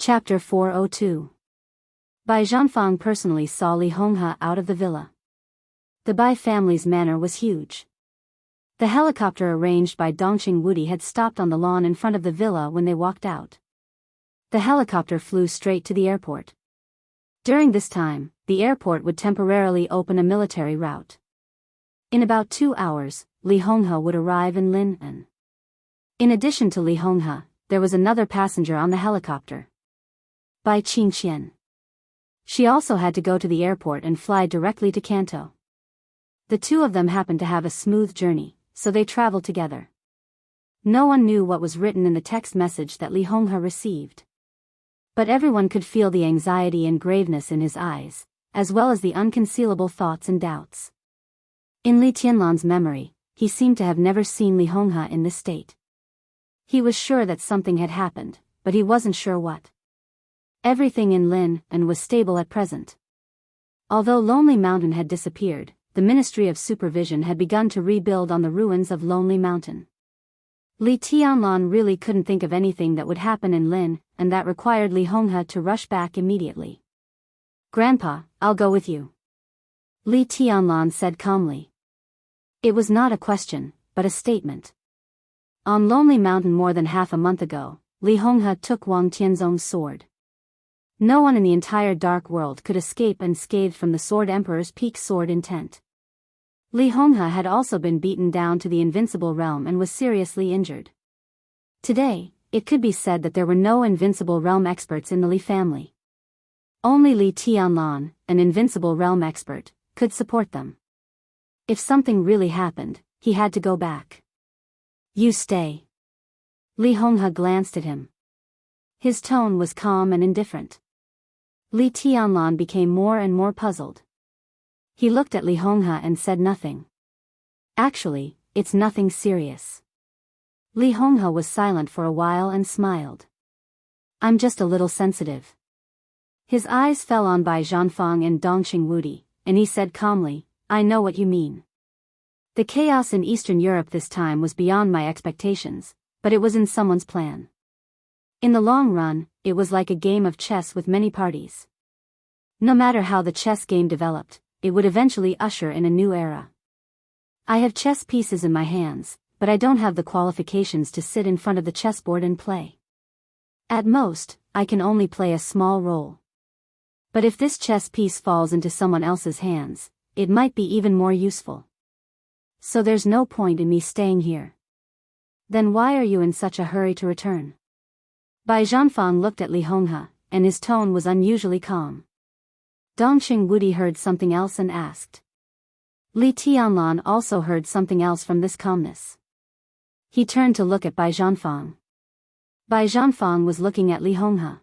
Chapter 402. Bai Zhanfang personally saw Li Honghe out of the villa. The Bai family's manor was huge. The helicopter arranged by Dongqing Wudi had stopped on the lawn in front of the villa when they walked out. The helicopter flew straight to the airport. During this time, the airport would temporarily open a military route. In about 2 hours, Li Honghe would arrive in Lin'an. In addition to Li Honghe, there was another passenger on the helicopter. Bai Qingqian. She also had to go to the airport and fly directly to Kanto. The two of them happened to have a smooth journey, so they traveled together. No one knew what was written in the text message that Li Honghe received. But everyone could feel the anxiety and graveness in his eyes, as well as the unconcealable thoughts and doubts. In Li Tianlan's memory, he seemed to have never seen Li Honghe in this state. He was sure that something had happened, but he wasn't sure what. Everything in Lin'an was stable at present. Although Lonely Mountain had disappeared, the Ministry of Supervision had begun to rebuild on the ruins of Lonely Mountain. Li Tianlan really couldn't think of anything that would happen in Lin'an, and that required Li Honghe to rush back immediately. "Grandpa, I'll go with you," Li Tianlan said calmly. It was not a question, but a statement. On Lonely Mountain more than half a month ago, Li Honghe took Wang Tianzong's sword. No one in the entire dark world could escape unscathed from the Sword Emperor's peak sword intent. Li Honghe had also been beaten down to the invincible realm and was seriously injured. Today, it could be said that there were no invincible realm experts in the Li family. Only Li Tianlan, an invincible realm expert, could support them. If something really happened, he had to go back. "You stay." Li Honghe glanced at him. His tone was calm and indifferent. Li Tianlan became more and more puzzled. He looked at Li Honghe and said nothing. "Actually, it's nothing serious." Li Honghe was silent for a while and smiled. "I'm just a little sensitive." His eyes fell on Bai Zhanfang and Dongqing Wudi, and he said calmly, "I know what you mean. The chaos in Eastern Europe this time was beyond my expectations, but it was in someone's plan. In the long run, it was like a game of chess with many parties. No matter how the chess game developed, it would eventually usher in a new era. I have chess pieces in my hands, but I don't have the qualifications to sit in front of the chessboard and play. At most, I can only play a small role. But if this chess piece falls into someone else's hands, it might be even more useful. So there's no point in me staying here." "Then why are you in such a hurry to return?" Bai Zhanfang looked at Li Honghe, and his tone was unusually calm. Dongqing Wudi heard something else and asked. Li Tianlan also heard something else from this calmness. He turned to look at Bai Zhanfang. Bai Zhanfang was looking at Li Honghe.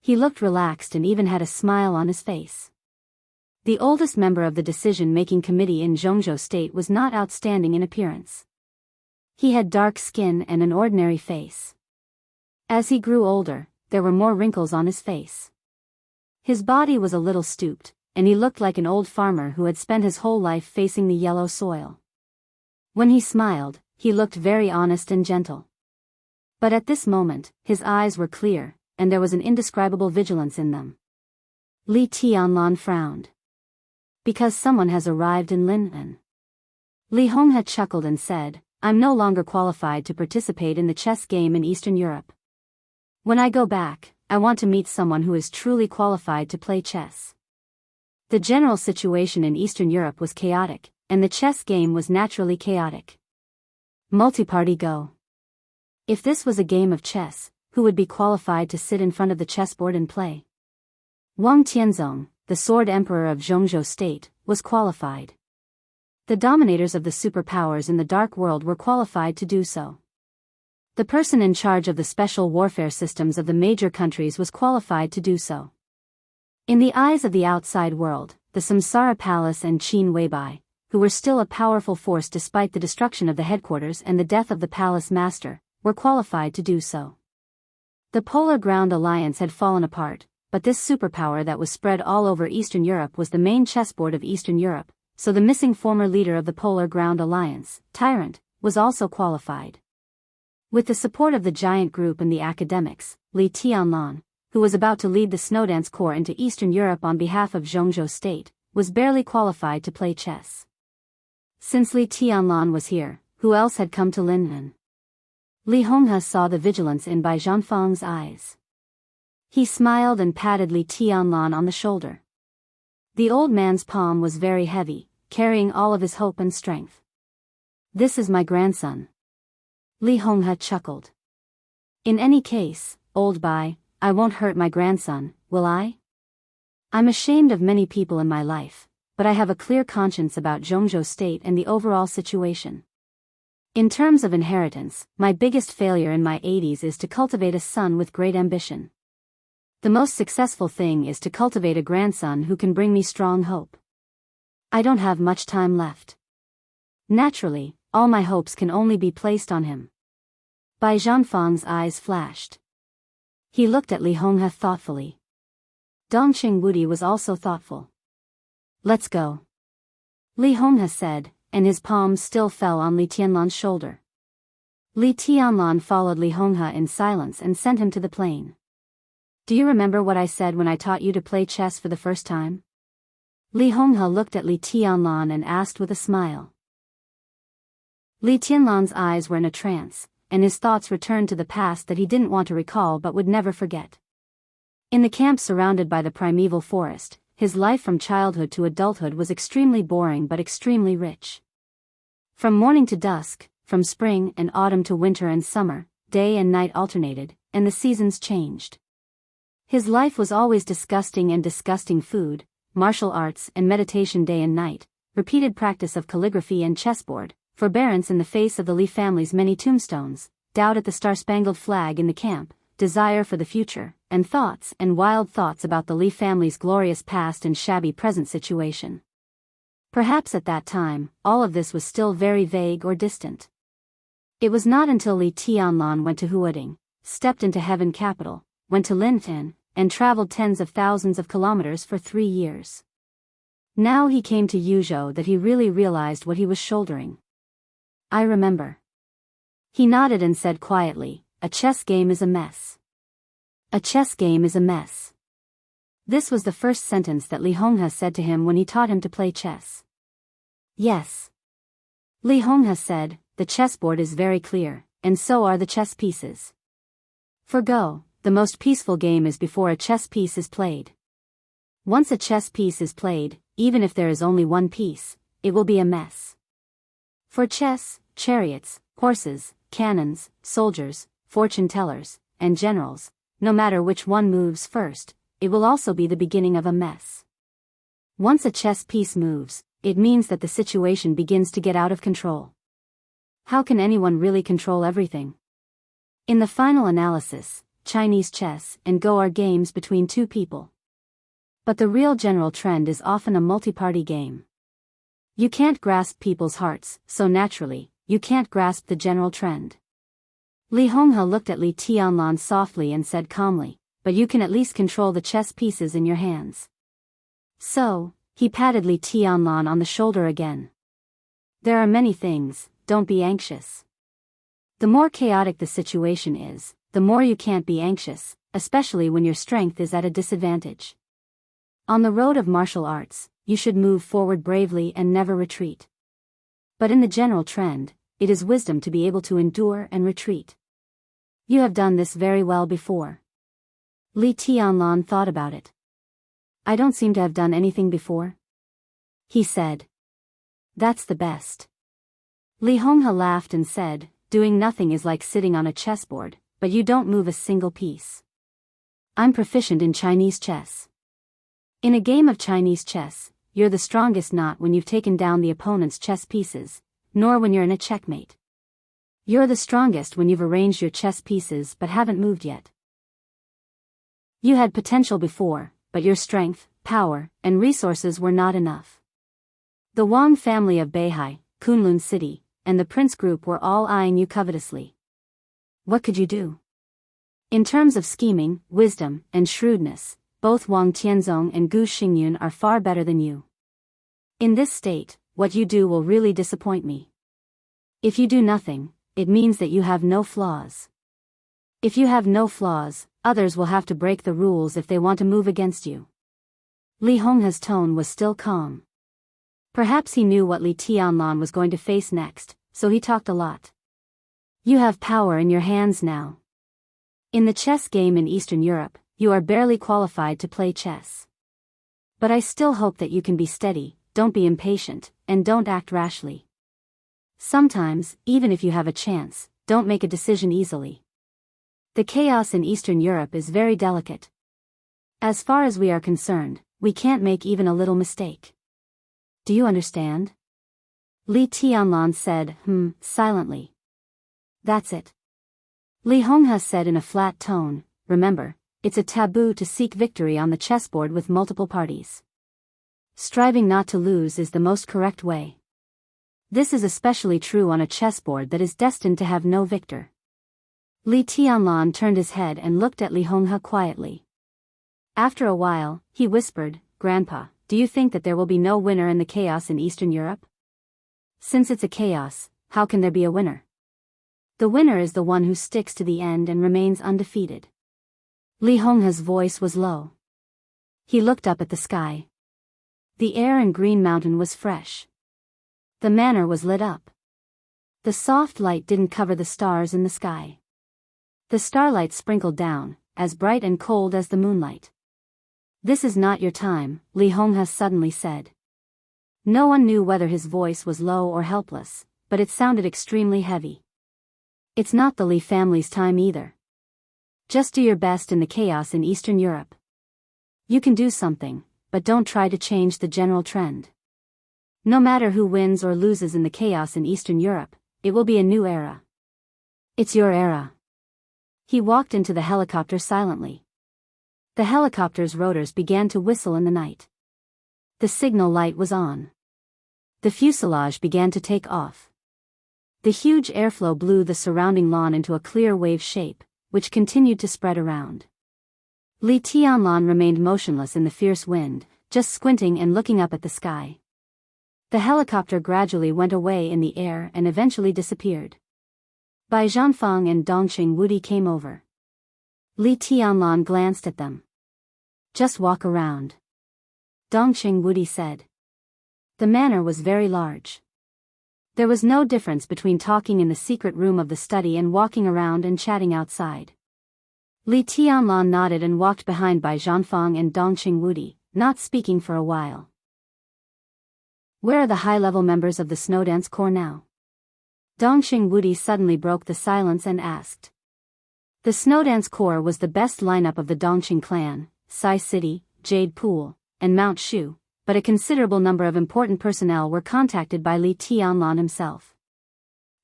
He looked relaxed and even had a smile on his face. The oldest member of the decision-making committee in Jianghu State was not outstanding in appearance. He had dark skin and an ordinary face. As he grew older, there were more wrinkles on his face. His body was a little stooped, and he looked like an old farmer who had spent his whole life facing the yellow soil. When he smiled, he looked very honest and gentle. But at this moment, his eyes were clear, and there was an indescribable vigilance in them. Li Tianlan frowned. "Because someone has arrived in Lin'an." Li Honghe chuckled and said, "I'm no longer qualified to participate in the chess game in Eastern Europe. When I go back, I want to meet someone who is truly qualified to play chess." The general situation in Eastern Europe was chaotic, and the chess game was naturally chaotic. Multi-party Go. If this was a game of chess, who would be qualified to sit in front of the chessboard and play? Wang Tianzong, the Sword Emperor of Jianghu State, was qualified. The dominators of the superpowers in the Dark World were qualified to do so. The person in charge of the special warfare systems of the major countries was qualified to do so. In the eyes of the outside world, the Samsara Palace and Qin Weibai, who were still a powerful force despite the destruction of the headquarters and the death of the palace master, were qualified to do so. The Polar Ground Alliance had fallen apart, but this superpower that was spread all over Eastern Europe was the main chessboard of Eastern Europe, so the missing former leader of the Polar Ground Alliance, Tyrant, was also qualified. With the support of the giant group and the academics, Li Tianlan, who was about to lead the Snowdance Corps into Eastern Europe on behalf of Jianghu State, was barely qualified to play chess. Since Li Tianlan was here, who else had come to Linnan? Li Honghe saw the vigilance in Bai Zhanfang's eyes. He smiled and patted Li Tianlan on the shoulder. The old man's palm was very heavy, carrying all of his hope and strength. "This is my grandson." Li Honghe chuckled. "In any case, old Bai, I won't hurt my grandson, will I? I'm ashamed of many people in my life, but I have a clear conscience about Jianghu State and the overall situation. In terms of inheritance, my biggest failure in my 80s is to cultivate a son with great ambition. The most successful thing is to cultivate a grandson who can bring me strong hope. I don't have much time left. Naturally, all my hopes can only be placed on him." Bai Zhanfang's eyes flashed. He looked at Li Honghe thoughtfully. Dongqing Wudi was also thoughtful. "Let's go," Li Honghe said, and his palms still fell on Li Tianlan's shoulder. Li Tianlan followed Li Honghe in silence and sent him to the plain. "Do you remember what I said when I taught you to play chess for the first time?" Li Honghe looked at Li Tianlan and asked with a smile. Li Tianlan's eyes were in a trance, and his thoughts returned to the past that he didn't want to recall but would never forget. In the camp surrounded by the primeval forest, his life from childhood to adulthood was extremely boring but extremely rich. From morning to dusk, from spring and autumn to winter and summer, day and night alternated, and the seasons changed. His life was always disgusting food, martial arts and meditation day and night, repeated practice of calligraphy and chessboard, forbearance in the face of the Li family's many tombstones, doubt at the star-spangled flag in the camp, desire for the future, and wild thoughts about the Li family's glorious past and shabby present situation. Perhaps at that time, all of this was still very vague or distant. It was not until Li Tianlan went to Huading, stepped into Heaven Capital, went to Lintan, and traveled tens of thousands of kilometers for 3 years. Now he came to Yuzhou that he really realized what he was shouldering. "I remember." He nodded and said quietly, "A chess game is a mess. A chess game is a mess." This was the first sentence that Li Honghe said to him when he taught him to play chess. "Yes," Li Honghe said, "the chessboard is very clear, and so are the chess pieces. For Go, the most peaceful game is before a chess piece is played. Once a chess piece is played, even if there is only one piece, it will be a mess. For chess, chariots, horses, cannons, soldiers, fortune-tellers, and generals, no matter which one moves first, it will also be the beginning of a mess. Once a chess piece moves, it means that the situation begins to get out of control. How can anyone really control everything? In the final analysis, Chinese chess and Go are games between two people. But the real general trend is often a multi-party game. You can't grasp people's hearts, so naturally, you can't grasp the general trend." Li Honghe looked at Li Tianlan softly and said calmly, "But you can at least control the chess pieces in your hands." So, he patted Li Tianlan on the shoulder again. "There are many things, don't be anxious. The more chaotic the situation is, the more you can't be anxious, especially when your strength is at a disadvantage. On the road of martial arts, you should move forward bravely and never retreat. But in the general trend, it is wisdom to be able to endure and retreat. You have done this very well before." Li Tianlan thought about it. "I don't seem to have done anything before," he said. "That's the best." Li Honghe laughed and said, "Doing nothing is like sitting on a chessboard, but you don't move a single piece. I'm proficient in Chinese chess. In a game of Chinese chess, you're the strongest not when you've taken down the opponent's chess pieces, nor when you're in a checkmate. You're the strongest when you've arranged your chess pieces but haven't moved yet. You had potential before, but your strength, power, and resources were not enough. The Wang family of Beihai, Kunlun City, and the Prince Group were all eyeing you covetously. What could you do? In terms of scheming, wisdom, and shrewdness, both Wang Tianzong and Gu Xingyun are far better than you. In this state, what you do will really disappoint me. If you do nothing, it means that you have no flaws. If you have no flaws, others will have to break the rules if they want to move against you. Li Honghe's tone was still calm. Perhaps he knew what Li Tianlan was going to face next, so he talked a lot. You have power in your hands now. In the chess game in Eastern Europe, you are barely qualified to play chess. But I still hope that you can be steady, don't be impatient, and don't act rashly. Sometimes, even if you have a chance, don't make a decision easily. The chaos in Eastern Europe is very delicate. As far as we are concerned, we can't make even a little mistake. Do you understand? Li Tianlan said, silently. That's it. Li Honghe said in a flat tone, remember, it's a taboo to seek victory on the chessboard with multiple parties. Striving not to lose is the most correct way. This is especially true on a chessboard that is destined to have no victor. Li Tianlan turned his head and looked at Li Honghe quietly. After a while, he whispered, Grandpa, do you think that there will be no winner in the chaos in Eastern Europe? Since it's a chaos, how can there be a winner? The winner is the one who sticks to the end and remains undefeated. Li Honghe's voice was low. He looked up at the sky. The air in Green Mountain was fresh. The manor was lit up. The soft light didn't cover the stars in the sky. The starlight sprinkled down, as bright and cold as the moonlight. This is not your time, Li Honghe suddenly said. No one knew whether his voice was low or helpless, but it sounded extremely heavy. It's not the Li family's time either. Just do your best in the chaos in Eastern Europe. You can do something, but don't try to change the general trend. No matter who wins or loses in the chaos in Eastern Europe, it will be a new era. It's your era. He walked into the helicopter silently. The helicopter's rotors began to whistle in the night. The signal light was on. The fuselage began to take off. The huge airflow blew the surrounding lawn into a clear wave shape, which continued to spread around. Li Tianlan remained motionless in the fierce wind, just squinting and looking up at the sky. The helicopter gradually went away in the air and eventually disappeared. Bai Zhanfang and Dongqing Wudi came over. Li Tianlan glanced at them. Just walk around. Dongqing Wudi said. The manor was very large. There was no difference between talking in the secret room of the study and walking around and chatting outside. Li Tianlan nodded and walked behind Bai Zhanfang and Dongqing Wudi, not speaking for a while. Where are the high-level members of the Snowdance Corps now? Dongqing Wudi suddenly broke the silence and asked. The Snowdance Corps was the best lineup of the Dongqing clan, Sai City, Jade Pool, and Mount Shu, but a considerable number of important personnel were contacted by Li Tianlan himself.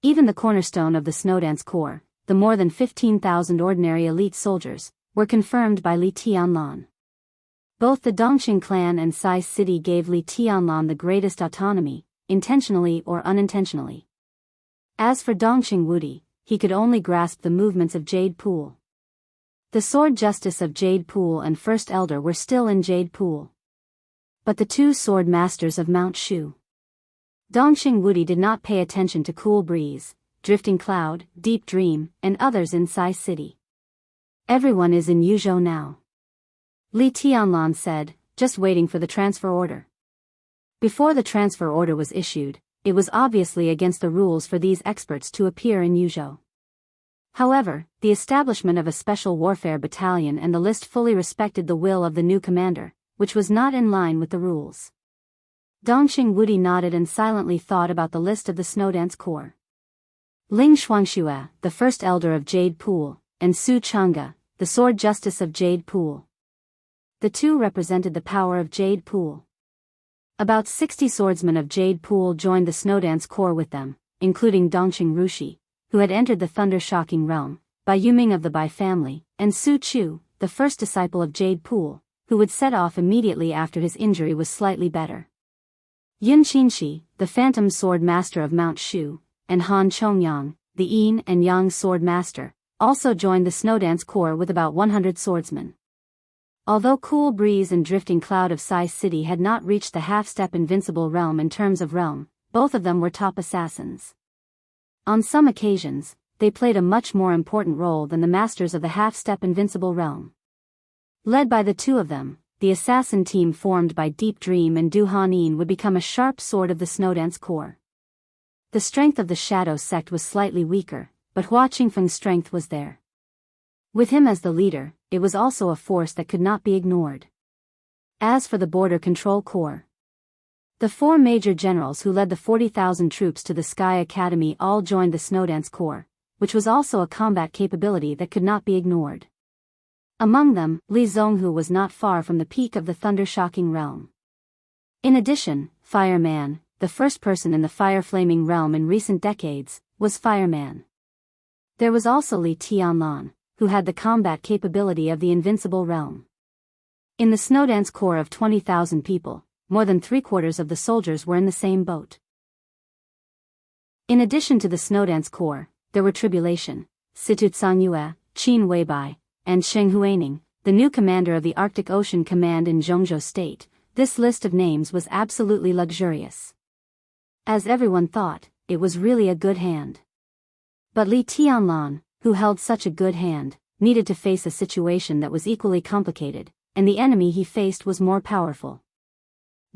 Even the cornerstone of the Snowdance Corps, the more than 15,000 ordinary elite soldiers, were confirmed by Li Tianlan. Both the Dongqing clan and Sai City gave Li Tianlan the greatest autonomy, intentionally or unintentionally. As for Dongqing Wudi, he could only grasp the movements of Jade Pool. The Sword Justice of Jade Pool and First Elder were still in Jade Pool. But the two Sword Masters of Mount Shu. Dongqing Wudi did not pay attention to Cool Breeze, Drifting Cloud, Deep Dream, and others in Sai City. Everyone is in Yuzhou now. Li Tianlan said, just waiting for the transfer order. Before the transfer order was issued, it was obviously against the rules for these experts to appear in Yuzhou. However, the establishment of a special warfare battalion and the list fully respected the will of the new commander, which was not in line with the rules. Dongqing Wudi nodded and silently thought about the list of the Snowdance Corps. Ling Shuangxue, the First Elder of Jade Pool, and Su Chang'e, the Sword Justice of Jade Pool. The two represented the power of Jade Pool. About 60 swordsmen of Jade Pool joined the Snowdance Corps with them, including Dongqing Rushi, who had entered the thunder-shocking realm, Bai Yuming of the Bai family, and Su Chu, the first disciple of Jade Pool, who would set off immediately after his injury was slightly better. Yun Qinshi, the Phantom Sword Master of Mount Shu, and Han Chongyang, the Yin and Yang Sword Master, also joined the Snowdance Corps with about 100 swordsmen. Although Cool Breeze and Drifting Cloud of Sai City had not reached the half-step invincible realm in terms of realm, both of them were top assassins. On some occasions, they played a much more important role than the masters of the half-step invincible realm. Led by the two of them, the assassin team formed by Deep Dream and Du Hanin would become a sharp sword of the Snowdance Corps. The strength of the Shadow sect was slightly weaker, but Hua Qingfeng's strength was there. With him as the leader, it was also a force that could not be ignored. As for the Border Control Corps, the 4 major generals who led the 40,000 troops to the Sky Academy all joined the Snowdance Corps, which was also a combat capability that could not be ignored. Among them, Li Zonghu was not far from the peak of the thunder-shocking realm. In addition, Fireman, the first person in the fire-flaming realm in recent decades, was Fireman. There was also Li Tianlan, who had the combat capability of the invincible realm. In the Snowdance Corps of 20,000 people, more than 3/4 of the soldiers were in the same boat. In addition to the Snowdance Corps, there were Tribulation, Situ Tsangyue, Qin Weibai, and Sheng Huaning, the new commander of the Arctic Ocean Command in Jianghu State. This list of names was absolutely luxurious. As everyone thought, it was really a good hand. But Li Tianlan, who held such a good hand, needed to face a situation that was equally complicated, and the enemy he faced was more powerful.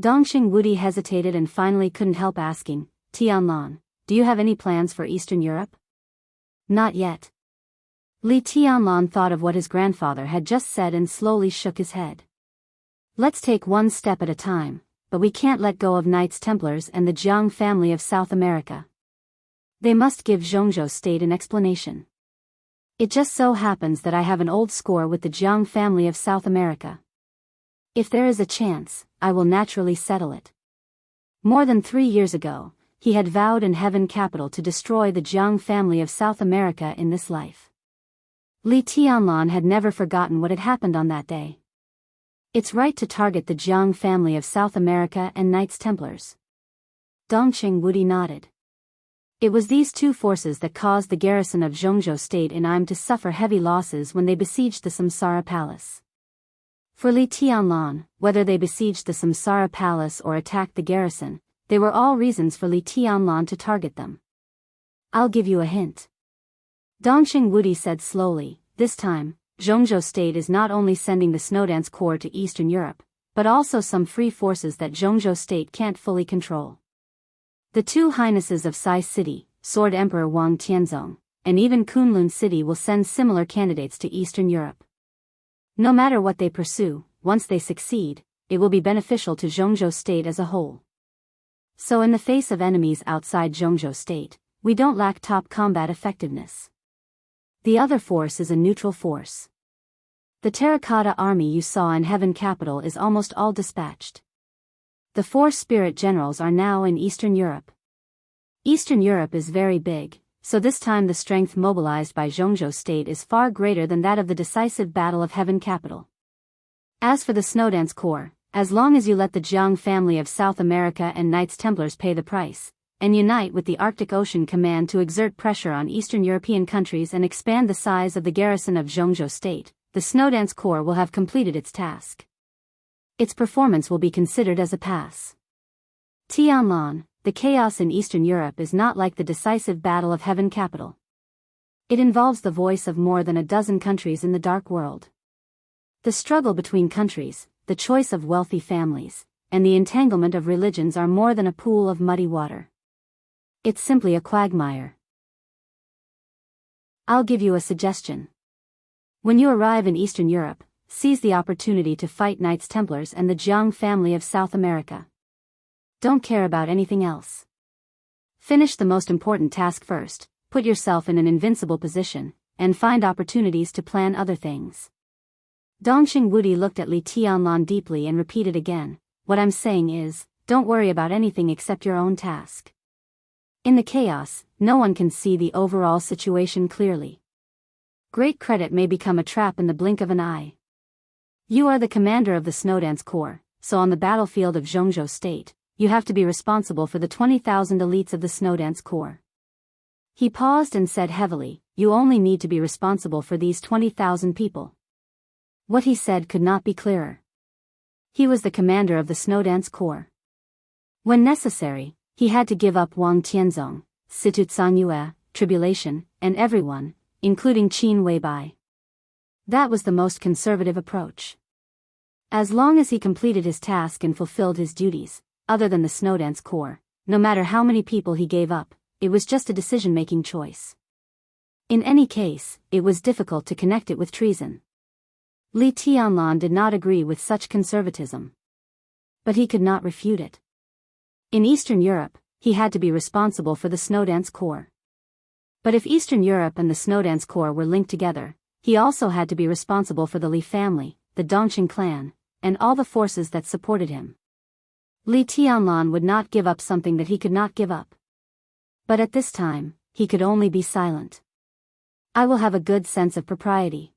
Dongxing Wudi hesitated and finally couldn't help asking, Tianlan, do you have any plans for Eastern Europe? Not yet. Li Tianlan thought of what his grandfather had just said and slowly shook his head. Let's take one step at a time, but we can't let go of Knights Templars and the Jiang family of South America. They must give Jianghu State an explanation. It just so happens that I have an old score with the Jiang family of South America. If there is a chance, I will naturally settle it. More than 3 years ago, he had vowed in Heaven Capital to destroy the Jiang family of South America in this life. Li Tianlan had never forgotten what had happened on that day. It's right to target the Jiang family of South America and Knights Templars. Dongqing Wudi nodded. It was these two forces that caused the garrison of Jianghu State in Im to suffer heavy losses when they besieged the Samsara Palace. For Li Tianlan, whether they besieged the Samsara Palace or attacked the garrison, they were all reasons for Li Tianlan to target them. I'll give you a hint. Dongqing Wudi said slowly, this time, Jianghu State is not only sending the Snowdance Corps to Eastern Europe, but also some free forces that Jianghu State can't fully control. The two highnesses of Sai City, Sword Emperor Wang Tianzong, and even Kunlun City will send similar candidates to Eastern Europe. No matter what they pursue, once they succeed, it will be beneficial to Jianghu State as a whole. So in the face of enemies outside Jianghu State, we don't lack top combat effectiveness. The other force is a neutral force. The terracotta army you saw in Heaven Capital is almost all dispatched. The 4 spirit generals are now in Eastern Europe. Eastern Europe is very big, so this time the strength mobilized by Jianghu State is far greater than that of the decisive Battle of Heaven Capital. As for the Snowdance Corps, as long as you let the Jiang family of South America and Knights Templars pay the price, and unite with the Arctic Ocean Command to exert pressure on Eastern European countries and expand the size of the garrison of Jianghu State, the Snowdance Corps will have completed its task. Its performance will be considered as a pass. Tianlan, the chaos in Eastern Europe is not like the decisive Battle of Heaven Capital. It involves the voice of more than a dozen countries in the Dark World. The struggle between countries, the choice of wealthy families, and the entanglement of religions are more than a pool of muddy water. It's simply a quagmire. I'll give you a suggestion. When you arrive in Eastern Europe, seize the opportunity to fight Knights Templars and the Jiang family of South America. Don't care about anything else. Finish the most important task first, put yourself in an invincible position, and find opportunities to plan other things. Dongqing Wudi looked at Li Tianlan deeply and repeated again, what I'm saying is, don't worry about anything except your own task. In the chaos, no one can see the overall situation clearly. Great credit may become a trap in the blink of an eye. You are the commander of the Snowdance Corps, so on the battlefield of Jianghu State, you have to be responsible for the 20,000 elites of the Snowdance Corps. He paused and said heavily, you only need to be responsible for these 20,000 people. What he said could not be clearer. He was the commander of the Snowdance Corps. When necessary, he had to give up Wang Tianzong, Situ Tsangyue, tribulation, and everyone, including Qin Weibai. That was the most conservative approach. As long as he completed his task and fulfilled his duties, other than the Snowdance Corps, no matter how many people he gave up, it was just a decision-making choice. In any case, it was difficult to connect it with treason. Li Tianlan did not agree with such conservatism. But he could not refute it. In Eastern Europe, he had to be responsible for the Snowdance Corps. But if Eastern Europe and the Snowdance Corps were linked together, he also had to be responsible for the Li family, the Dongqing clan, and all the forces that supported him. Li Tianlan would not give up something that he could not give up. But at this time, he could only be silent. I will have a good sense of propriety.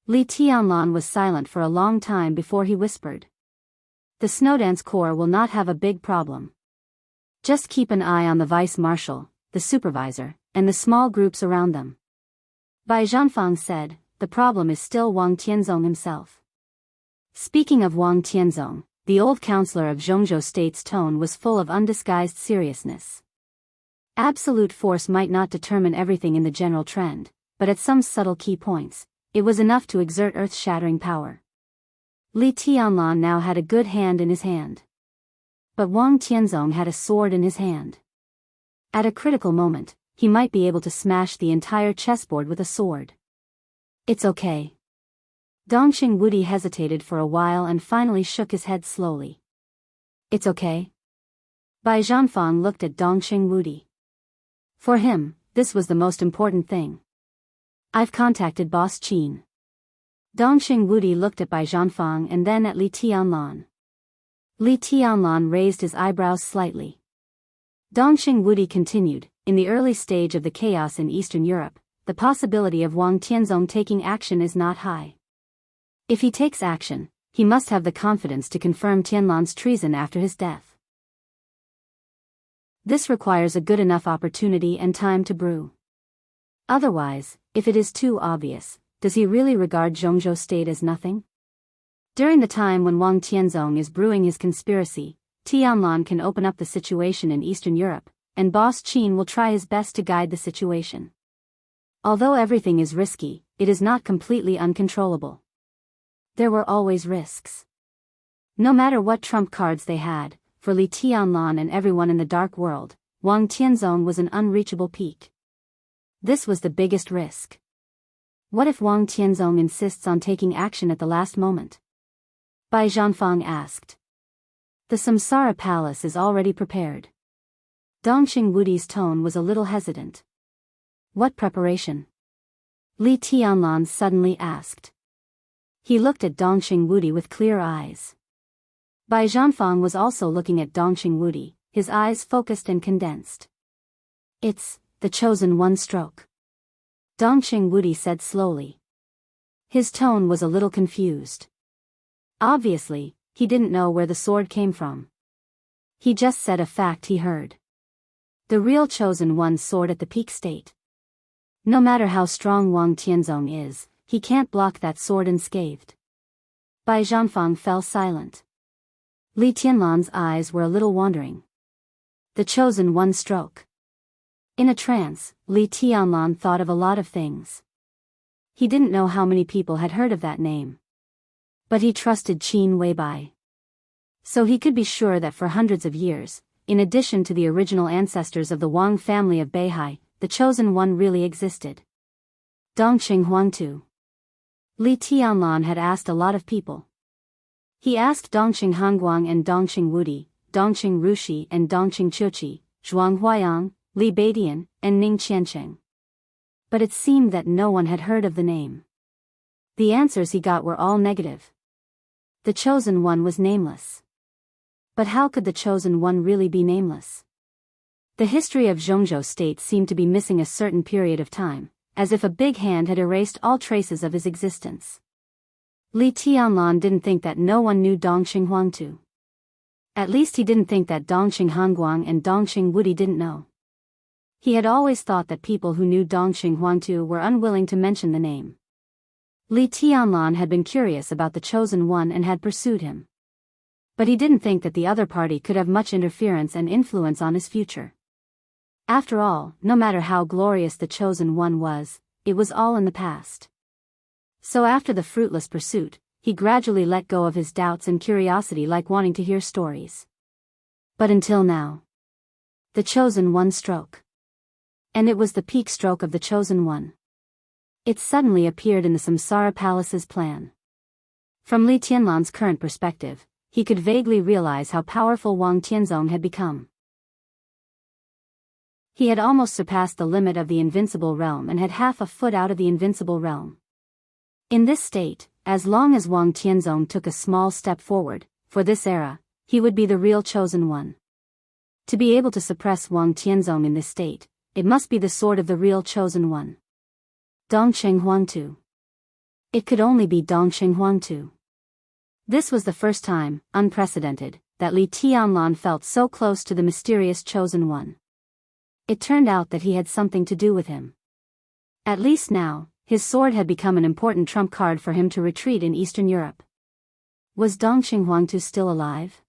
Li Tianlan was silent for a long time before he whispered. The Snowdance Corps will not have a big problem. Just keep an eye on the vice-marshal, the supervisor, and the small groups around them. Bai Zhanfang said, the problem is still Wang Tianzong himself. Speaking of Wang Tianzong, the old counselor of Zhongzhou State's tone was full of undisguised seriousness. Absolute force might not determine everything in the general trend, but at some subtle key points, it was enough to exert earth-shattering power. Li Tianlan now had a good hand in his hand. But Wang Tianzong had a sword in his hand. At a critical moment, he might be able to smash the entire chessboard with a sword. It's okay. Dongqing Wudi hesitated for a while and finally shook his head slowly. It's okay. Bai Zhanfang looked at Dongqing Wudi. For him, this was the most important thing. I've contacted Boss Qin. Dongqing Wudi looked at Bai Zhanfang and then at Li Tianlan. Li Tianlan raised his eyebrows slightly. Dongqing Wudi continued, in the early stage of the chaos in Eastern Europe, the possibility of Wang Tianzong taking action is not high. If he takes action, he must have the confidence to confirm Tianlan's treason after his death. This requires a good enough opportunity and time to brew. Otherwise, if it is too obvious, does he really regard Zhongzhou State as nothing? During the time when Wang Tianzong is brewing his conspiracy, Tianlan can open up the situation in Eastern Europe, and Boss Qin will try his best to guide the situation. Although everything is risky, it is not completely uncontrollable. There were always risks. No matter what trump cards they had, for Li Tianlan and everyone in the dark world, Wang Tianzong was an unreachable peak. This was the biggest risk. What if Wang Tianzong insists on taking action at the last moment? Bai Zhanfang asked. The Samsara Palace is already prepared. Dongqing Wudi's tone was a little hesitant. What preparation? Li Tianlan suddenly asked. He looked at Dongqing Wudi with clear eyes. Bai Zhanfang was also looking at Dongqing Wudi, his eyes focused and condensed. It's the chosen one stroke. Dongqing Wudi said slowly. His tone was a little confused. Obviously, he didn't know where the sword came from. He just said a fact he heard. The real chosen one's sword at the peak state. No matter how strong Wang Tianzong is, he can't block that sword unscathed. Bai Zhanfang fell silent. Li Tianlan's eyes were a little wandering. The chosen one stroke. In a trance, Li Tianlan thought of a lot of things. He didn't know how many people had heard of that name. But he trusted Qin Weibai. So he could be sure that for hundreds of years, in addition to the original ancestors of the Wang family of Beihai, the chosen one really existed. Dongqing Huangtu. Li Tianlan had asked a lot of people. He asked Dongqing Hangguang and Dongqing Wudi, Dongqing Rushi and Dongqing Chuqi, Zhuang Huayang, Li Beidian, and Ning Qiancheng. But it seemed that no one had heard of the name. The answers he got were all negative. The chosen one was nameless. But how could the chosen one really be nameless? The history of Zhongzhou State seemed to be missing a certain period of time, as if a big hand had erased all traces of his existence. Li Tianlan didn't think that no one knew Dongqing Huangtu. At least he didn't think that Dongqing Hangguang and Dongqing Wudi didn't know. He had always thought that people who knew Dongqing Huangtu were unwilling to mention the name. Li Tianlan had been curious about the chosen one and had pursued him. But he didn't think that the other party could have much interference and influence on his future. After all, no matter how glorious the Chosen One was, it was all in the past. So after the fruitless pursuit, he gradually let go of his doubts and curiosity, like wanting to hear stories. But until now, the Chosen One stroke. And it was the peak stroke of the Chosen One. It suddenly appeared in the Samsara Palace's plan. From Li Tianlan's current perspective, he could vaguely realize how powerful Wang Tianzong had become. He had almost surpassed the limit of the invincible realm and had half a foot out of the invincible realm. In this state, as long as Wang Tianzong took a small step forward, for this era, he would be the real Chosen One. To be able to suppress Wang Tianzong in this state, it must be the sword of the real Chosen One. Dongqing Huangtu. It could only be Dongqing Huangtu. This was the first time, unprecedented, that Li Tianlan felt so close to the mysterious Chosen One. It turned out that he had something to do with him. At least now, his sword had become an important trump card for him to retreat in Eastern Europe. Was Dongqing Huangtu still alive?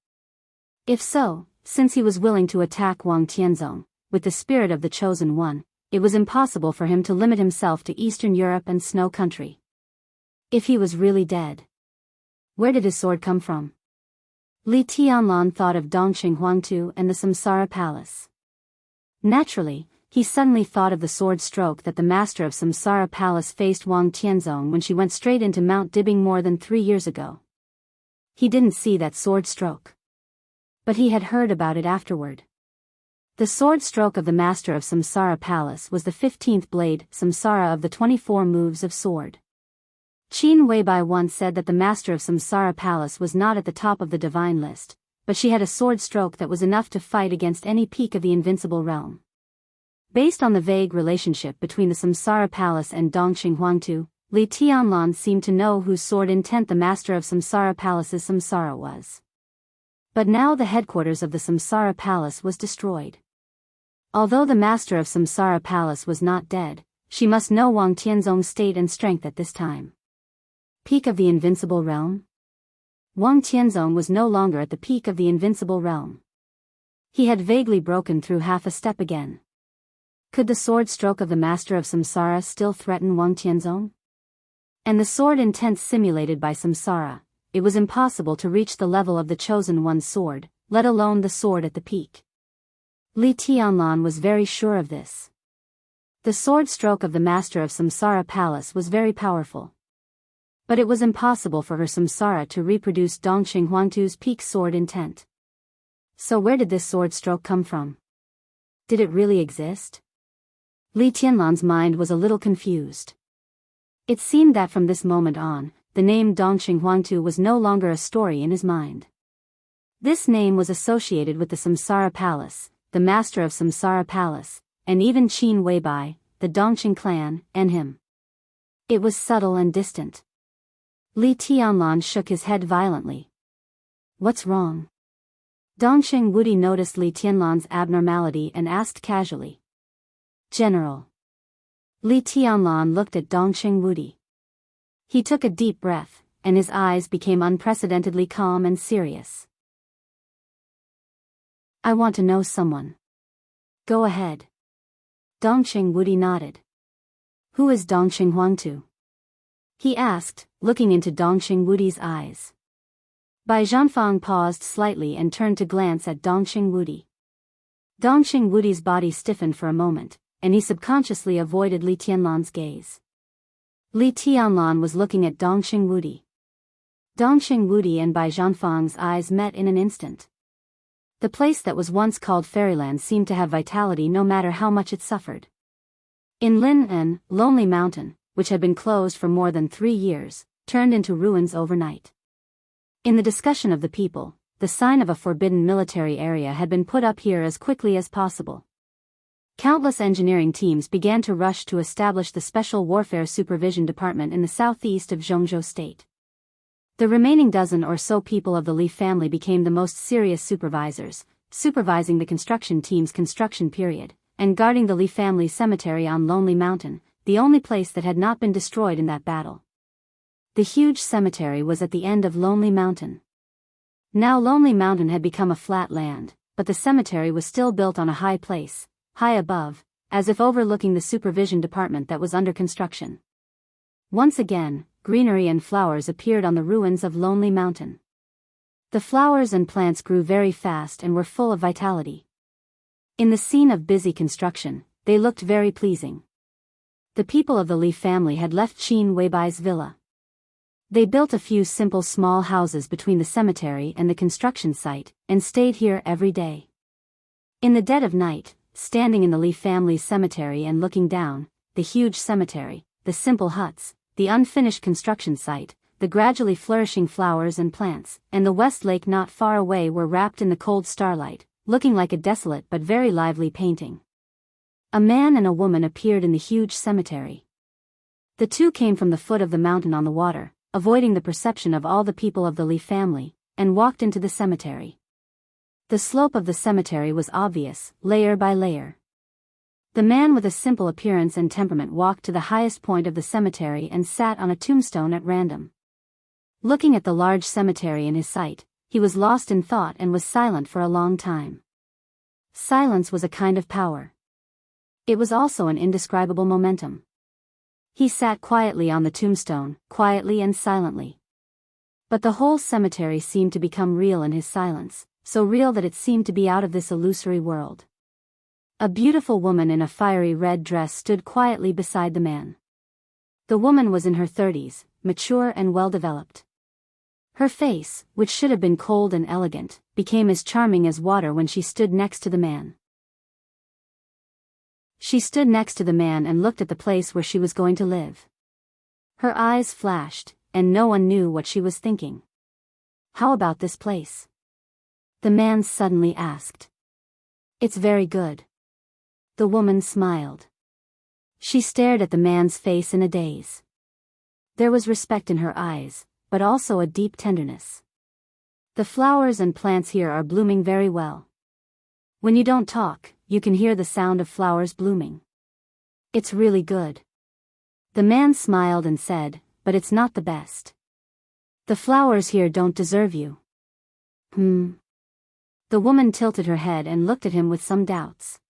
If so, since he was willing to attack Wang Tianzong, with the spirit of the Chosen One, it was impossible for him to limit himself to Eastern Europe and Snow Country. If he was really dead, where did his sword come from? Li Tianlan thought of Dongqing Huangtu and the Samsara Palace. Naturally, he suddenly thought of the sword stroke that the master of Samsara Palace faced Wang Tianzong when she went straight into Mount Dibbing more than 3 years ago. He didn't see that sword stroke, but he had heard about it afterward. The sword stroke of the master of Samsara Palace was the 15th blade, Samsara of the 24 moves of sword. Qin Weibai once said that the master of Samsara Palace was not at the top of the divine list, but she had a sword stroke that was enough to fight against any peak of the invincible realm. Based on the vague relationship between the Samsara Palace and Dongqing Huangtu, Li Tianlan seemed to know whose sword intent the master of Samsara Palace's Samsara was. But now the headquarters of the Samsara Palace was destroyed. Although the master of Samsara Palace was not dead, she must know Wang Tianzong's state and strength at this time. Peak of the invincible realm? Wang Tianzong was no longer at the peak of the invincible realm. He had vaguely broken through half a step again. Could the sword stroke of the master of Samsara still threaten Wang Tianzong? And the sword intent simulated by Samsara, it was impossible to reach the level of the Chosen One's sword, let alone the sword at the peak. Li Tianlan was very sure of this. The sword stroke of the master of Samsara Palace was very powerful. But it was impossible for her Samsara to reproduce Dongqing Huangtu's peak sword intent. So where did this sword stroke come from? Did it really exist? Li Tianlan's mind was a little confused. It seemed that from this moment on, the name Dongqing Huangtu was no longer a story in his mind. This name was associated with the Samsara Palace, the master of Samsara Palace, and even Qin Weibai, the Dongqing clan, and him. It was subtle and distant. Li Tianlan shook his head violently. What's wrong? Dongqing Wudi noticed Li Tianlan's abnormality and asked casually. General. Li Tianlan looked at Dongqing Wudi. He took a deep breath, and his eyes became unprecedentedly calm and serious. I want to know someone. Go ahead. Dongqing Wudi nodded. Who is Dongqing Huangtu? He asked, looking into Dongqing Wudi's eyes. Bai Zhanfang paused slightly and turned to glance at Dongqing Wudi. Dongqing Wudi's body stiffened for a moment, and he subconsciously avoided Li Tianlan's gaze. Li Tianlan was looking at Dongqing Wudi. Dongqing Wudi and Bai Zhanfang's eyes met in an instant. The place that was once called Fairyland seemed to have vitality no matter how much it suffered. In Lin'an, Lonely Mountain, which had been closed for more than 3 years, turned into ruins overnight. In the discussion of the people, the sign of a forbidden military area had been put up here as quickly as possible. Countless engineering teams began to rush to establish the Special Warfare Supervision Department in the southeast of Zhongzhou State. The remaining dozen or so people of the Li family became the most serious supervisors, supervising the construction team's construction period, and guarding the Li family cemetery on Lonely Mountain, the only place that had not been destroyed in that battle. The huge cemetery was at the end of Lonely Mountain. Now Lonely Mountain had become a flat land, but the cemetery was still built on a high place, high above, as if overlooking the supervision department that was under construction. Once again, greenery and flowers appeared on the ruins of Lonely Mountain. The flowers and plants grew very fast and were full of vitality. In the scene of busy construction, they looked very pleasing. The people of the Li family had left Qin Weibai's villa. They built a few simple small houses between the cemetery and the construction site, and stayed here every day. In the dead of night, standing in the Li family's cemetery and looking down, the huge cemetery, the simple huts, the unfinished construction site, the gradually flourishing flowers and plants, and the West Lake not far away were wrapped in the cold starlight, looking like a desolate but very lively painting. A man and a woman appeared in the huge cemetery. The two came from the foot of the mountain on the water, avoiding the perception of all the people of the Li family, and walked into the cemetery. The slope of the cemetery was obvious, layer by layer. The man with a simple appearance and temperament walked to the highest point of the cemetery and sat on a tombstone at random. Looking at the large cemetery in his sight, he was lost in thought and was silent for a long time. Silence was a kind of power. It was also an indescribable momentum. He sat quietly on the tombstone, quietly and silently. But the whole cemetery seemed to become real in his silence, so real that it seemed to be out of this illusory world. A beautiful woman in a fiery red dress stood quietly beside the man. The woman was in her 30s, mature and well-developed. Her face, which should have been cold and elegant, became as charming as water when she stood next to the man. She stood next to the man and looked at the place where she was going to live. Her eyes flashed, and no one knew what she was thinking. "How about this place?" the man suddenly asked. "It's very good." The woman smiled. She stared at the man's face in a daze. There was respect in her eyes, but also a deep tenderness. "The flowers and plants here are blooming very well. When you don't talk, you can hear the sound of flowers blooming. It's really good." The man smiled and said, "But it's not the best. The flowers here don't deserve you." The woman tilted her head and looked at him with some doubts.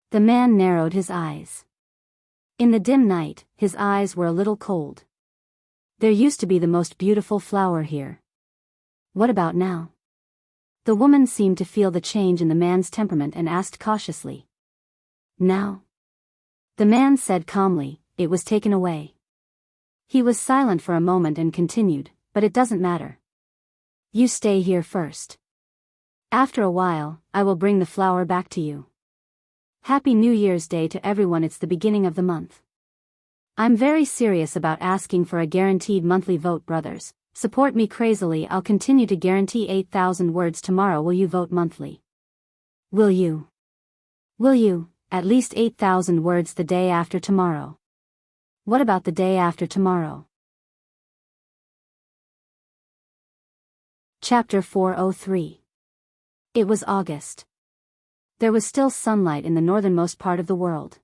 The man narrowed his eyes. In the dim night, his eyes were a little cold. "There used to be the most beautiful flower here. What about now?" The woman seemed to feel the change in the man's temperament and asked cautiously. "Now?" The man said calmly, "It was taken away." He was silent for a moment and continued, "But it doesn't matter. You stay here first. After a while, I will bring the flower back to you. Happy New Year's Day to everyone. It's the beginning of the month. I'm very serious about asking for a guaranteed monthly vote, brothers. Support me crazily. I'll continue to guarantee 8,000 words tomorrow. Will you vote monthly? Will you? Will you, at least 8,000 words the day after tomorrow? What about the day after tomorrow?" Chapter 403. It was August. There was still sunlight in the northernmost part of the world.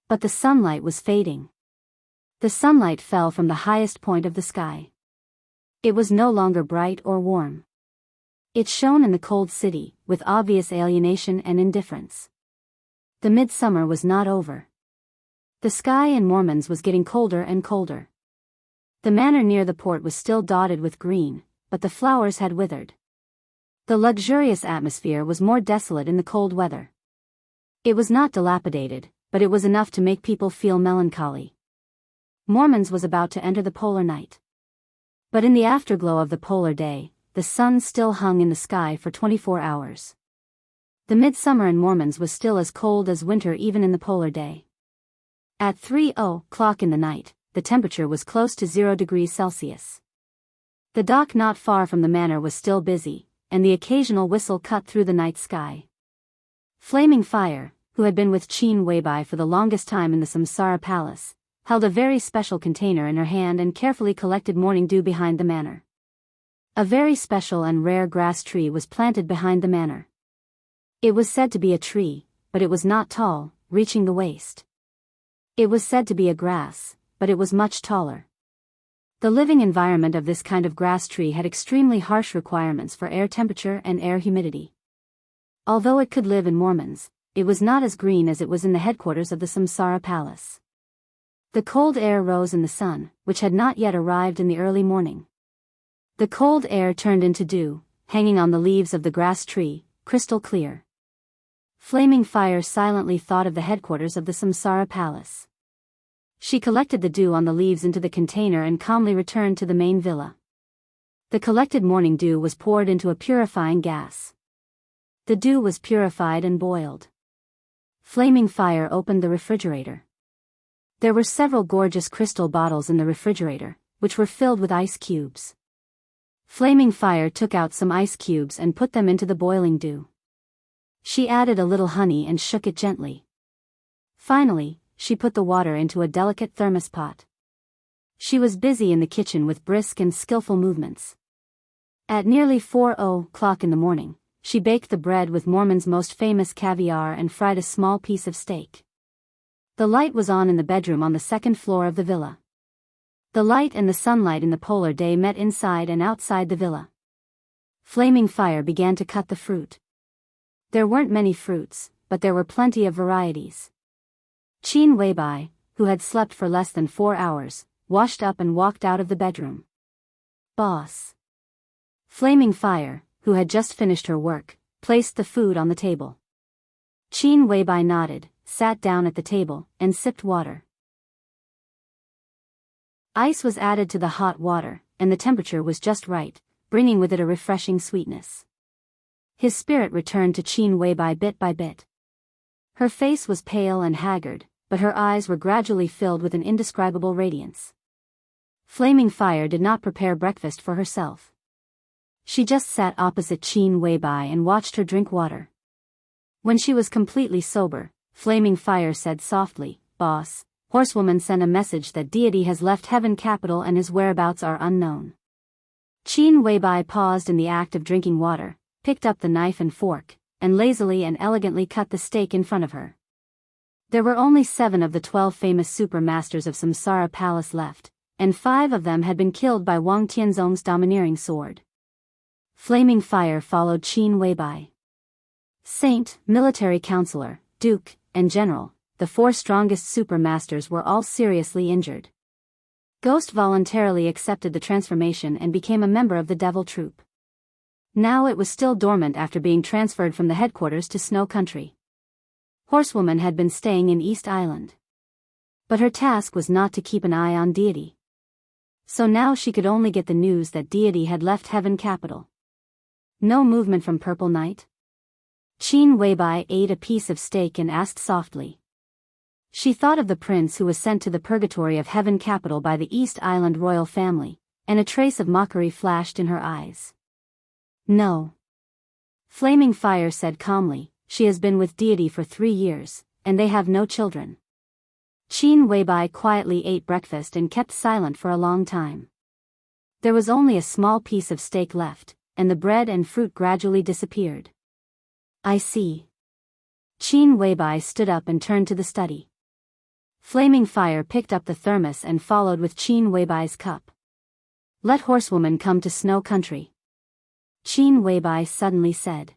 But the sunlight was fading. The sunlight fell from the highest point of the sky. It was no longer bright or warm. It shone in the cold city, with obvious alienation and indifference. The midsummer was not over. The sky in Mormons was getting colder and colder. The manor near the port was still dotted with green, but the flowers had withered. The luxurious atmosphere was more desolate in the cold weather. It was not dilapidated, but it was enough to make people feel melancholy. Mormons was about to enter the polar night. But in the afterglow of the polar day, the sun still hung in the sky for 24 hours. The midsummer in Mormons was still as cold as winter even in the polar day. At 3:00 in the night, the temperature was close to 0 degrees Celsius. The dock not far from the manor was still busy, and the occasional whistle cut through the night sky. Flaming Fire, who had been with Qin Weibai for the longest time in the Samsara Palace, held a very special container in her hand and carefully collected morning dew behind the manor. A very special and rare grass tree was planted behind the manor. It was said to be a tree, but it was not tall, reaching the waist. It was said to be a grass, but it was much taller. The living environment of this kind of grass tree had extremely harsh requirements for air temperature and air humidity. Although it could live in Mormons, it was not as green as it was in the headquarters of the Samsara Palace. The cold air rose in the sun, which had not yet arrived in the early morning. The cold air turned into dew, hanging on the leaves of the grass tree, crystal clear. Flaming Fire silently thought of the headquarters of the Samsara Palace. She collected the dew on the leaves into the container and calmly returned to the main villa. The collected morning dew was poured into a purifying gas. The dew was purified and boiled. Flaming Fire opened the refrigerator. There were several gorgeous crystal bottles in the refrigerator, which were filled with ice cubes. Flaming Fire took out some ice cubes and put them into the boiling dew. She added a little honey and shook it gently. Finally, she put the water into a delicate thermos pot. She was busy in the kitchen with brisk and skillful movements. At nearly 4:00 in the morning, she baked the bread with Mormon's most famous caviar and fried a small piece of steak. The light was on in the bedroom on the second floor of the villa. The light and the sunlight in the polar day met inside and outside the villa. Flaming Fire began to cut the fruit. There weren't many fruits, but there were plenty of varieties. Qin Weibai, who had slept for less than 4 hours, washed up and walked out of the bedroom. Boss. Flaming Fire, who had just finished her work, placed the food on the table. Qin Weibai nodded, sat down at the table, and sipped water. Ice was added to the hot water, and the temperature was just right, bringing with it a refreshing sweetness. His spirit returned to Qin Weibai bit by bit. Her face was pale and haggard, but her eyes were gradually filled with an indescribable radiance. Flaming Fire did not prepare breakfast for herself. She just sat opposite Qin Weibai and watched her drink water. When she was completely sober, Flaming Fire said softly, "Boss, Horsewoman sent a message that deity has left Heaven Capital and his whereabouts are unknown." Qin Weibai paused in the act of drinking water, picked up the knife and fork, and lazily and elegantly cut the steak in front of her. There were only 7 of the 12 famous super masters of Samsara Palace left, and 5 of them had been killed by Wang Tianzong's domineering sword. Flaming Fire followed Qin Weibai. Saint, military counselor, duke, and general, the 4 strongest super masters were all seriously injured. Ghost voluntarily accepted the transformation and became a member of the Devil Troop. Now it was still dormant after being transferred from the headquarters to Snow Country. Horsewoman had been staying in East Island. But her task was not to keep an eye on deity. So now she could only get the news that deity had left Heaven Capital. No movement from Purple Night? Qin Weibai ate a piece of steak and asked softly. She thought of the prince who was sent to the purgatory of Heaven Capital by the East Island royal family, and a trace of mockery flashed in her eyes. No. Flaming Fire said calmly, she has been with deity for 3 years, and they have no children. Qin Weibai quietly ate breakfast and kept silent for a long time. There was only a small piece of steak left, and the bread and fruit gradually disappeared. I see. Qin Weibai stood up and turned to the study. Flaming Fire picked up the thermos and followed with Qin Weibai's cup. Let Horsewoman come to Snow Country. Qin Weibai suddenly said.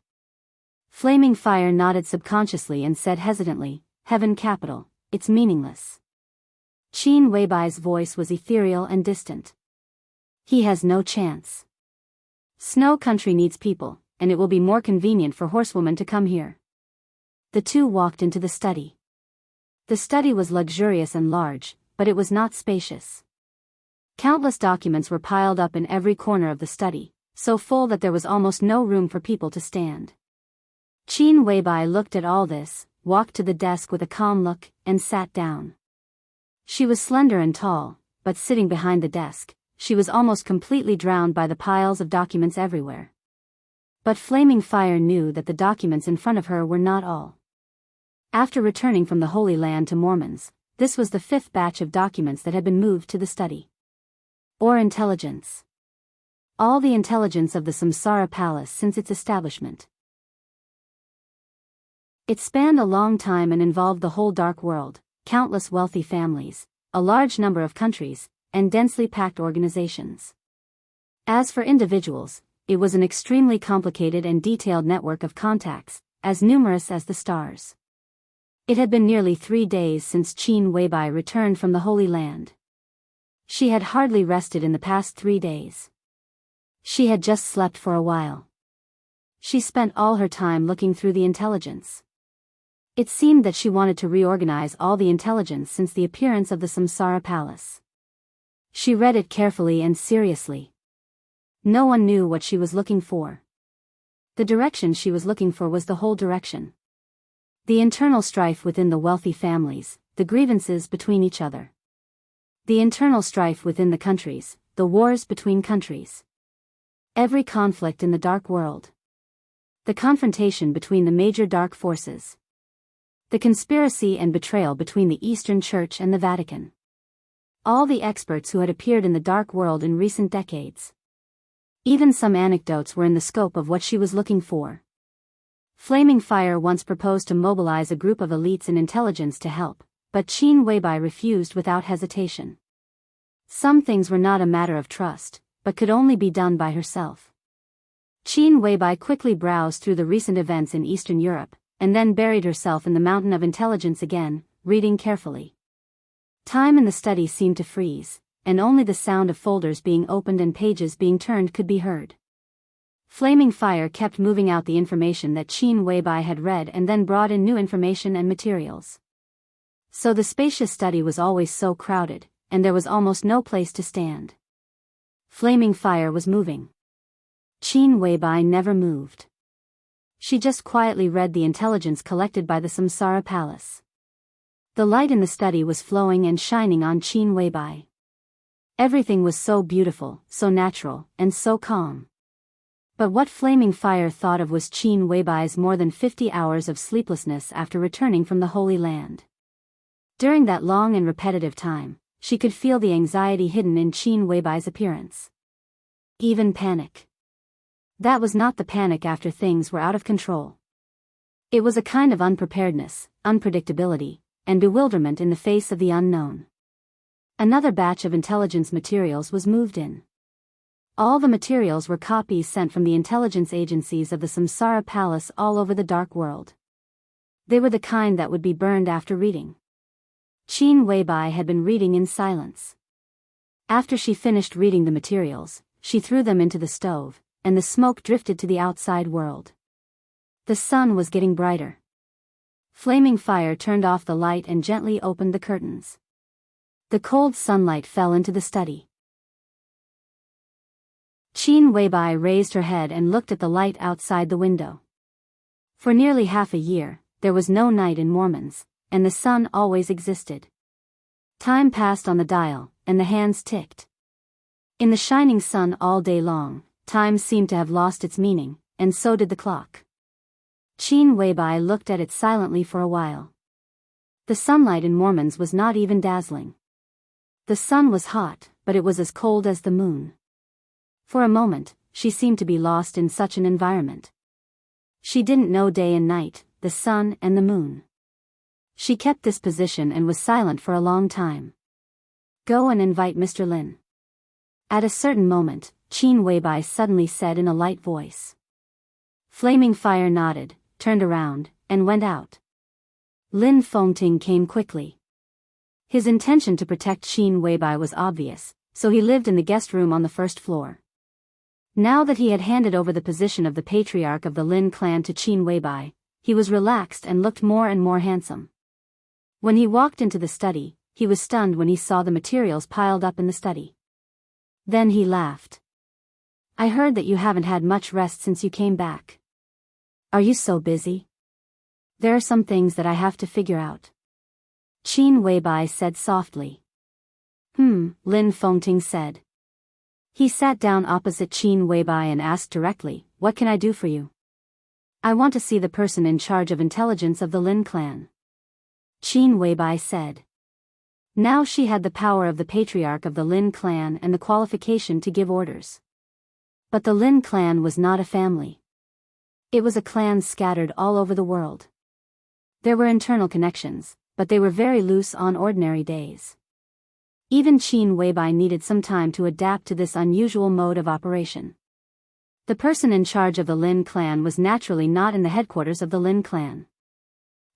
Flaming Fire nodded subconsciously and said hesitantly, Heaven Capital, it's meaningless. Qin Weibai's voice was ethereal and distant. He has no chance. Snow Country needs people, and it will be more convenient for Horsewoman to come here. The two walked into the study. The study was luxurious and large, but it was not spacious. Countless documents were piled up in every corner of the study, so full that there was almost no room for people to stand. Qin Weibai looked at all this, walked to the desk with a calm look, and sat down. She was slender and tall, but sitting behind the desk, she was almost completely drowned by the piles of documents everywhere. But Flaming Fire knew that the documents in front of her were not all. After returning from the Holy Land to Mormons, this was the 5th batch of documents that had been moved to the study. Or intelligence. All the intelligence of the Samsara Palace since its establishment. It spanned a long time and involved the whole dark world, countless wealthy families, a large number of countries, and densely packed organizations. As for individuals, it was an extremely complicated and detailed network of contacts, as numerous as the stars. It had been nearly 3 days since Qin Weibai returned from the Holy Land. She had hardly rested in the past 3 days. She had just slept for a while. She spent all her time looking through the intelligence. It seemed that she wanted to reorganize all the intelligence since the appearance of the Samsara Palace. She read it carefully and seriously. No one knew what she was looking for. The direction she was looking for was the whole direction. The internal strife within the wealthy families, the grievances between each other. The internal strife within the countries, the wars between countries. Every conflict in the dark world. The confrontation between the major dark forces. The conspiracy and betrayal between the Eastern Church and the Vatican. All the experts who had appeared in the dark world in recent decades. Even some anecdotes were in the scope of what she was looking for. Flaming Fire once proposed to mobilize a group of elites in intelligence to help, but Qin Weibai refused without hesitation. Some things were not a matter of trust, but could only be done by herself. Qin Weibai quickly browsed through the recent events in Eastern Europe, and then buried herself in the mountain of intelligence again, reading carefully. Time in the study seemed to freeze, and only the sound of folders being opened and pages being turned could be heard. Flaming Fire kept moving out the information that Qin Weibai had read and then brought in new information and materials. So the spacious study was always so crowded, and there was almost no place to stand. Flaming Fire was moving. Qin Weibai never moved. She just quietly read the intelligence collected by the Samsara Palace. The light in the study was flowing and shining on Qin Weibai. Everything was so beautiful, so natural, and so calm. But what Flaming Fire thought of was Qin Weibai's more than 50 hours of sleeplessness after returning from the Holy Land. During that long and repetitive time, she could feel the anxiety hidden in Qin Weibai's appearance. Even panic. That was not the panic after things were out of control. It was a kind of unpreparedness, unpredictability, and bewilderment in the face of the unknown. Another batch of intelligence materials was moved in. All the materials were copies sent from the intelligence agencies of the Samsara Palace all over the dark world. They were the kind that would be burned after reading. Qin Weibai had been reading in silence. After she finished reading the materials, she threw them into the stove, and the smoke drifted to the outside world. The sun was getting brighter. Flaming Fire turned off the light and gently opened the curtains. The cold sunlight fell into the study. Qin Weibai raised her head and looked at the light outside the window. For nearly half a year, there was no night in Mormons, and the sun always existed. Time passed on the dial, and the hands ticked. In the shining sun all day long, time seemed to have lost its meaning, and so did the clock. Qin Weibai looked at it silently for a while. The sunlight in Mormons was not even dazzling. The sun was hot, but it was as cold as the moon. For a moment, she seemed to be lost in such an environment. She didn't know day and night, the sun and the moon. She kept this position and was silent for a long time. Go and invite Mr. Lin. At a certain moment, Qin Weibai suddenly said in a light voice. Flaming Fire nodded, turned around, and went out. Lin Fengting came quickly. His intention to protect Qin Weibai was obvious, so he lived in the guest room on the first floor. Now that he had handed over the position of the patriarch of the Lin clan to Qin Weibai, he was relaxed and looked more and more handsome. When he walked into the study, he was stunned when he saw the materials piled up in the study. Then he laughed. I heard that you haven't had much rest since you came back. Are you so busy? There are some things that I have to figure out. Qin Weibai said softly. Lin Fengting said. He sat down opposite Qin Weibai and asked directly, what can I do for you? I want to see the person in charge of intelligence of the Lin clan. Qin Weibai said. Now she had the power of the patriarch of the Lin clan and the qualification to give orders. But the Lin clan was not a family. It was a clan scattered all over the world. There were internal connections, but they were very loose on ordinary days. Even Qin Weibai needed some time to adapt to this unusual mode of operation. The person in charge of the Lin clan was naturally not in the headquarters of the Lin clan.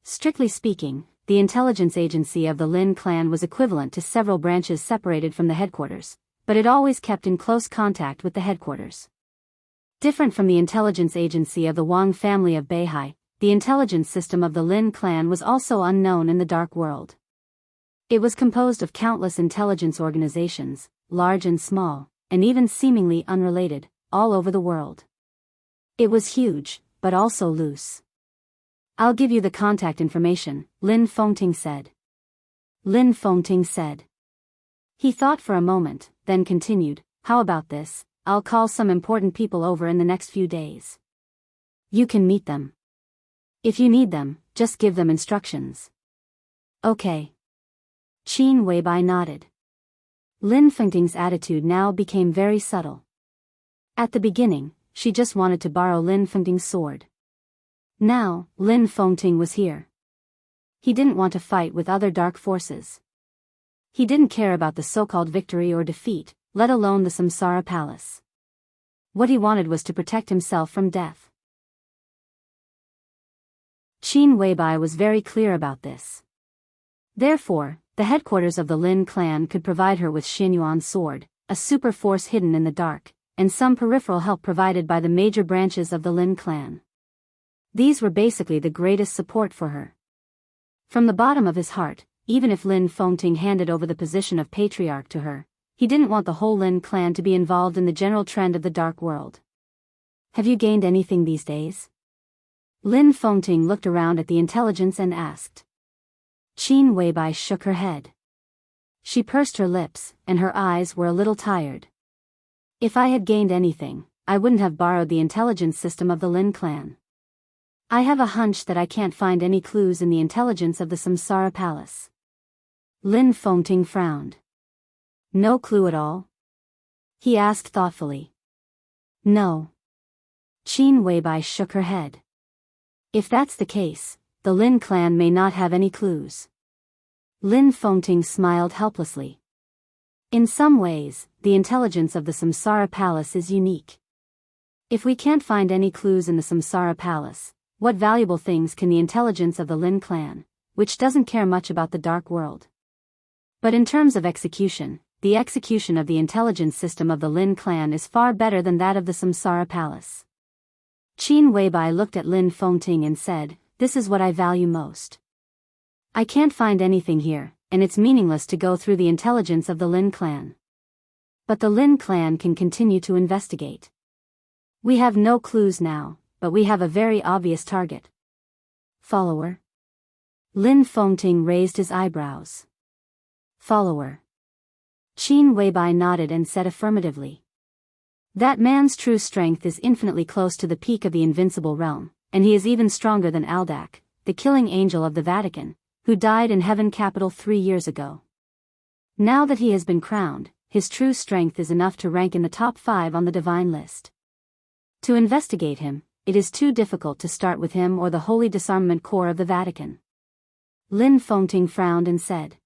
Strictly speaking, the intelligence agency of the Lin clan was equivalent to several branches separated from the headquarters, but it always kept in close contact with the headquarters. Different from the intelligence agency of the Wang family of Beihai, the intelligence system of the Lin clan was also unknown in the dark world. It was composed of countless intelligence organizations, large and small, and even seemingly unrelated, all over the world. It was huge, but also loose. "I'll give you the contact information," Lin Fengting said. Lin Fengting said. He thought for a moment, then continued, "How about this? I'll call some important people over in the next few days. You can meet them. If you need them, just give them instructions." "Okay." Qin Weibai nodded. Lin Fengting's attitude now became very subtle. At the beginning, she just wanted to borrow Lin Fengting's sword. Now, Lin Fengting was here. He didn't want to fight with other dark forces. He didn't care about the so-called victory or defeat, let alone the Samsara Palace. What he wanted was to protect himself from death. Qin Weibai was very clear about this. Therefore, the headquarters of the Lin clan could provide her with Xianyuan's sword, a super force hidden in the dark, and some peripheral help provided by the major branches of the Lin clan. These were basically the greatest support for her. From the bottom of his heart, even if Lin Fengting handed over the position of patriarch to her, he didn't want the whole Lin clan to be involved in the general trend of the dark world. "Have you gained anything these days?" Lin Fengting looked around at the intelligence and asked. Qin Weibai shook her head. She pursed her lips, and her eyes were a little tired. "If I had gained anything, I wouldn't have borrowed the intelligence system of the Lin clan. I have a hunch that I can't find any clues in the intelligence of the Samsara Palace." Lin Fengting frowned. "No clue at all?" he asked thoughtfully. "No." Qin Weibai shook her head. "If that's the case, the Lin clan may not have any clues." Lin Fengting smiled helplessly. "In some ways, the intelligence of the Samsara Palace is unique. If we can't find any clues in the Samsara Palace, what valuable things can the intelligence of the Lin clan, which doesn't care much about the dark world? But in terms of execution, the execution of the intelligence system of the Lin clan is far better than that of the Samsara Palace." Qin Weibai looked at Lin Fengting and said, "This is what I value most. I can't find anything here, and it's meaningless to go through the intelligence of the Lin clan. But the Lin clan can continue to investigate. We have no clues now, but we have a very obvious target." "Follower?" Lin Fengting raised his eyebrows. "Follower." Qin Weibai nodded and said affirmatively. "That man's true strength is infinitely close to the peak of the invincible realm, and he is even stronger than Aldak, the killing angel of the Vatican, who died in Heaven Capital 3 years ago. Now that he has been crowned, his true strength is enough to rank in the top 5 on the divine list. To investigate him, it is too difficult to start with him or the Holy Disarmament Corps of the Vatican." Lin Fengting frowned and said.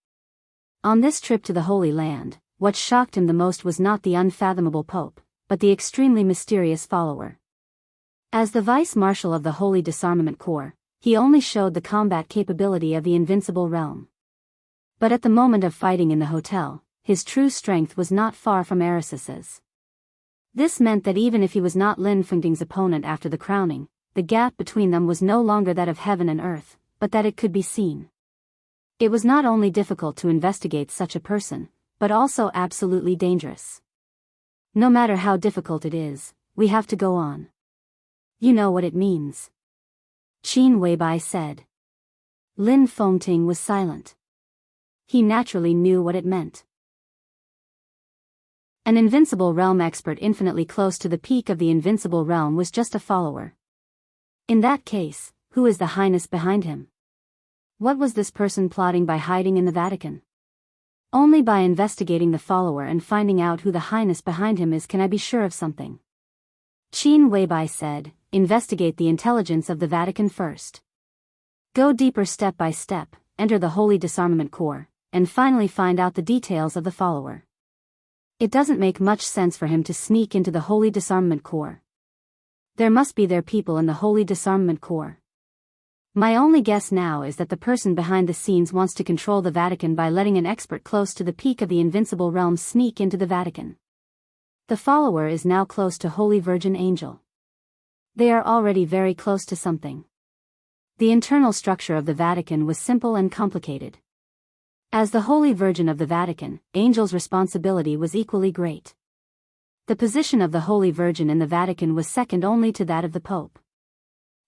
On this trip to the Holy Land, what shocked him the most was not the unfathomable Pope, but the extremely mysterious follower. As the Vice-Marshal of the Holy Disarmament Corps, he only showed the combat capability of the invincible realm. But at the moment of fighting in the hotel, his true strength was not far from Erisis's. This meant that even if he was not Lin Fengting's opponent after the crowning, the gap between them was no longer that of heaven and earth, but that it could be seen. It was not only difficult to investigate such a person, but also absolutely dangerous. "No matter how difficult it is, we have to go on. You know what it means," Qin Weibai said. Lin Fengting was silent. He naturally knew what it meant. An invincible realm expert infinitely close to the peak of the invincible realm was just a follower. In that case, who is the highness behind him? What was this person plotting by hiding in the Vatican? Only by investigating the follower and finding out who the highness behind him is can I be sure of something. Qin Weibai said, "Investigate the intelligence of the Vatican first. Go deeper step by step, enter the Holy Disarmament Corps, and finally find out the details of the follower." It doesn't make much sense for him to sneak into the Holy Disarmament Corps. There must be their people in the Holy Disarmament Corps. My only guess now is that the person behind the scenes wants to control the Vatican by letting an expert close to the peak of the invincible realm sneak into the Vatican. The follower is now close to Holy Virgin Angel. They are already very close to something. The internal structure of the Vatican was simple and complicated. As the Holy Virgin of the Vatican, Angel's responsibility was equally great. The position of the Holy Virgin in the Vatican was second only to that of the Pope.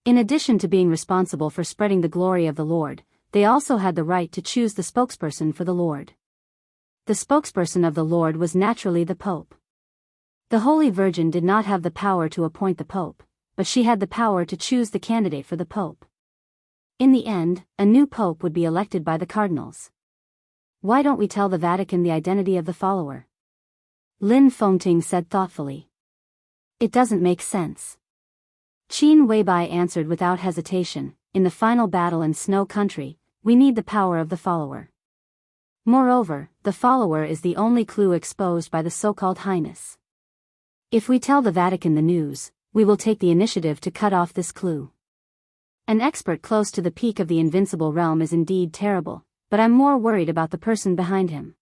In addition to being responsible for spreading the glory of the Lord, they also had the right to choose the spokesperson for the Lord. The spokesperson of the Lord was naturally the Pope. The Holy Virgin did not have the power to appoint the Pope, but she had the power to choose the candidate for the Pope. In the end, a new Pope would be elected by the cardinals. Why don't we tell the Vatican the identity of the follower? Lin Fengting said thoughtfully. It doesn't make sense. Qin Weibai answered without hesitation, in the final battle in Snow Country, we need the power of the follower. Moreover, the follower is the only clue exposed by the so-called Highness. If we tell the Vatican the news, we will take the initiative to cut off this clue. An expert close to the peak of the invincible realm is indeed terrible, but I'm more worried about the person behind him.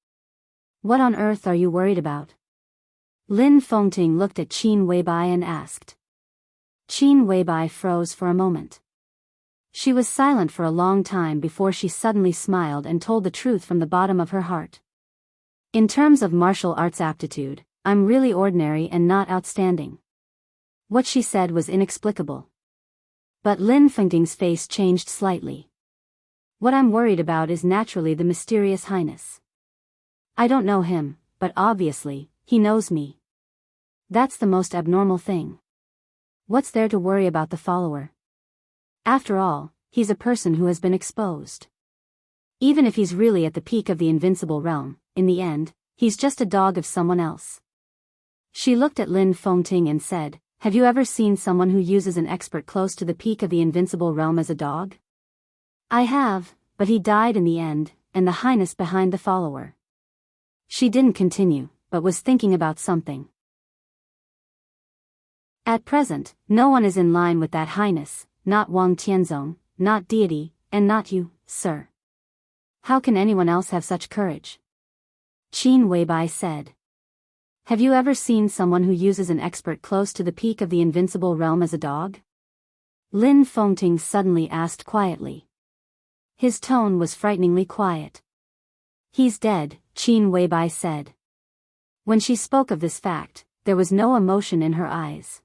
What on earth are you worried about? Lin Fengting looked at Qin Weibai and asked. Qin Weibai froze for a moment. She was silent for a long time before she suddenly smiled and told the truth from the bottom of her heart. In terms of martial arts aptitude, I'm really ordinary and not outstanding. What she said was inexplicable. But Lin Fengting's face changed slightly. What I'm worried about is naturally the mysterious Highness. I don't know him, but obviously, he knows me. That's the most abnormal thing. What's there to worry about the follower? After all, he's a person who has been exposed. Even if he's really at the peak of the invincible realm, in the end, he's just a dog of someone else. She looked at Lin Fengting and said, have you ever seen someone who uses an expert close to the peak of the invincible realm as a dog? I have, but he died in the end, and the Highness behind the follower. She didn't continue, but was thinking about something. At present, no one is in line with that Highness, not Wang Tianzong, not deity, and not you, sir. How can anyone else have such courage? Qin Weibai said. Have you ever seen someone who uses an expert close to the peak of the invincible realm as a dog? Lin Fengting suddenly asked quietly. His tone was frighteningly quiet. He's dead, Qin Weibai said. When she spoke of this fact, there was no emotion in her eyes.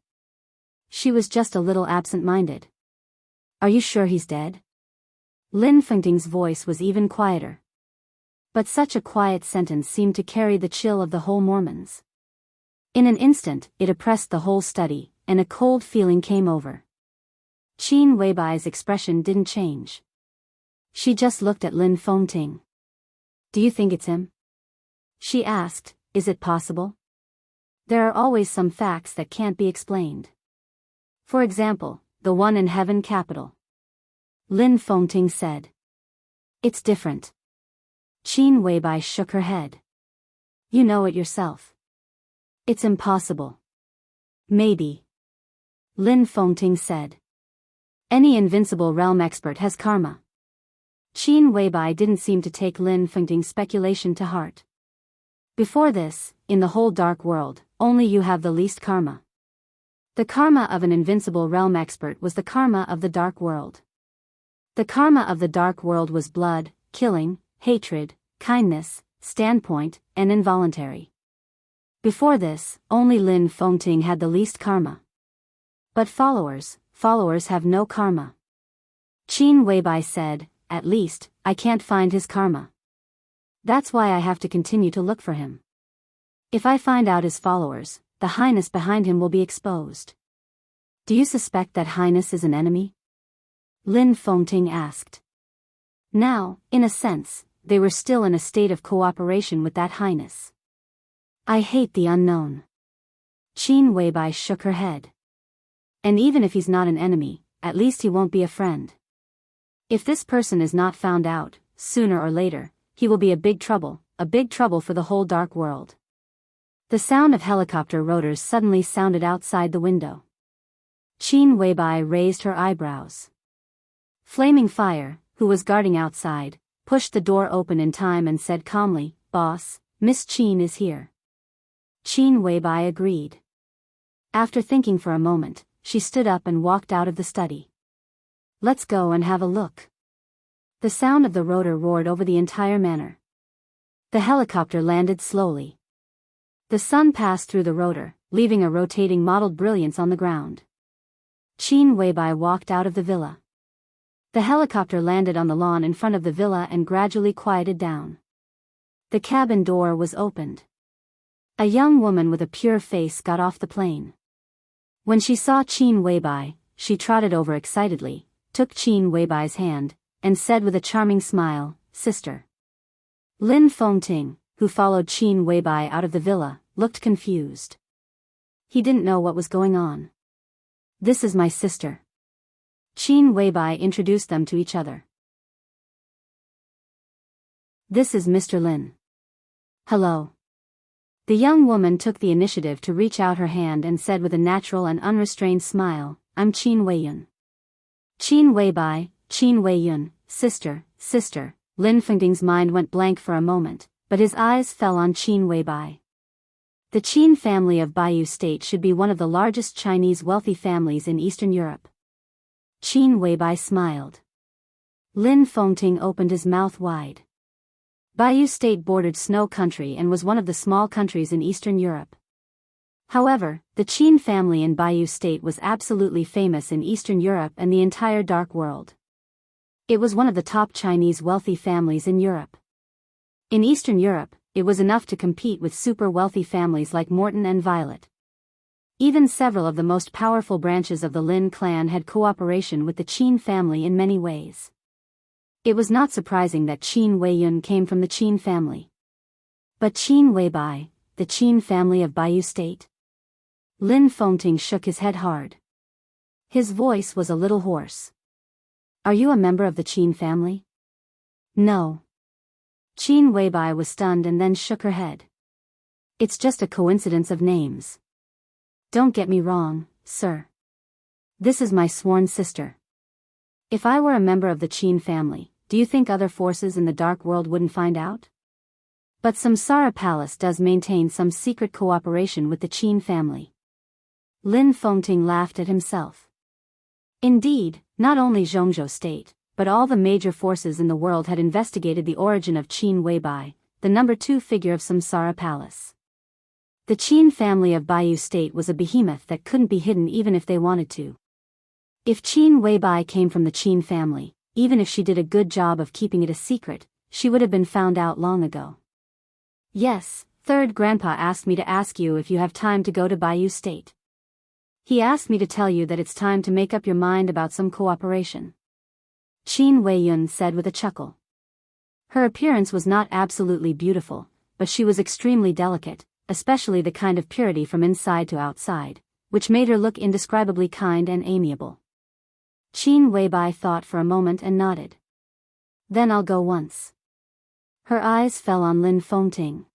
She was just a little absent-minded. Are you sure he's dead? Lin Fengting's voice was even quieter. But such a quiet sentence seemed to carry the chill of the whole Mormons. In an instant, it oppressed the whole study, and a cold feeling came over. Qin Weibai's expression didn't change. She just looked at Lin Fengting. Do you think it's him? She asked, is it possible? There are always some facts that can't be explained. For example, the one in Heaven Capital. Lin Fengting said. It's different. Qin Weibai shook her head. You know it yourself. It's impossible. Maybe. Lin Fengting said. Any invincible realm expert has karma. Qin Weibai didn't seem to take Lin Fengting's speculation to heart. Before this, in the whole dark world, only you have the least karma. The karma of an invincible realm expert was the karma of the dark world. The karma of the dark world was blood, killing, hatred, kindness, standpoint, and involuntary. Before this, only Lin Fengting had the least karma. But followers have no karma. Qin Weibai said, at least, I can't find his karma. That's why I have to continue to look for him. If I find out his followers, the Highness behind him will be exposed. Do you suspect that Highness is an enemy? Lin Fengting asked. Now, in a sense, they were still in a state of cooperation with that Highness. I hate the unknown. Qin Weibai shook her head. And even if he's not an enemy, at least he won't be a friend. If this person is not found out, sooner or later, he will be a big trouble for the whole dark world. The sound of helicopter rotors suddenly sounded outside the window. Qin Weibai raised her eyebrows. Flaming Fire, who was guarding outside, pushed the door open in time and said calmly, "Boss, Miss Qin is here." Qin Weibai agreed. After thinking for a moment, she stood up and walked out of the study. "Let's go and have a look." The sound of the rotor roared over the entire manor. The helicopter landed slowly. The sun passed through the rotor, leaving a rotating mottled brilliance on the ground. Qin Weibai walked out of the villa. The helicopter landed on the lawn in front of the villa and gradually quieted down. The cabin door was opened. A young woman with a pure face got off the plane. When she saw Qin Weibai, she trotted over excitedly, took Qin Weibai's hand, and said with a charming smile, "Sister." Lin Fengting, who followed Qin Weibai out of the villa, looked confused. He didn't know what was going on. "This is my sister." Qin Weibai introduced them to each other. "This is Mr. Lin." "Hello." The young woman took the initiative to reach out her hand and said with a natural and unrestrained smile, "I'm Qin Weiyun." Qin Weibai, Qin Weiyun, sister. Lin Fengting's mind went blank for a moment, but his eyes fell on Qin Weibai. The Qin family of Baiyu State should be one of the largest Chinese wealthy families in Eastern Europe. Qin Weibai smiled. Lin Fengting opened his mouth wide. Baiyu State bordered snow country and was one of the small countries in Eastern Europe. However, the Qin family in Baiyu State was absolutely famous in Eastern Europe and the entire Dark World. It was one of the top Chinese wealthy families in Europe. In Eastern Europe, it was enough to compete with super wealthy families like Morton and Violet. Even several of the most powerful branches of the Lin clan had cooperation with the Qin family in many ways. It was not surprising that Qin Weiyun came from the Qin family. But Qin Weibai, the Qin family of Baiyu State? Lin Fengting shook his head hard. His voice was a little hoarse. "Are you a member of the Qin family?" "No." Qin Weibai was stunned and then shook her head. "It's just a coincidence of names. Don't get me wrong, sir. This is my sworn sister. If I were a member of the Qin family, do you think other forces in the Dark World wouldn't find out? But Samsara Palace does maintain some secret cooperation with the Qin family." Lin Fengting laughed at himself. Indeed, not only Zhongzhou State, but all the major forces in the world had investigated the origin of Qin Weibai, the number 2 figure of Samsara Palace. The Qin family of Baiyu State was a behemoth that couldn't be hidden even if they wanted to. If Qin Weibai came from the Qin family, even if she did a good job of keeping it a secret, she would have been found out long ago. "Yes, third grandpa asked me to ask you if you have time to go to Baiyu State. He asked me to tell you that it's time to make up your mind about some cooperation." Qin Weiyun said with a chuckle. Her appearance was not absolutely beautiful, but she was extremely delicate, especially the kind of purity from inside to outside, which made her look indescribably kind and amiable. Qin Weibai thought for a moment and nodded. "Then I'll go once." Her eyes fell on Lin Fengting.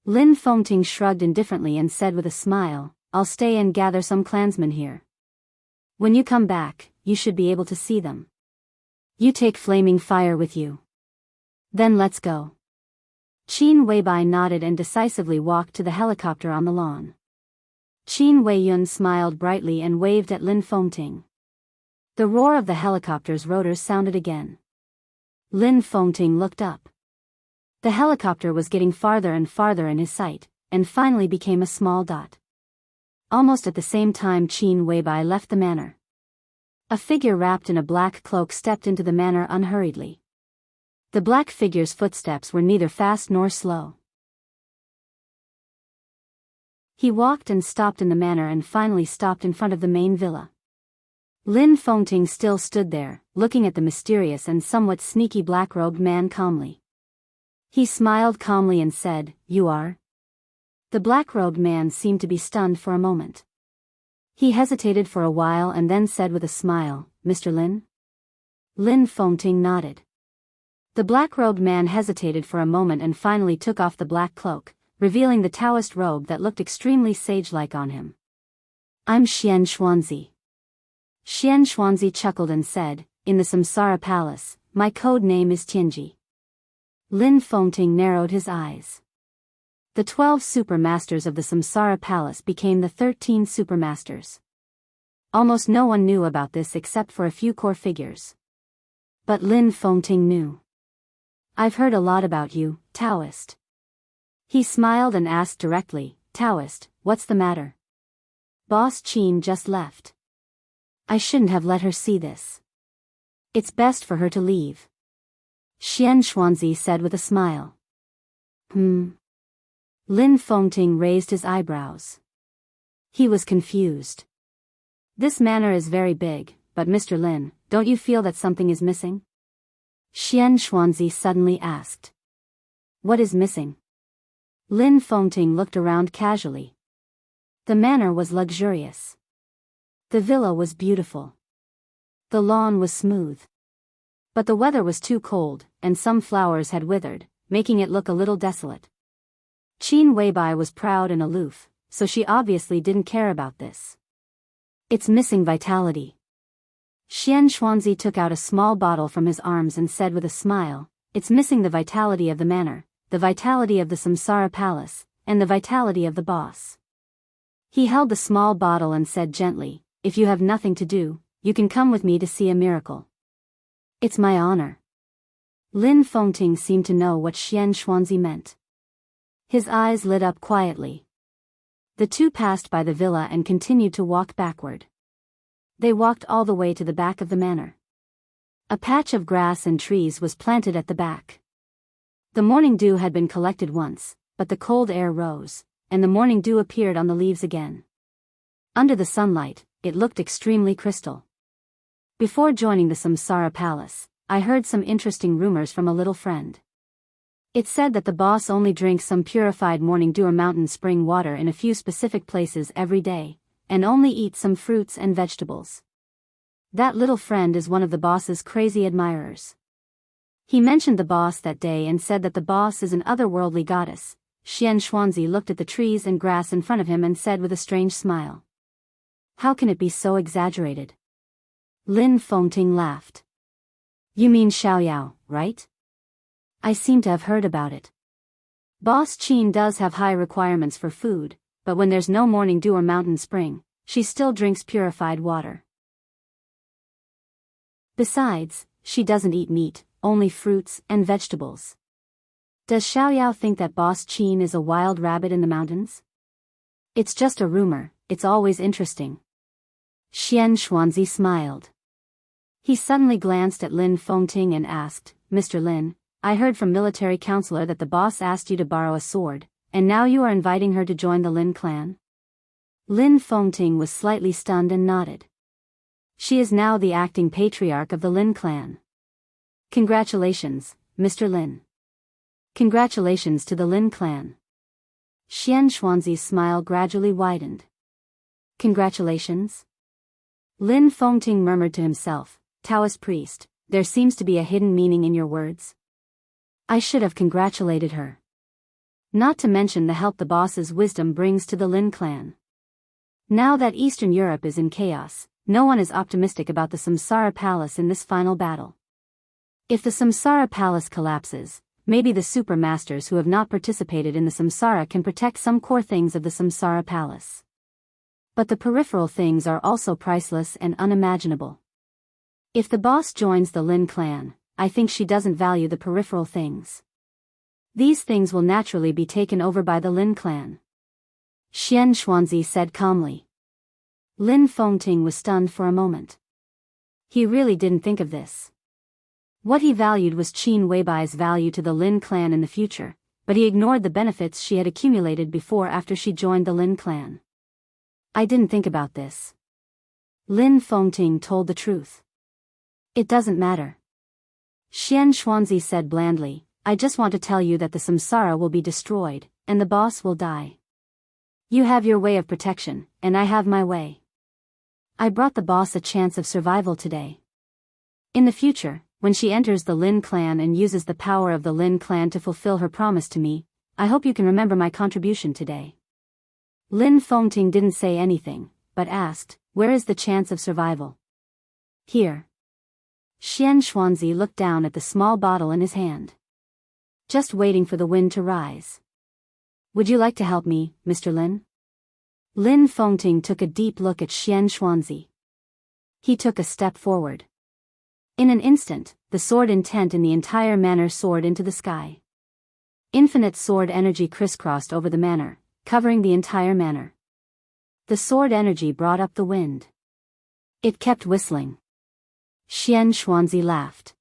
Lin Fengting shrugged indifferently and said with a smile, "I'll stay and gather some clansmen here. When you come back, you should be able to see them. You take Flaming Fire with you. Then let's go." Qin Weibai nodded and decisively walked to the helicopter on the lawn. Qin Weiyun smiled brightly and waved at Lin Fengting. The roar of the helicopter's rotors sounded again. Lin Fengting looked up. The helicopter was getting farther and farther in his sight, and finally became a small dot. Almost at the same time Qin Weibai left the manor. A figure wrapped in a black cloak stepped into the manor unhurriedly. The black figure's footsteps were neither fast nor slow. He walked and stopped in the manor and finally stopped in front of the main villa. Lin Fengting still stood there, looking at the mysterious and somewhat sneaky black-robed man calmly. He smiled calmly and said, "You are?" The black-robed man seemed to be stunned for a moment. He hesitated for a while and then said with a smile, "Mr. Lin?" Lin Fengting nodded. The black-robed man hesitated for a moment and finally took off the black cloak, revealing the Daoist robe that looked extremely sage-like on him. "I'm Xianxia." Xianxia chuckled and said, in the Samsara Palace. My code name is Tianji. Lin Fengting narrowed his eyes. The 12 supermasters of the Samsara Palace became the 13 supermasters. Almost no one knew about this except for a few core figures. But Lin Fengting knew. I've heard a lot about you, Daoist. He smiled and asked directly, Daoist, what's the matter? Boss Qin just left. I shouldn't have let her see this. It's best for her to leave. Xian Xuanzi said with a smile. Lin Fengting raised his eyebrows. He was confused. This manor is very big, but Mr. Lin, don't you feel that something is missing? Xian Xuanzi suddenly asked. What is missing? Lin Fengting looked around casually. The manor was luxurious. The villa was beautiful. The lawn was smooth. But the weather was too cold, and some flowers had withered, making it look a little desolate. Qin Weibai was proud and aloof, so she obviously didn't care about this. It's missing vitality. Xian Xuanzi took out a small bottle from his arms and said with a smile, it's missing the vitality of the manor, the vitality of the Samsara Palace, and the vitality of the boss. He held the small bottle and said gently, if you have nothing to do, you can come with me to see a miracle. It's my honor. Lin Fengting seemed to know what Xian Xuanzi meant. His eyes lit up quietly. The two passed by the villa and continued to walk backward. They walked all the way to the back of the manor. A patch of grass and trees was planted at the back. The morning dew had been collected once, but the cold air rose, and the morning dew appeared on the leaves again. Under the sunlight, it looked extremely crystal. Before joining the Samsara Palace, I heard some interesting rumors from a little friend. It said that the boss only drinks some purified morning dew or mountain spring water in a few specific places every day, and only eats some fruits and vegetables. That little friend is one of the boss's crazy admirers. He mentioned the boss that day and said that the boss is an otherworldly goddess. Xian Xuanzi looked at the trees and grass in front of him and said with a strange smile. How can it be so exaggerated? Lin Fengting laughed. You mean Xiaoyao, right? I seem to have heard about it. Boss Qin does have high requirements for food, but when there's no morning dew or mountain spring, she still drinks purified water. Besides, she doesn't eat meat, only fruits and vegetables. Does Xiaoyao think that Boss Qin is a wild rabbit in the mountains? It's just a rumor, it's always interesting. Xian Xuanzi smiled. He suddenly glanced at Lin Fengting and asked, Mr. Lin, I heard from military counselor that the boss asked you to borrow a sword, and now you are inviting her to join the Lin clan? Lin Fengting was slightly stunned and nodded. She is now the acting patriarch of the Lin clan. Congratulations, Mr. Lin. Congratulations to the Lin clan. Xian Xuanzi's smile gradually widened. Congratulations? Lin Fengting murmured to himself, Taoist priest, there seems to be a hidden meaning in your words. I should have congratulated her. Not to mention the help the boss's wisdom brings to the Lin clan. Now that Eastern Europe is in chaos, no one is optimistic about the Samsara Palace in this final battle. If the Samsara Palace collapses, maybe the supermasters who have not participated in the Samsara can protect some core things of the Samsara Palace. But the peripheral things are also priceless and unimaginable. If the boss joins the Lin clan, I think she doesn't value the peripheral things. These things will naturally be taken over by the Lin clan. Xian Xuanzi said calmly. Lin Fengting was stunned for a moment. He really didn't think of this. What he valued was Qin Weibai's value to the Lin clan in the future, but he ignored the benefits she had accumulated before after she joined the Lin clan. I didn't think about this. Lin Fengting told the truth. It doesn't matter. Xian Xuanzi said blandly, I just want to tell you that the samsara will be destroyed, and the boss will die. You have your way of protection, and I have my way. I brought the boss a chance of survival today. In the future, when she enters the Lin clan and uses the power of the Lin clan to fulfill her promise to me, I hope you can remember my contribution today. Lin Fengting didn't say anything, but asked, where is the chance of survival? Here. Xianxia looked down at the small bottle in his hand. Just waiting for the wind to rise. Would you like to help me, Mr. Lin? Lin Fengting took a deep look at Xianxia. He took a step forward. In an instant, the sword intent in the entire manor soared into the sky. Infinite sword energy crisscrossed over the manor, covering the entire manor. The sword energy brought up the wind. It kept whistling. Xianxia laughed.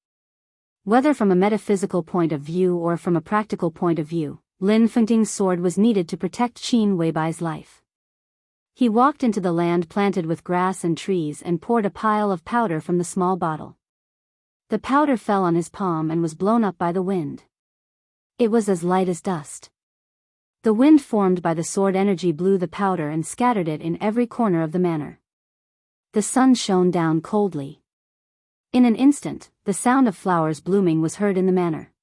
Whether from a metaphysical point of view or from a practical point of view, Lin Fengting's sword was needed to protect Qin Weibai's life. He walked into the land planted with grass and trees and poured a pile of powder from the small bottle. The powder fell on his palm and was blown up by the wind. It was as light as dust. The wind formed by the sword energy blew the powder and scattered it in every corner of the manor. The sun shone down coldly. In an instant, the sound of flowers blooming was heard in the manor.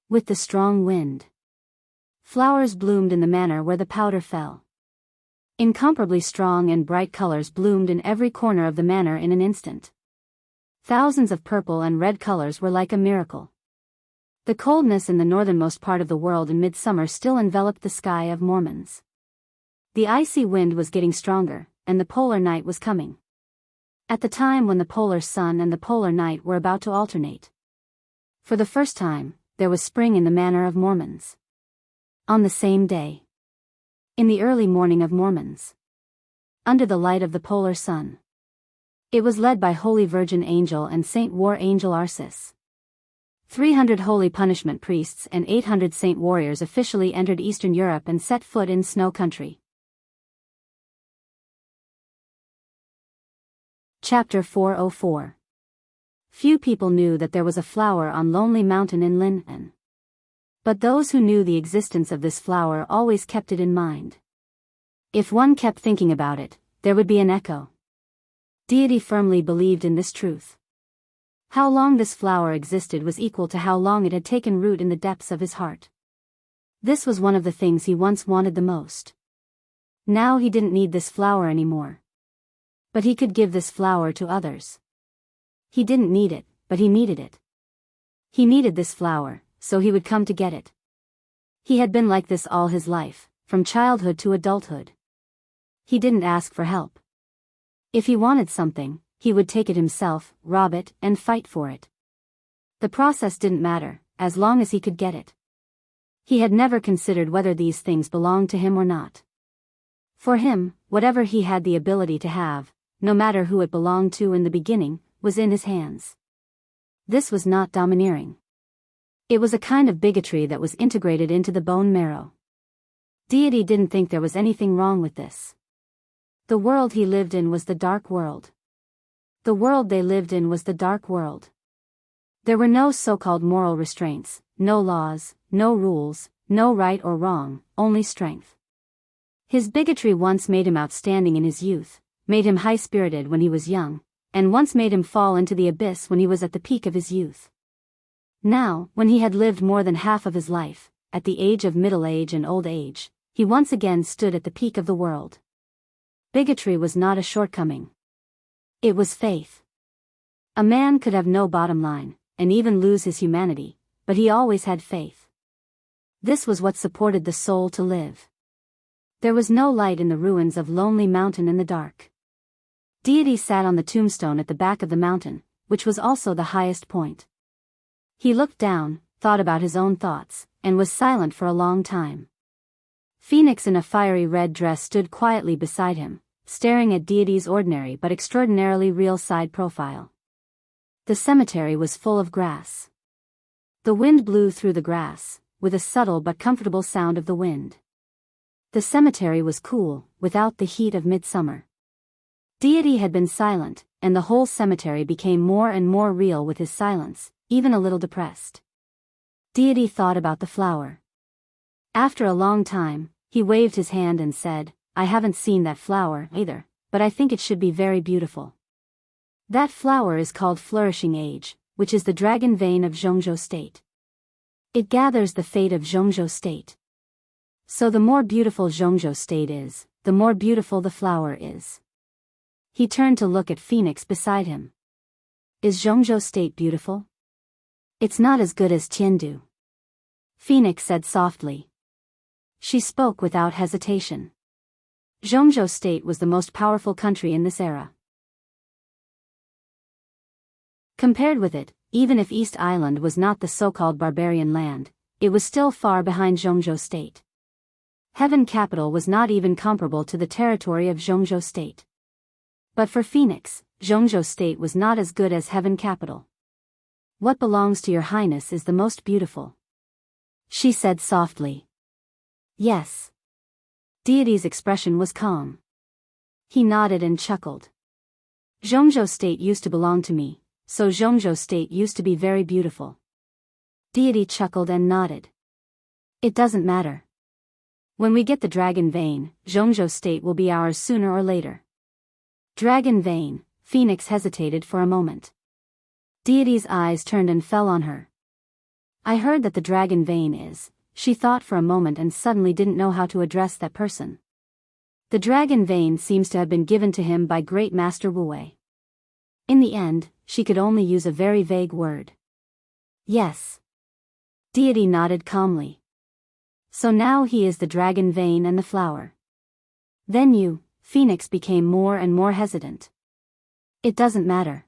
With the strong wind, flowers bloomed in the manor where the powder fell. Incomparably strong and bright colors bloomed in every corner of the manor in an instant. Thousands of purple and red colors were like a miracle. The coldness in the northernmost part of the world in midsummer still enveloped the sky of Mormons. The icy wind was getting stronger, and the polar night was coming. At the time when the polar sun and the polar night were about to alternate. For the first time, there was spring in the manor of Mormons. On the same day. In the early morning of Mormons. Under the light of the polar sun. It was led by Holy Virgin Angel and Saint War Angel Arcis. 300 holy punishment priests and 800 saint warriors officially entered Eastern Europe and set foot in snow country. Chapter 404. Few people knew that there was a flower on Lonely Mountain in Lin'an. But those who knew the existence of this flower always kept it in mind. If one kept thinking about it, there would be an echo. Deity firmly believed in this truth. How long this flower existed was equal to how long it had taken root in the depths of his heart. This was one of the things he once wanted the most. Now he didn't need this flower anymore. But he could give this flower to others. He didn't need it, but he needed it. He needed this flower, so he would come to get it. He had been like this all his life, from childhood to adulthood. He didn't ask for help. If he wanted something, he would take it himself, rob it, and fight for it. The process didn't matter, as long as he could get it. He had never considered whether these things belonged to him or not. For him, whatever he had the ability to have, no matter who it belonged to in the beginning, was in his hands. This was not domineering. It was a kind of bigotry that was integrated into the bone marrow. Deity didn't think there was anything wrong with this. The world he lived in was the dark world. The world they lived in was the dark world. There were no so-called moral restraints, no laws, no rules, no right or wrong, only strength. His bigotry once made him outstanding in his youth, made him high-spirited when he was young, and once made him fall into the abyss when he was at the peak of his youth. Now, when he had lived more than half of his life, at the age of middle age and old age, he once again stood at the peak of the world. Bigotry was not a shortcoming. It was faith. A man could have no bottom line, and even lose his humanity, but he always had faith. This was what supported the soul to live. There was no light in the ruins of Lonely Mountain in the dark. Deity sat on the tombstone at the back of the mountain, which was also the highest point. He looked down, thought about his own thoughts, and was silent for a long time. Phoenix in a fiery red dress stood quietly beside him, staring at Deity's ordinary but extraordinarily real side profile. The cemetery was full of grass. The wind blew through the grass, with a subtle but comfortable sound of the wind. The cemetery was cool, without the heat of midsummer. Deity had been silent, and the whole cemetery became more and more real with his silence, even a little depressed. Deity thought about the flower. After a long time, he waved his hand and said, "I haven't seen that flower either, but I think it should be very beautiful." That flower is called Flourishing Age, which is the dragon vein of Jianghu state. It gathers the fate of Jianghu state. So the more beautiful Jianghu state is, the more beautiful the flower is. He turned to look at Phoenix beside him. Is Jianghu State beautiful? It's not as good as Tiandu, Phoenix said softly. She spoke without hesitation. Jianghu State was the most powerful country in this era. Compared with it, even if East Island was not the so-called barbarian land, it was still far behind Jianghu State. Heaven Capital was not even comparable to the territory of Jianghu State. But for Phoenix, Jianghu State was not as good as Heaven Capital. What belongs to your highness is the most beautiful, she said softly. Yes. Deity's expression was calm. He nodded and chuckled. Jianghu State used to belong to me, so Jianghu State used to be very beautiful. Deity chuckled and nodded. It doesn't matter. When we get the Dragon Vein, Jianghu State will be ours sooner or later. Dragon Vein, Phoenix hesitated for a moment. Deity's eyes turned and fell on her. I heard that the Dragon Vein is, she thought for a moment and suddenly didn't know how to address that person. The Dragon Vein seems to have been given to him by Great Master Wu Wei. In the end, she could only use a very vague word. Yes. Deity nodded calmly. So now he is the Dragon Vein and the flower. Then you, Phoenix became more and more hesitant. It doesn't matter.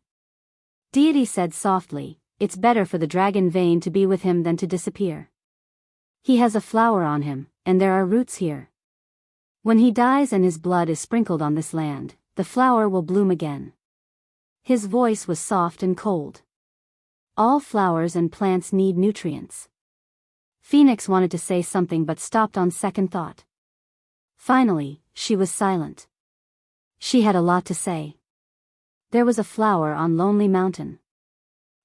Deity said softly, it's better for the Dragon Vein to be with him than to disappear. He has a flower on him, and there are roots here. When he dies and his blood is sprinkled on this land, the flower will bloom again. His voice was soft and cold. All flowers and plants need nutrients. Phoenix wanted to say something but stopped on second thought. Finally, she was silent. She had a lot to say. There was a flower on Lonely Mountain.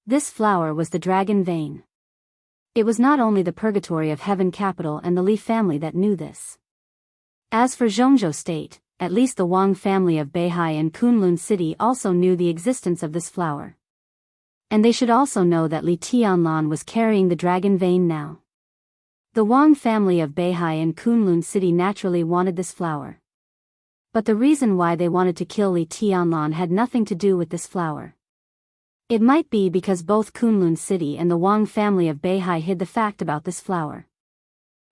This flower was the Dragon Vein. It was not only the purgatory of Heaven Capital and the Li family that knew this. As for Jianghu State, at least the Wang family of Beihai and Kunlun City also knew the existence of this flower. And they should also know that Li Tianlan was carrying the Dragon Vein now. The Wang family of Beihai and Kunlun City naturally wanted this flower. But the reason why they wanted to kill Li Tianlan had nothing to do with this flower. It might be because both Kunlun City and the Wang family of Beihai hid the fact about this flower.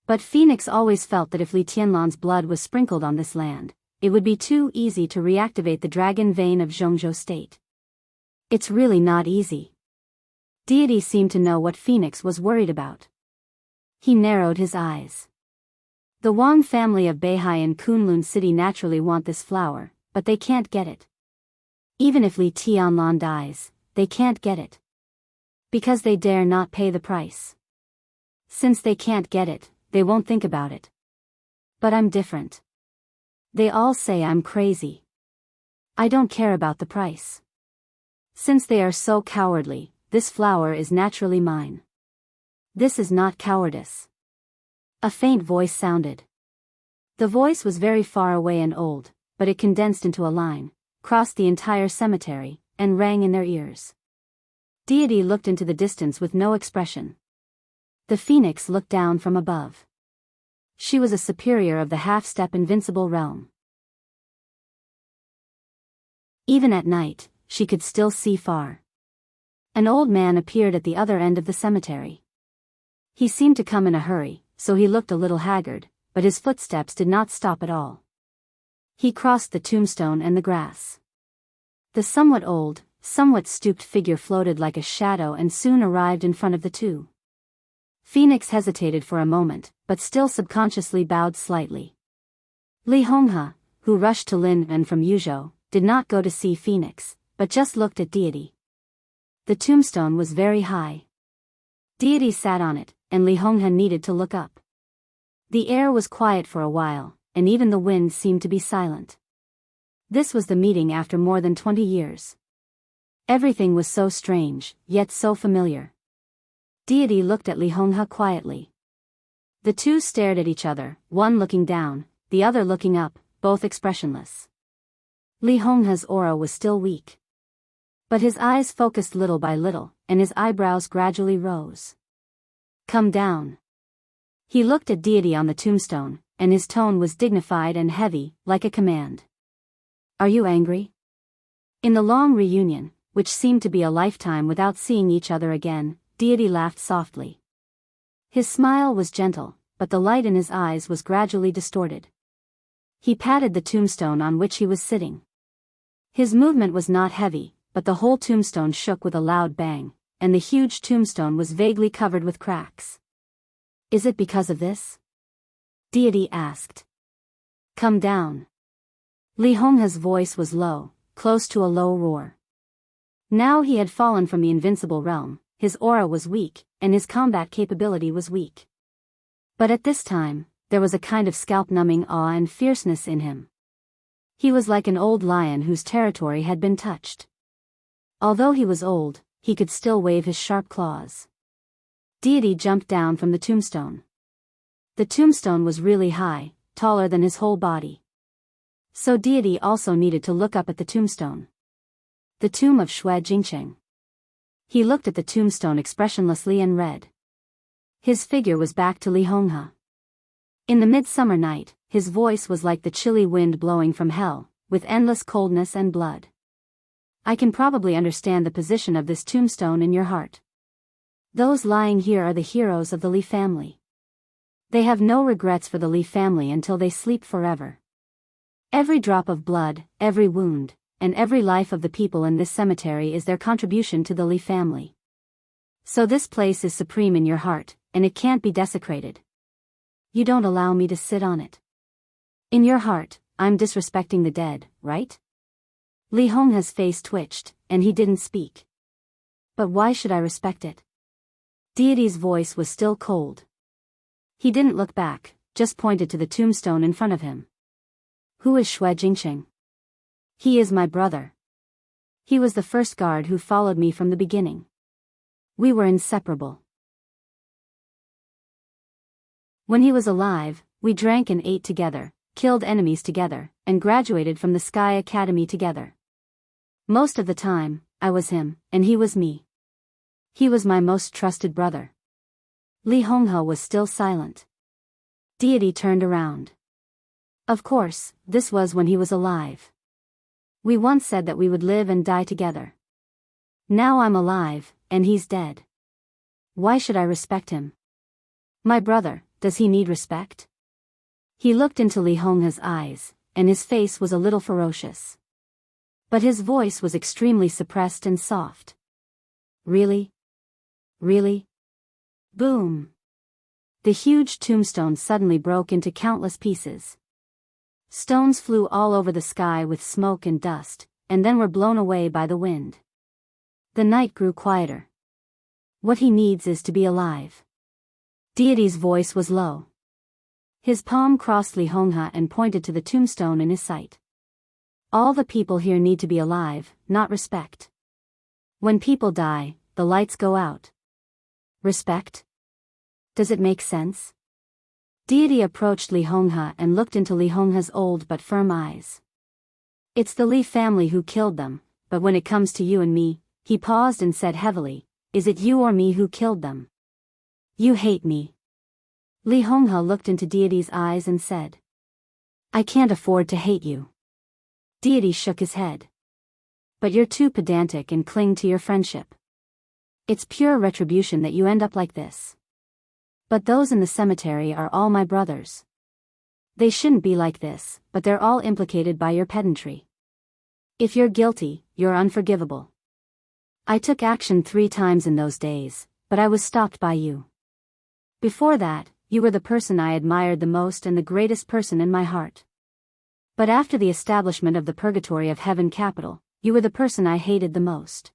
But Phoenix always felt that if Li Tianlan's blood was sprinkled on this land, it would be too easy to reactivate the Dragon Vein of Jianghu State. It's really not easy. Deity seemed to know what Phoenix was worried about. He narrowed his eyes. The Wang family of Beihai and Kunlun City naturally want this flower, but they can't get it. Even if Li Tianlan dies, they can't get it. Because they dare not pay the price. Since they can't get it, they won't think about it. But I'm different. They all say I'm crazy. I don't care about the price. Since they are so cowardly, this flower is naturally mine. This is not cowardice. A faint voice sounded. The voice was very far away and old, but it condensed into a line, crossed the entire cemetery, and rang in their ears. Deity looked into the distance with no expression. The Phoenix looked down from above. She was a superior of the half-step invincible realm. Even at night, she could still see far. An old man appeared at the other end of the cemetery. He seemed to come in a hurry, so he looked a little haggard, but his footsteps did not stop at all. He crossed the tombstone and the grass. The somewhat old, somewhat stooped figure floated like a shadow and soon arrived in front of the two. Phoenix hesitated for a moment, but still subconsciously bowed slightly. Li Honghe, who rushed to Lin and from Yuzhou, did not go to see Phoenix, but just looked at Deity. The tombstone was very high. Deity sat on it, and Li Honghe needed to look up. The air was quiet for a while, and even the wind seemed to be silent. This was the meeting after more than 20 years. Everything was so strange, yet so familiar. Deity looked at Li Honghe quietly. The two stared at each other, one looking down, the other looking up, both expressionless. Li Honghe's aura was still weak. But his eyes focused little by little, and his eyebrows gradually rose. Come down. He looked at Deity on the tombstone, and his tone was dignified and heavy, like a command. Are you angry? In the long reunion, which seemed to be a lifetime without seeing each other again, Deity laughed softly. His smile was gentle, but the light in his eyes was gradually distorted. He patted the tombstone on which he was sitting. His movement was not heavy, but the whole tombstone shook with a loud bang, and the huge tombstone was vaguely covered with cracks. Is it because of this? Deity asked. Come down. Li Honghe's voice was low, close to a low roar. Now he had fallen from the invincible realm, his aura was weak, and his combat capability was weak. But at this time, there was a kind of scalp-numbing awe and fierceness in him. He was like an old lion whose territory had been touched. Although he was old, he could still wave his sharp claws. Deity jumped down from the tombstone. The tombstone was really high, taller than his whole body. So Deity also needed to look up at the tombstone. The tomb of Wuxia Xianxia. He looked at the tombstone expressionlessly and read. His figure was back to Li Honghe. In the midsummer night, his voice was like the chilly wind blowing from hell, with endless coldness and blood. I can probably understand the position of this tombstone in your heart. Those lying here are the heroes of the Li family. They have no regrets for the Li family until they sleep forever. Every drop of blood, every wound, and every life of the people in this cemetery is their contribution to the Li family. So this place is supreme in your heart, and it can't be desecrated. You don't allow me to sit on it. In your heart, I'm disrespecting the dead, right? Li Honghe's face twitched, and he didn't speak. But why should I respect it? Deity's voice was still cold. He didn't look back, just pointed to the tombstone in front of him. Who is Wuxia Xianxia? He is my brother. He was the first guard who followed me from the beginning. We were inseparable. When he was alive, we drank and ate together, killed enemies together, and graduated from the Sky Academy together. Most of the time, I was him, and he was me. He was my most trusted brother. Li Honghe was still silent. Deity turned around. Of course, this was when he was alive. We once said that we would live and die together. Now I'm alive, and he's dead. Why should I respect him? My brother, does he need respect? He looked into Li Honghe's eyes, and his face was a little ferocious. But his voice was extremely suppressed and soft. Really? Really? Boom! The huge tombstone suddenly broke into countless pieces. Stones flew all over the sky with smoke and dust, and then were blown away by the wind. The night grew quieter. What he needs is to be alive. Deity's voice was low. His palm crossed Li Honghe and pointed to the tombstone in his sight. All the people here need to be alive, not respect. When people die, the lights go out. Respect? Does it make sense? Deity approached Li Honghe and looked into Li Honghe's old but firm eyes. It's the Li family who killed them, but when it comes to you and me, he paused and said heavily, is it you or me who killed them? You hate me. Li Honghe looked into Deity's eyes and said, I can't afford to hate you. Deity shook his head. But you're too pedantic and cling to your friendship. It's pure retribution that you end up like this. But those in the cemetery are all my brothers. They shouldn't be like this, but they're all implicated by your pedantry. If you're guilty, you're unforgivable. I took action 3 times in those days, but I was stopped by you. Before that, you were the person I admired the most and the greatest person in my heart. But after the establishment of the Purgatory of Heaven capital, you were the person I hated the most.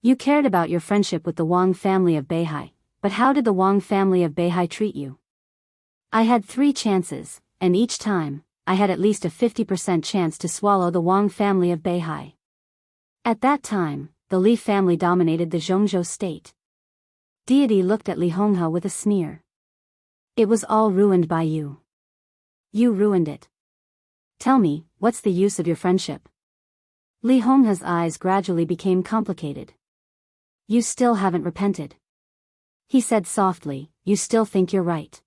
You cared about your friendship with the Wang family of Beihai, but how did the Wang family of Beihai treat you? I had 3 chances, and each time, I had at least a 50% chance to swallow the Wang family of Beihai. At that time, the Li family dominated the Zhongzhou state. Deity looked at Li Honghe with a sneer. It was all ruined by you. You ruined it. Tell me, what's the use of your friendship? Li Honghe's eyes gradually became complicated. You still haven't repented. He said softly, you still think you're right.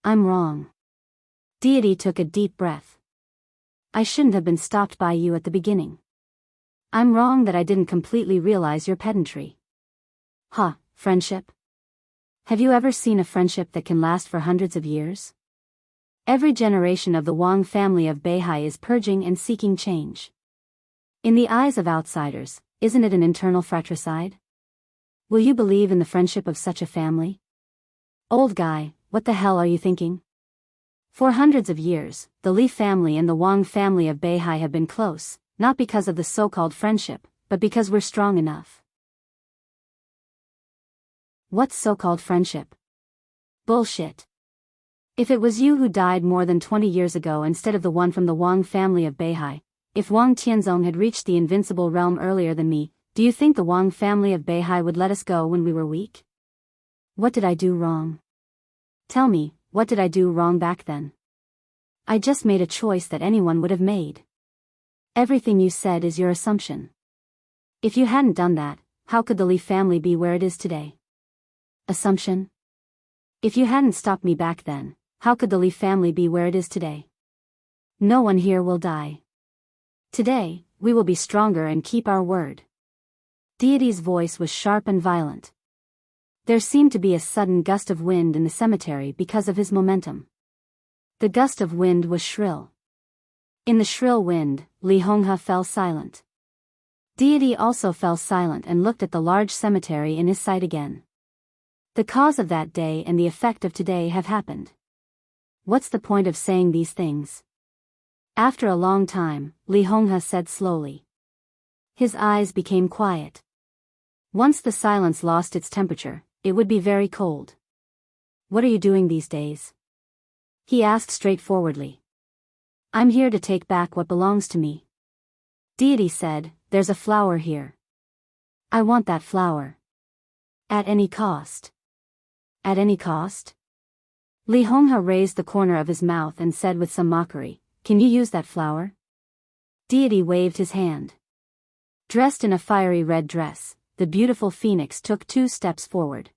I'm wrong. Deity took a deep breath. I shouldn't have been stopped by you at the beginning. I'm wrong that I didn't completely realize your pedantry. Ha, friendship? Have you ever seen a friendship that can last for hundreds of years? Every generation of the Wang family of Beihai is purging and seeking change. In the eyes of outsiders, isn't it an internal fratricide? Will you believe in the friendship of such a family? Old guy, what the hell are you thinking? For hundreds of years, the Li family and the Wang family of Beihai have been close, not because of the so-called friendship, but because we're strong enough. What's so-called friendship? Bullshit. If it was you who died more than 20 years ago instead of the one from the Wang family of Beihai, if Wang Tianzong had reached the invincible realm earlier than me, do you think the Wang family of Beihai would let us go when we were weak? What did I do wrong? Tell me, what did I do wrong back then? I just made a choice that anyone would have made. Everything you said is your assumption. If you hadn't done that, how could the Li family be where it is today? Assumption? If you hadn't stopped me back then, how could the Li family be where it is today? No one here will die. Today, we will be stronger and keep our word. Deity's voice was sharp and violent. There seemed to be a sudden gust of wind in the cemetery because of his momentum. The gust of wind was shrill. In the shrill wind, Li Honghe fell silent. Deity also fell silent and looked at the large cemetery in his sight again. The cause of that day and the effect of today have happened. What's the point of saying these things? After a long time, Li Honghe said slowly. His eyes became quiet. Once the silence lost its temperature, it would be very cold. What are you doing these days? He asked straightforwardly. I'm here to take back what belongs to me. Deity said, there's a flower here. I want that flower. At any cost. At any cost? Li Honghe raised the corner of his mouth and said with some mockery, can you use that flower? Deity waved his hand. Dressed in a fiery red dress, the beautiful Phoenix took 2 steps forward.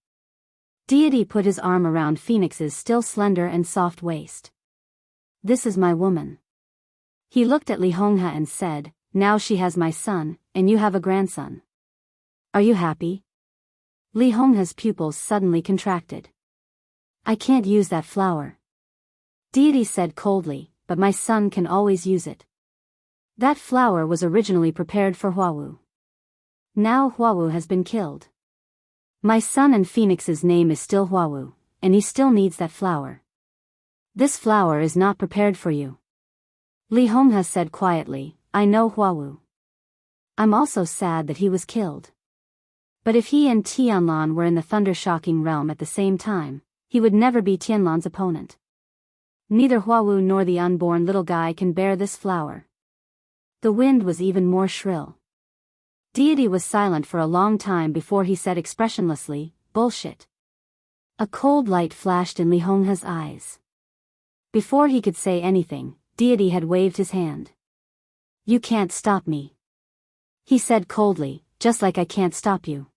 Deity put his arm around Phoenix's still slender and soft waist. This is my woman. He looked at Li Honghe and said, now she has my son, and you have a grandson. Are you happy? Li Honghe's pupils suddenly contracted. I can't use that flower. Deity said coldly, but my son can always use it. That flower was originally prepared for Huawu. Now Huawu has been killed. My son and Phoenix's name is still Huawu, and he still needs that flower. This flower is not prepared for you. Li Honghe said quietly, I know Huawu. I'm also sad that he was killed. But if he and Tianlan were in the thunder-shocking realm at the same time, he would never be Tianlan's opponent. Neither Huawu nor the unborn little guy can bear this flower. The wind was even more shrill. Deity was silent for a long time before he said expressionlessly, bullshit. A cold light flashed in Li Honghe's eyes. Before he could say anything, Deity had waved his hand. You can't stop me. He said coldly, just like I can't stop you.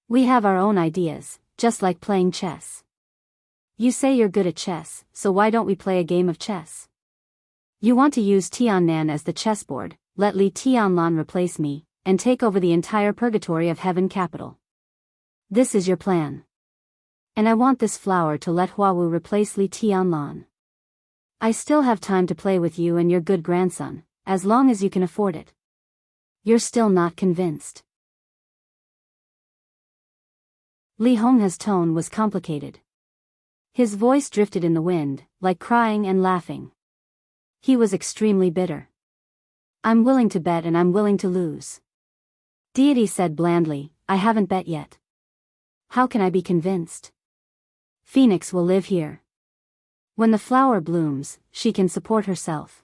We have our own ideas, just like playing chess. You say you're good at chess, so why don't we play a game of chess? You want to use Tiannan as the chessboard, let Li Tianlan replace me, and take over the entire purgatory of heaven capital. This is your plan. And I want this flower to let Huawu replace Li Tianlan. I still have time to play with you and your good grandson, as long as you can afford it. You're still not convinced. Li Honghe's tone was complicated. His voice drifted in the wind, like crying and laughing. He was extremely bitter. I'm willing to bet and I'm willing to lose. Deity said blandly, I haven't bet yet. How can I be convinced? Phoenix will live here. When the flower blooms, she can support herself.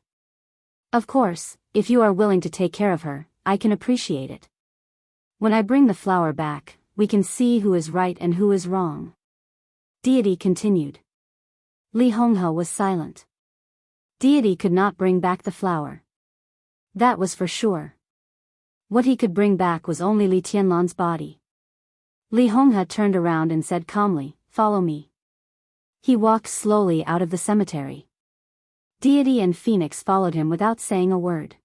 Of course, if you are willing to take care of her, I can appreciate it. When I bring the flower back, we can see who is right and who is wrong. Deity continued. Li Honghe was silent. Deity could not bring back the flower. That was for sure. What he could bring back was only Li Tianlan's body. Li Honghe turned around and said calmly, follow me. He walked slowly out of the cemetery. Deity and Phoenix followed him without saying a word.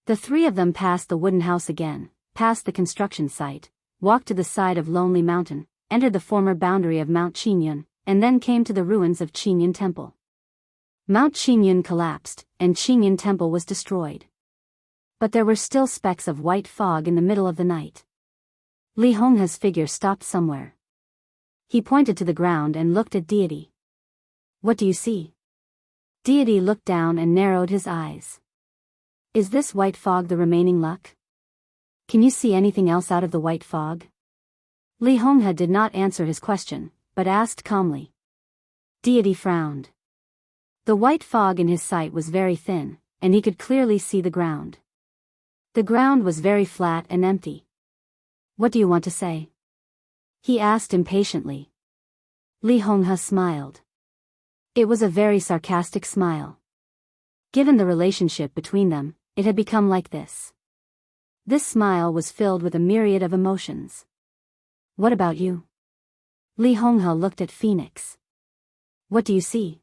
The three of them passed the wooden house again, passed the construction site, walked to the side of Lonely Mountain, entered the former boundary of Mount Qingyun, and then came to the ruins of Qingyun Temple. Mount Qingyun collapsed, and Qingyun Temple was destroyed. But there were still specks of white fog in the middle of the night. Li Honghe's figure stopped somewhere. He pointed to the ground and looked at Deity. "What do you see?" Deity looked down and narrowed his eyes. "Is this white fog the remaining luck? Can you see anything else out of the white fog?" Li Honghe did not answer his question, but asked calmly. Deity frowned. The white fog in his sight was very thin, and he could clearly see the ground. The ground was very flat and empty. "What do you want to say?" he asked impatiently. Li Honghe smiled. It was a very sarcastic smile. Given the relationship between them, it had become like this. This smile was filled with a myriad of emotions. "What about you?" Li Honghe looked at Phoenix. "What do you see?"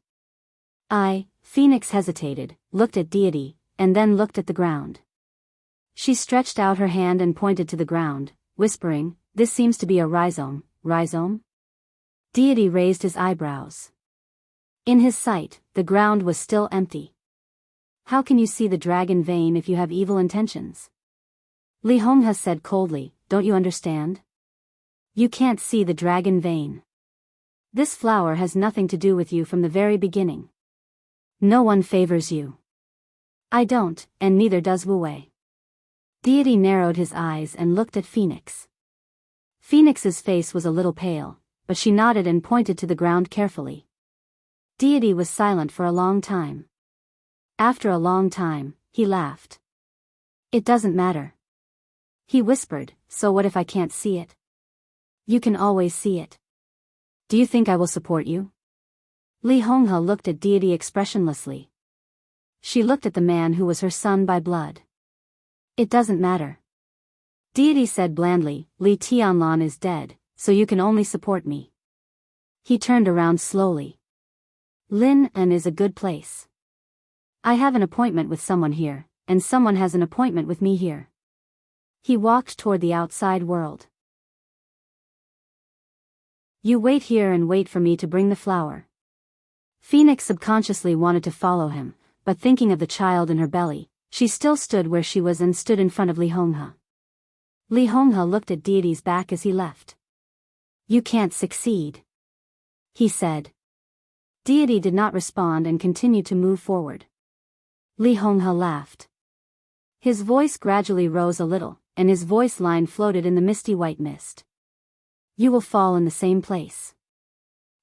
Phoenix hesitated, looked at Deity, and then looked at the ground. She stretched out her hand and pointed to the ground, whispering, "This seems to be a rhizome." "Rhizome?" Deity raised his eyebrows. In his sight, the ground was still empty. "How can you see the dragon vein if you have evil intentions?" Li Honghe said coldly, "Don't you understand? You can't see the dragon vein. This flower has nothing to do with you from the very beginning. No one favors you. I don't, and neither does Wu Wei." Deity narrowed his eyes and looked at Phoenix. Phoenix's face was a little pale, but she nodded and pointed to the ground carefully. Deity was silent for a long time. After a long time, he laughed. "It doesn't matter," he whispered, "so what if I can't see it? You can always see it. Do you think I will support you?" Li Honghe looked at Deity expressionlessly. She looked at the man who was her son by blood. "It doesn't matter." Deity said blandly, "Li Tianlan is dead, so you can only support me." He turned around slowly. "Lin An is a good place. I have an appointment with someone here, and someone has an appointment with me here." He walked toward the outside world. "You wait here and wait for me to bring the flower." Phoenix subconsciously wanted to follow him, but thinking of the child in her belly, she still stood where she was and stood in front of Li Honghe. Li Honghe looked at Deity's back as he left. "You can't succeed," he said. Deity did not respond and continued to move forward. Li Honghe laughed. His voice gradually rose a little, and his voice line floated in the misty white mist. "You will fall in the same place."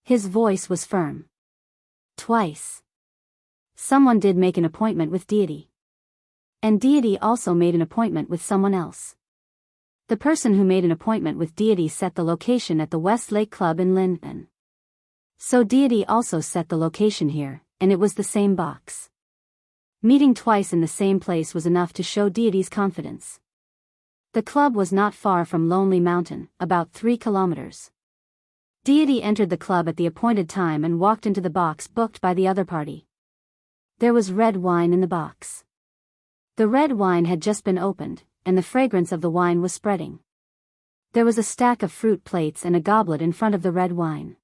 His voice was firm. "Twice. Someone did make an appointment with Deity. And Deity also made an appointment with someone else. The person who made an appointment with Deity set the location at the West Lake Club in Lincoln. So Deity also set the location here, and it was the same box. Meeting twice in the same place was enough to show Deity's confidence. The club was not far from Lonely Mountain, about 3 kilometers. Deity entered the club at the appointed time and walked into the box booked by the other party. There was red wine in the box. The red wine had just been opened, and the fragrance of the wine was spreading. There was a stack of fruit plates and a goblet in front of the red wine.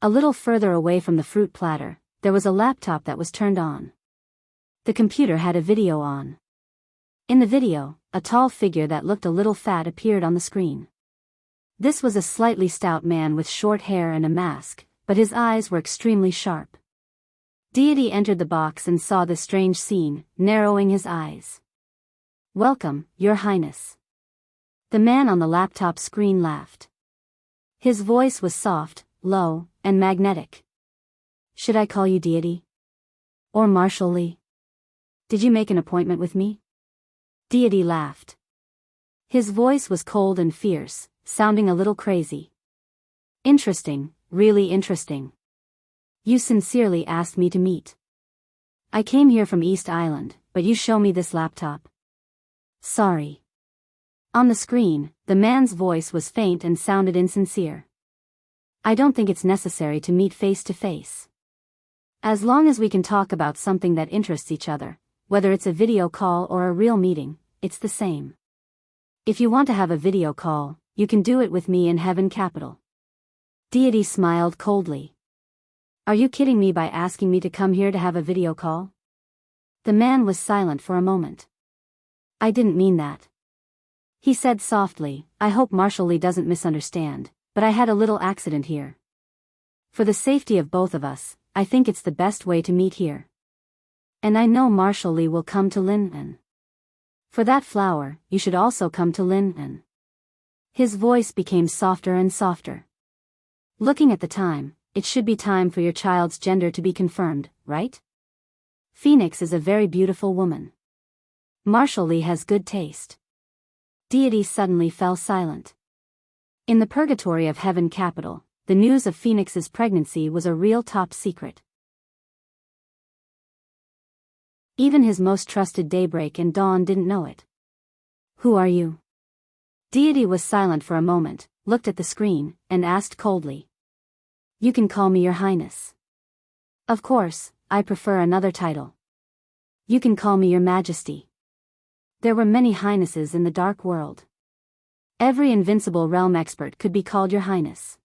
A little further away from the fruit platter, there was a laptop that was turned on. The computer had a video on. In the video, a tall figure that looked a little fat appeared on the screen. This was a slightly stout man with short hair and a mask, but his eyes were extremely sharp. Deity entered the box and saw this strange scene, narrowing his eyes. "Welcome, Your Highness." The man on the laptop screen laughed. His voice was soft, low, and magnetic. "Should I call you Deity? Or Marshal Li? Did you make an appointment with me?" Deity laughed. His voice was cold and fierce, sounding a little crazy. "Interesting, really interesting. You sincerely asked me to meet. I came here from East Island, but you show me this laptop. Sorry." On the screen, the man's voice was faint and sounded insincere. "I don't think it's necessary to meet face to face. As long as we can talk about something that interests each other, whether it's a video call or a real meeting, it's the same. If you want to have a video call, you can do it with me in Heaven Capital. Deity smiled coldly. Are you kidding me by asking me to come here to have a video call? The man was silent for a moment. I didn't mean that. He said softly, I hope Marshal Li doesn't misunderstand, but I had a little accident here. For the safety of both of us, I think it's the best way to meet here. And I know Marshal Li will come to Lin'an. For that flower, you should also come to Lin'an. His voice became softer and softer. Looking at the time, it should be time for your child's gender to be confirmed, right? Phoenix is a very beautiful woman. Marshal Li has good taste. Deity suddenly fell silent. In the purgatory of Heaven Capital, the news of Phoenix's pregnancy was a real top secret. Even his most trusted Daybreak and Dawn didn't know it. Who are you? Deity was silent for a moment, looked at the screen, and asked coldly. You can call me Your Highness. Of course, I prefer another title. You can call me Your Majesty. There were many highnesses in the dark world. Every invincible realm expert could be called Your Highness.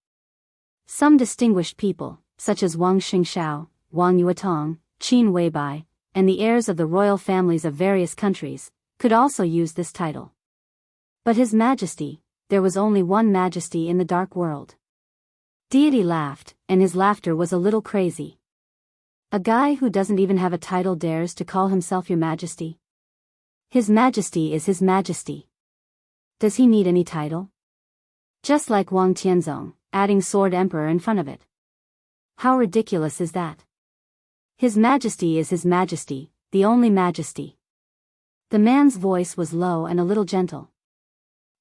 Some distinguished people, such as Wang Xingxiao, Wang Yuetong, Qin Weibai, and the heirs of the royal families of various countries, could also use this title. But His Majesty, there was only one Majesty in the dark world. Deity laughed, and his laughter was a little crazy. A guy who doesn't even have a title dares to call himself Your Majesty? His Majesty is His Majesty. Does he need any title? Just like Wang Tianzong, adding Sword Emperor in front of it. How ridiculous is that? His Majesty is His Majesty, the only Majesty. The man's voice was low and a little gentle.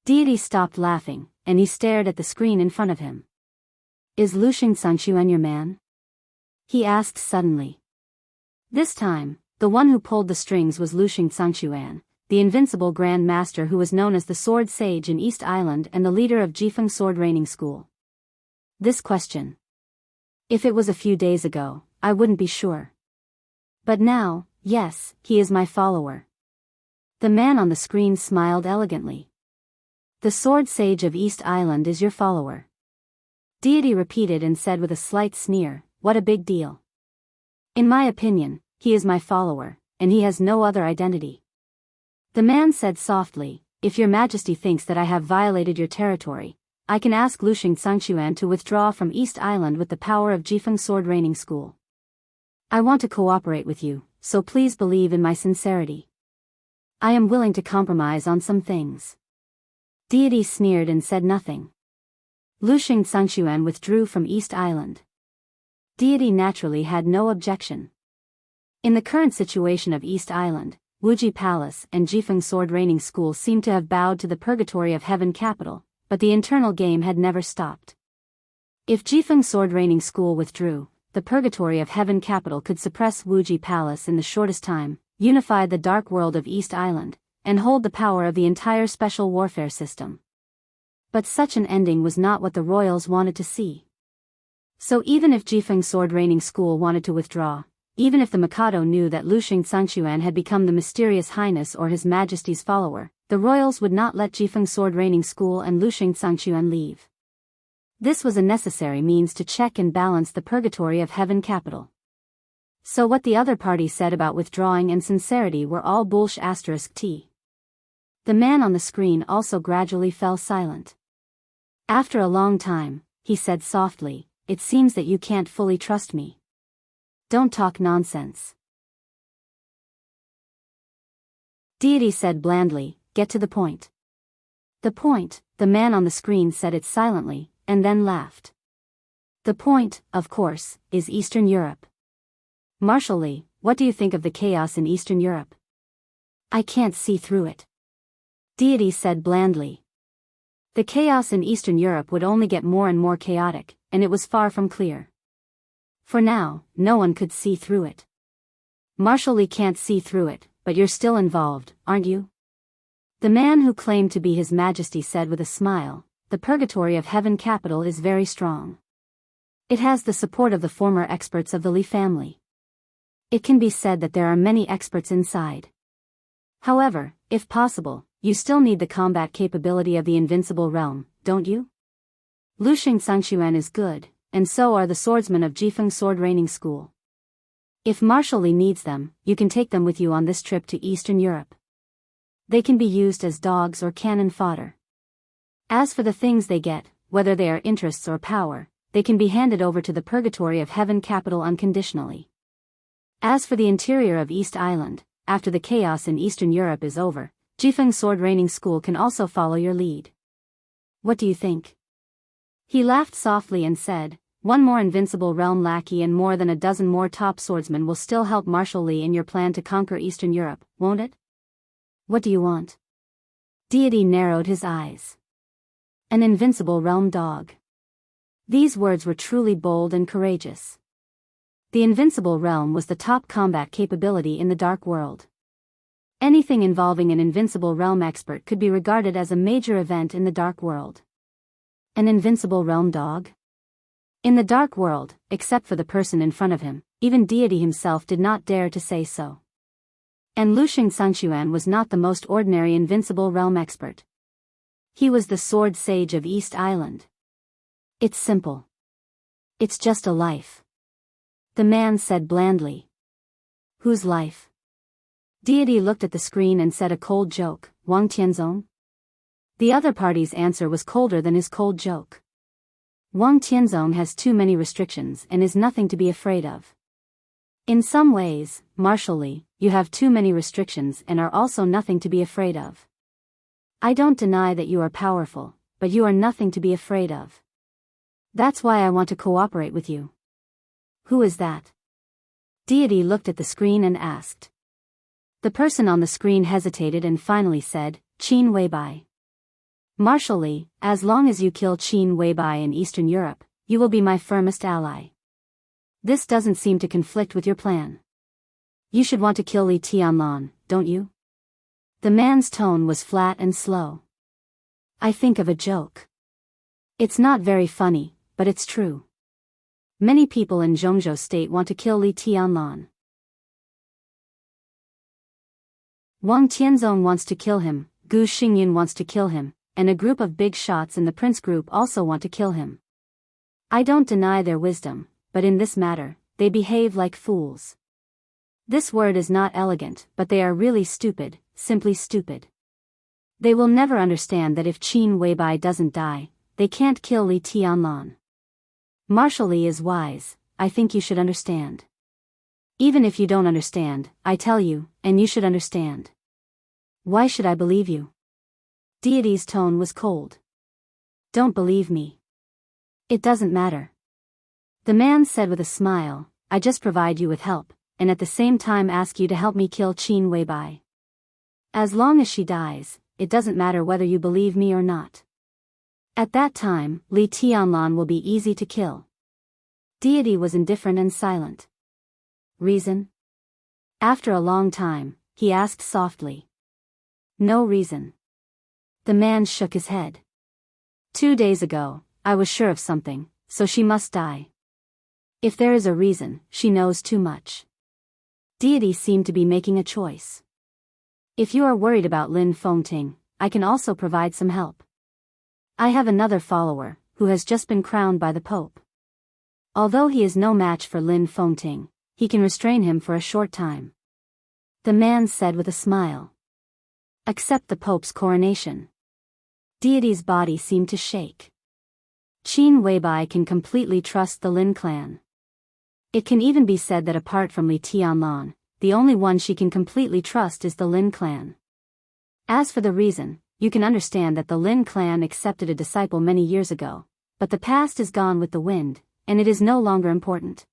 Deity stopped laughing, and he stared at the screen in front of him. Is Luxia Xianxia your man? He asked suddenly. This time, the one who pulled the strings was Luxia Xianxia, the invincible Grand Master who was known as the Sword Sage in East Island and the leader of Jifeng Sword Training School. This question. If it was a few days ago, I wouldn't be sure. But now, yes, he is my follower. The man on the screen smiled elegantly. The Sword Sage of East Island is your follower. Deity repeated and said with a slight sneer, what a big deal. In my opinion, he is my follower, and he has no other identity. The man said softly, if Your Majesty thinks that I have violated your territory, I can ask Luxia Xianxia to withdraw from East Island with the power of Jifeng Sword Training School. I want to cooperate with you, so please believe in my sincerity. I am willing to compromise on some things. Deity sneered and said nothing. Luxia Xianxia withdrew from East Island. Deity naturally had no objection. In the current situation of East Island, Wuji Palace and Jifeng Sword Training School seemed to have bowed to the purgatory of Heaven Capital, but the internal game had never stopped. If Jifeng Sword Training School withdrew, the purgatory of Heaven Capital could suppress Wuji Palace in the shortest time, unify the dark world of East Island, and hold the power of the entire special warfare system. But such an ending was not what the royals wanted to see. So even if Jifeng Sword Training School wanted to withdraw, even if the Mikado knew that Luxia Xianxia had become the mysterious highness or His Majesty's follower, the royals would not let Jifeng Sword Training School and Luxia Xianxia leave. This was a necessary means to check and balance the purgatory of Heaven Capital. So what the other party said about withdrawing and sincerity were all bullsh*t. The man on the screen also gradually fell silent. After a long time, he said softly, it seems that you can't fully trust me. Don't talk nonsense. Deity said blandly, get to the point. The point, the man on the screen said it silently, and then laughed. The point, of course, is Eastern Europe. Marshal Li, what do you think of the chaos in Eastern Europe? I can't see through it. Deity said blandly. The chaos in Eastern Europe would only get more and more chaotic, and it was far from clear. For now, no one could see through it. Marshal Li can't see through it, but you're still involved, aren't you? The man who claimed to be His Majesty said with a smile, the purgatory of Heaven Capital is very strong. It has the support of the former experts of the Li family. It can be said that there are many experts inside. However, if possible, you still need the combat capability of the invincible realm, don't you? Wuxia Xianxia is good, and so are the swordsmen of Jianghu sword training school. If Marshal Li needs them, you can take them with you on this trip to Eastern Europe. They can be used as dogs or cannon fodder. As for the things they get, whether they are interests or power, they can be handed over to the purgatory of heaven capital unconditionally. As for the interior of East Island, after the chaos in Eastern Europe is over, Jianghu sword training school can also follow your lead. What do you think? He laughed softly and said, one more invincible realm lackey and more than a dozen more top swordsmen will still help Marshal Li in your plan to conquer Eastern Europe, won't it? What do you want? Deity narrowed his eyes. An invincible realm dog. These words were truly bold and courageous. The invincible realm was the top combat capability in the dark world. Anything involving an invincible realm expert could be regarded as a major event in the dark world. An invincible realm dog? In the dark world, except for the person in front of him, even deity himself did not dare to say so. And Wuxia Xianxia was not the most ordinary invincible realm expert. He was the sword sage of East Island. It's simple. It's just a life. The man said blandly. Whose life? Deity looked at the screen and said a cold joke, Wang Tianzong? The other party's answer was colder than his cold joke. Wang Tianzong has too many restrictions and is nothing to be afraid of. In some ways, Marshal Li, you have too many restrictions and are also nothing to be afraid of. I don't deny that you are powerful, but you are nothing to be afraid of. That's why I want to cooperate with you. Who is that? Deity looked at the screen and asked. The person on the screen hesitated and finally said, Qin Weibai. Marshal Li, as long as you kill Qin Weibai in Eastern Europe, you will be my firmest ally. This doesn't seem to conflict with your plan. You should want to kill Li Tianlan, don't you? The man's tone was flat and slow. I think of a joke. It's not very funny, but it's true. Many people in Jianghu state want to kill Li Tianlan. Wang Tianzong wants to kill him, Gu Xingyan wants to kill him, and a group of big shots in the Prince group also want to kill him. I don't deny their wisdom, but in this matter, they behave like fools. This word is not elegant, but they are really stupid, simply stupid. They will never understand that if Qin Weibai doesn't die, they can't kill Li Tianlan. Marshal Li is wise, I think you should understand. Even if you don't understand, I tell you, and you should understand. Why should I believe you? Deity's tone was cold. Don't believe me. It doesn't matter. The man said with a smile, I just provide you with help, and at the same time ask you to help me kill Qin Weibai. As long as she dies, it doesn't matter whether you believe me or not. At that time, Li Tianlan will be easy to kill. Deity was indifferent and silent. Reason? After a long time, he asked softly. No reason. The man shook his head. 2 days ago, I was sure of something, so she must die. If there is a reason, she knows too much. Deity seemed to be making a choice. If you are worried about Lin Fengting, I can also provide some help. I have another follower, who has just been crowned by the Pope. Although he is no match for Lin Fengting, he can restrain him for a short time. The man said with a smile. Accept the Pope's coronation. Deity's body seemed to shake. Qin Weibai can completely trust the Lin clan. It can even be said that apart from Li Tianlan, the only one she can completely trust is the Lin clan. As for the reason, you can understand that the Lin clan accepted a disciple many years ago, but the past is gone with the wind, and it is no longer important.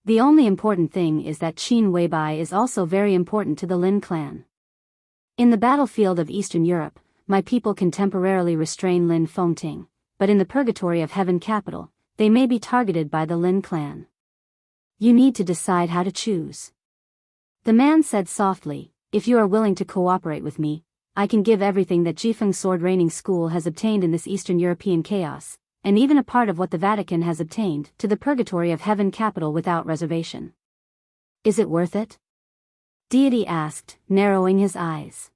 The only important thing is that Qin Weibai is also very important to the Lin clan. In the battlefield of Eastern Europe, my people can temporarily restrain Lin Fengting, but in the purgatory of heaven capital, they may be targeted by the Lin clan. You need to decide how to choose. The man said softly, if you are willing to cooperate with me, I can give everything that Jianghu sword training school has obtained in this Eastern European chaos, and even a part of what the Vatican has obtained, to the purgatory of heaven capital without reservation. Is it worth it? Deity asked, narrowing his eyes.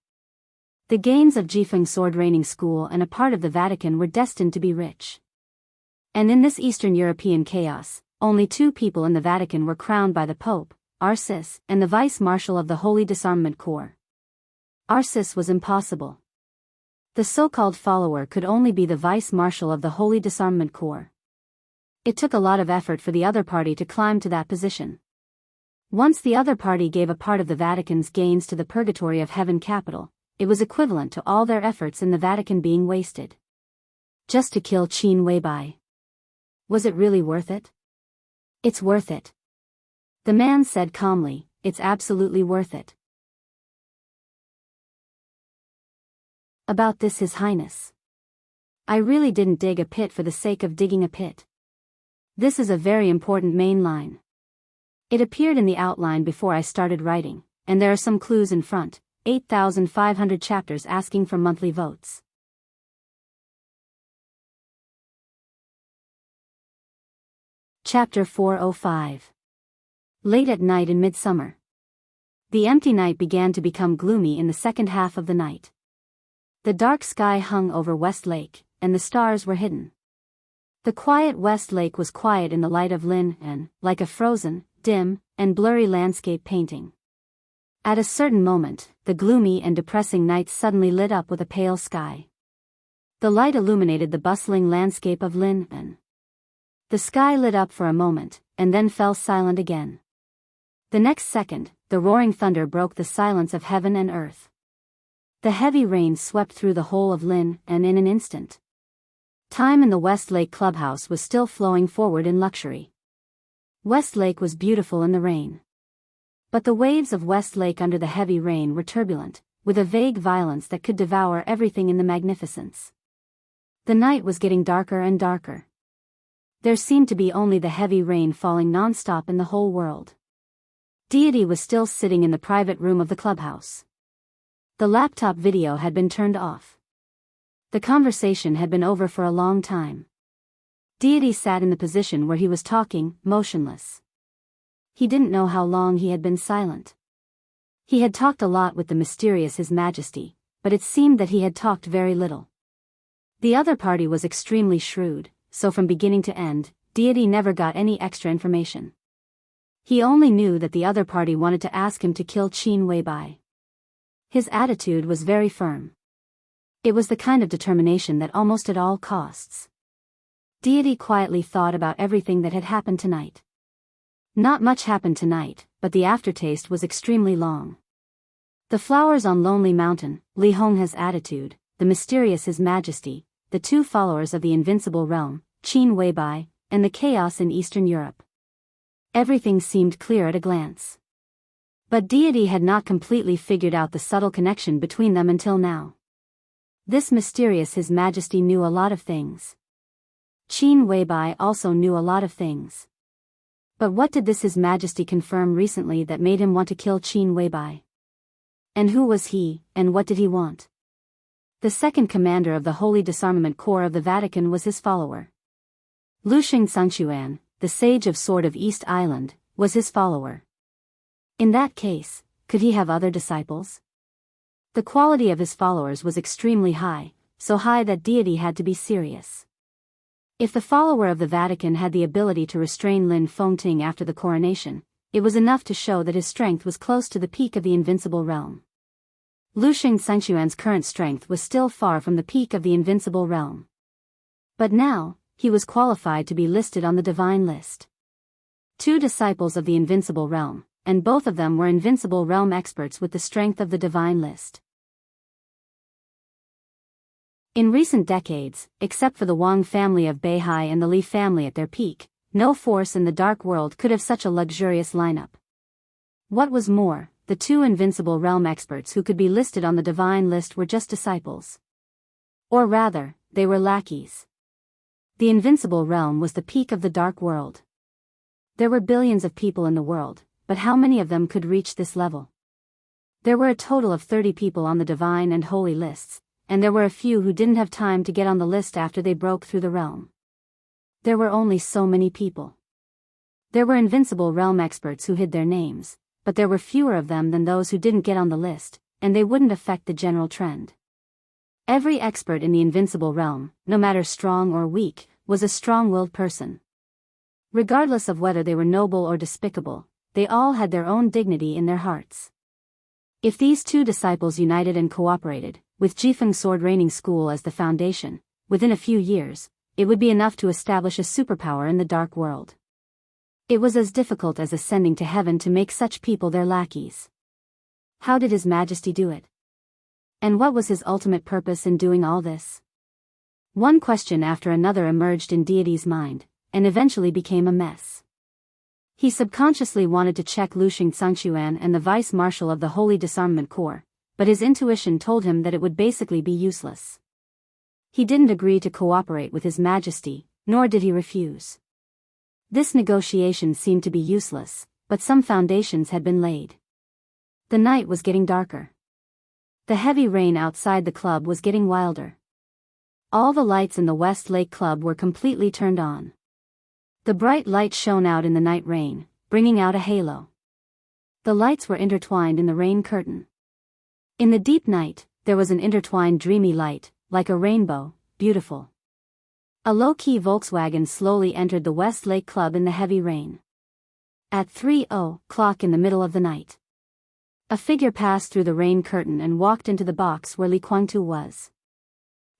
The gains of Jifeng sword training school and a part of the Vatican were destined to be rich. And in this Eastern European chaos, only 2 people in the Vatican were crowned by the Pope, Arcis, and the Vice Marshal of the Holy Disarmament Corps. Arcis was impossible. The so-called follower could only be the Vice Marshal of the Holy Disarmament Corps. It took a lot of effort for the other party to climb to that position. Once the other party gave a part of the Vatican's gains to the Purgatory of Heaven capital, it was equivalent to all their efforts in the Vatican being wasted. Just to kill Qin Weibai. Was it really worth it? It's worth it. The man said calmly, it's absolutely worth it. About this, His Highness. I really didn't dig a pit for the sake of digging a pit. This is a very important main line. It appeared in the outline before I started writing, and there are some clues in front, 8,500 chapters asking for monthly votes. Chapter 405. Late at night in midsummer. The empty night began to become gloomy in the second half of the night. The dark sky hung over West Lake, and the stars were hidden. The quiet West Lake was quiet in the light of Lin and, like a frozen, dim, and blurry landscape painting. At a certain moment, the gloomy and depressing night suddenly lit up with a pale sky. The light illuminated the bustling landscape of Lin and. The sky lit up for a moment, and then fell silent again. The next second, the roaring thunder broke the silence of heaven and earth. The heavy rain swept through the whole of Lin, and in an instant, time in the West Lake clubhouse was still flowing forward in luxury. West Lake was beautiful in the rain. But the waves of West Lake under the heavy rain were turbulent, with a vague violence that could devour everything in the magnificence. The night was getting darker and darker. There seemed to be only the heavy rain falling non-stop in the whole world. Deity was still sitting in the private room of the clubhouse. The laptop video had been turned off. The conversation had been over for a long time. Deity sat in the position where he was talking, motionless. He didn't know how long he had been silent. He had talked a lot with the mysterious His Majesty, but it seemed that he had talked very little. The other party was extremely shrewd, so from beginning to end, Deity never got any extra information. He only knew that the other party wanted to ask him to kill Qin Weibai. His attitude was very firm. It was the kind of determination that almost at all costs. Deity quietly thought about everything that had happened tonight. Not much happened tonight, but the aftertaste was extremely long. The flowers on Lonely Mountain, Li Honghe's attitude, the mysterious His Majesty, the 2 followers of the invincible realm, Qin Weibai, and the chaos in Eastern Europe. Everything seemed clear at a glance. But Deity had not completely figured out the subtle connection between them until now. This mysterious His Majesty knew a lot of things. Qin Weibai also knew a lot of things. But what did this His Majesty confirm recently that made him want to kill Qin Weibai? And who was he, and what did he want? The second commander of the Holy Disarmament Corps of the Vatican was his follower. Wuxia Xianxia, the sage of Sword of East Island, was his follower. In that case, could he have other disciples? The quality of his followers was extremely high, so high that Deity had to be serious. If the follower of the Vatican had the ability to restrain Lin Fengting after the coronation, it was enough to show that his strength was close to the peak of the invincible realm. Wuxia Xianxia's current strength was still far from the peak of the invincible realm. But now, he was qualified to be listed on the divine list. 2 disciples of the invincible realm, and both of them were invincible realm experts with the strength of the divine list. In recent decades, except for the Wang family of Beihai and the Li family at their peak, no force in the dark world could have such a luxurious lineup. What was more, the 2 invincible realm experts who could be listed on the divine list were just disciples. Or rather, they were lackeys. The invincible realm was the peak of the dark world. There were billions of people in the world, but how many of them could reach this level? There were a total of 30 people on the divine and holy lists, and there were a few who didn't have time to get on the list after they broke through the realm. There were only so many people. There were invincible realm experts who hid their names, but there were fewer of them than those who didn't get on the list, and they wouldn't affect the general trend. Every expert in the invincible realm, no matter strong or weak, was a strong-willed person. Regardless of whether they were noble or despicable, they all had their own dignity in their hearts. If these two disciples united and cooperated, with Jifeng Sword Raining School as the foundation, within a few years, it would be enough to establish a superpower in the dark world. It was as difficult as ascending to heaven to make such people their lackeys. How did His Majesty do it? And what was his ultimate purpose in doing all this? One question after another emerged in Deity's mind, and eventually became a mess. He subconsciously wanted to check Wuxia Xianxia and the Vice Marshal of the Holy Disarmament Corps, but his intuition told him that it would basically be useless. He didn't agree to cooperate with His Majesty, nor did he refuse. This negotiation seemed to be useless, but some foundations had been laid. The night was getting darker. The heavy rain outside the club was getting wilder. All the lights in the West Lake Club were completely turned on. The bright light shone out in the night rain, bringing out a halo. The lights were intertwined in the rain curtain. In the deep night, there was an intertwined dreamy light, like a rainbow, beautiful. A low-key Volkswagen slowly entered the West Lake Club in the heavy rain. At 3:00 in the middle of the night, a figure passed through the rain curtain and walked into the box where Li Guangtu was.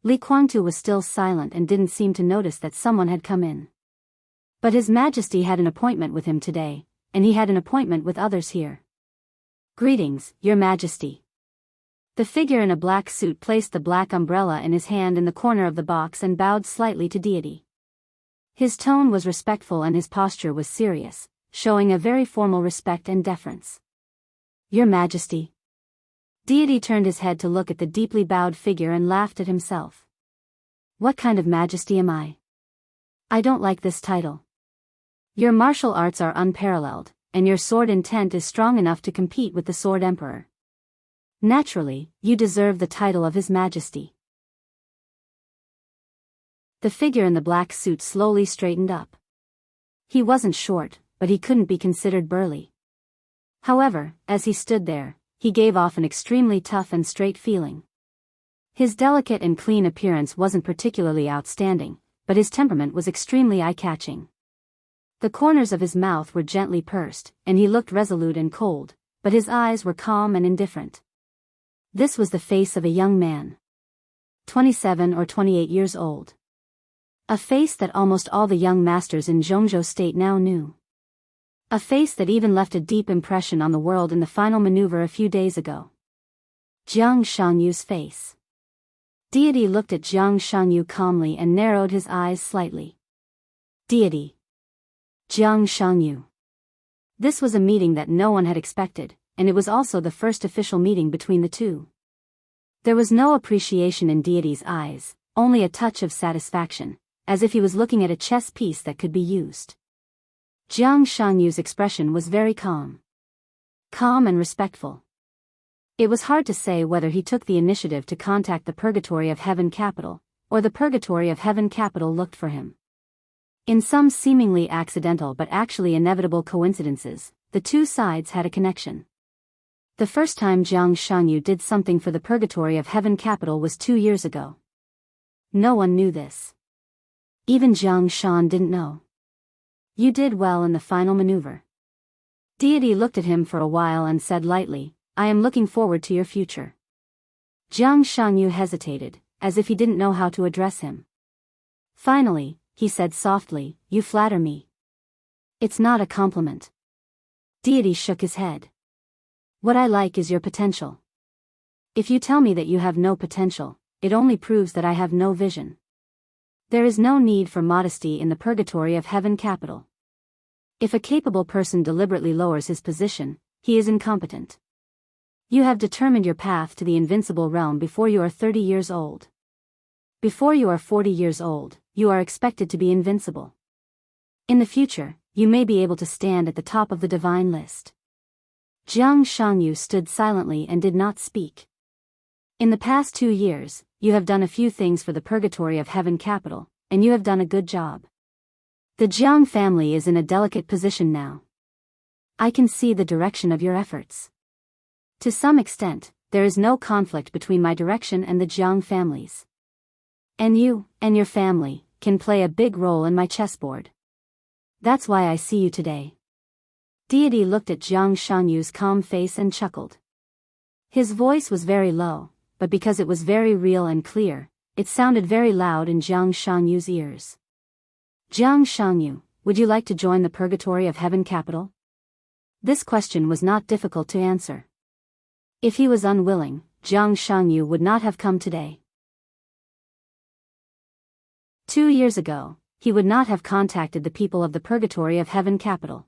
Li Guangtu was still silent and didn't seem to notice that someone had come in. But His Majesty had an appointment with him today, and he had an appointment with others here. "Greetings, Your Majesty." The figure in a black suit placed the black umbrella in his hand in the corner of the box and bowed slightly to Deity. His tone was respectful and his posture was serious, showing a very formal respect and deference. "Your Majesty." Deity turned his head to look at the deeply bowed figure and laughed at himself. "What kind of majesty am I? I don't like this title. Your martial arts are unparalleled, and your sword intent is strong enough to compete with the Sword Emperor. Naturally, you deserve the title of His Majesty." The figure in the black suit slowly straightened up. He wasn't short, but he couldn't be considered burly. However, as he stood there, he gave off an extremely tough and straight feeling. His delicate and clean appearance wasn't particularly outstanding, but his temperament was extremely eye-catching. The corners of his mouth were gently pursed, and he looked resolute and cold, but his eyes were calm and indifferent. This was the face of a young man. 27 or 28 years old. A face that almost all the young masters in Jianghu State now knew. A face that even left a deep impression on the world in the final maneuver a few days ago. Jiang Shangyu's face. Deity looked at Jiang Shangyu calmly and narrowed his eyes slightly. Deity. Jiang Shangyu. This was a meeting that no one had expected, and it was also the first official meeting between the two. There was no appreciation in Deity's eyes, only a touch of satisfaction, as if he was looking at a chess piece that could be used. Jiang Shangyu's expression was very calm. Calm and respectful. It was hard to say whether he took the initiative to contact the Purgatory of Heaven Capital, or the Purgatory of Heaven Capital looked for him. In some seemingly accidental but actually inevitable coincidences, the two sides had a connection. The first time Jiang Shangyu did something for the Purgatory of Heaven Capital was 2 years ago. No one knew this. Even Jiang Shan didn't know. You did well in the final maneuver. Deity looked at him for a while and said lightly, "I am looking forward to your future." Jiang Shangyu hesitated, as if he didn't know how to address him. Finally, he said softly, "You flatter me." "It's not a compliment." Deity shook his head. "What I like is your potential. If you tell me that you have no potential, it only proves that I have no vision. There is no need for modesty in the Purgatory of Heaven Capital. If a capable person deliberately lowers his position, he is incompetent. You have determined your path to the invincible realm before you are 30 years old. Before you are 40 years old, you are expected to be invincible. In the future, you may be able to stand at the top of the divine list." Jiang Shangyu stood silently and did not speak. "In the past 2 years, you have done a few things for the Purgatory of Heaven Capital, and you have done a good job. The Jiang family is in a delicate position now. I can see the direction of your efforts. To some extent, there is no conflict between my direction and the Jiang families. And you, and your family, can play a big role in my chessboard. That's why I see you today. Deity looked at Jiang Shangyu's calm face and chuckled. His voice was very low, but because it was very real and clear, it sounded very loud in Jiang Shangyu's ears. Jiang Shangyu, would you like to join the Purgatory of Heaven capital? This question was not difficult to answer. If he was unwilling, Jiang Shangyu would not have come today. 2 years ago, he would not have contacted the people of the Purgatory of Heaven capital.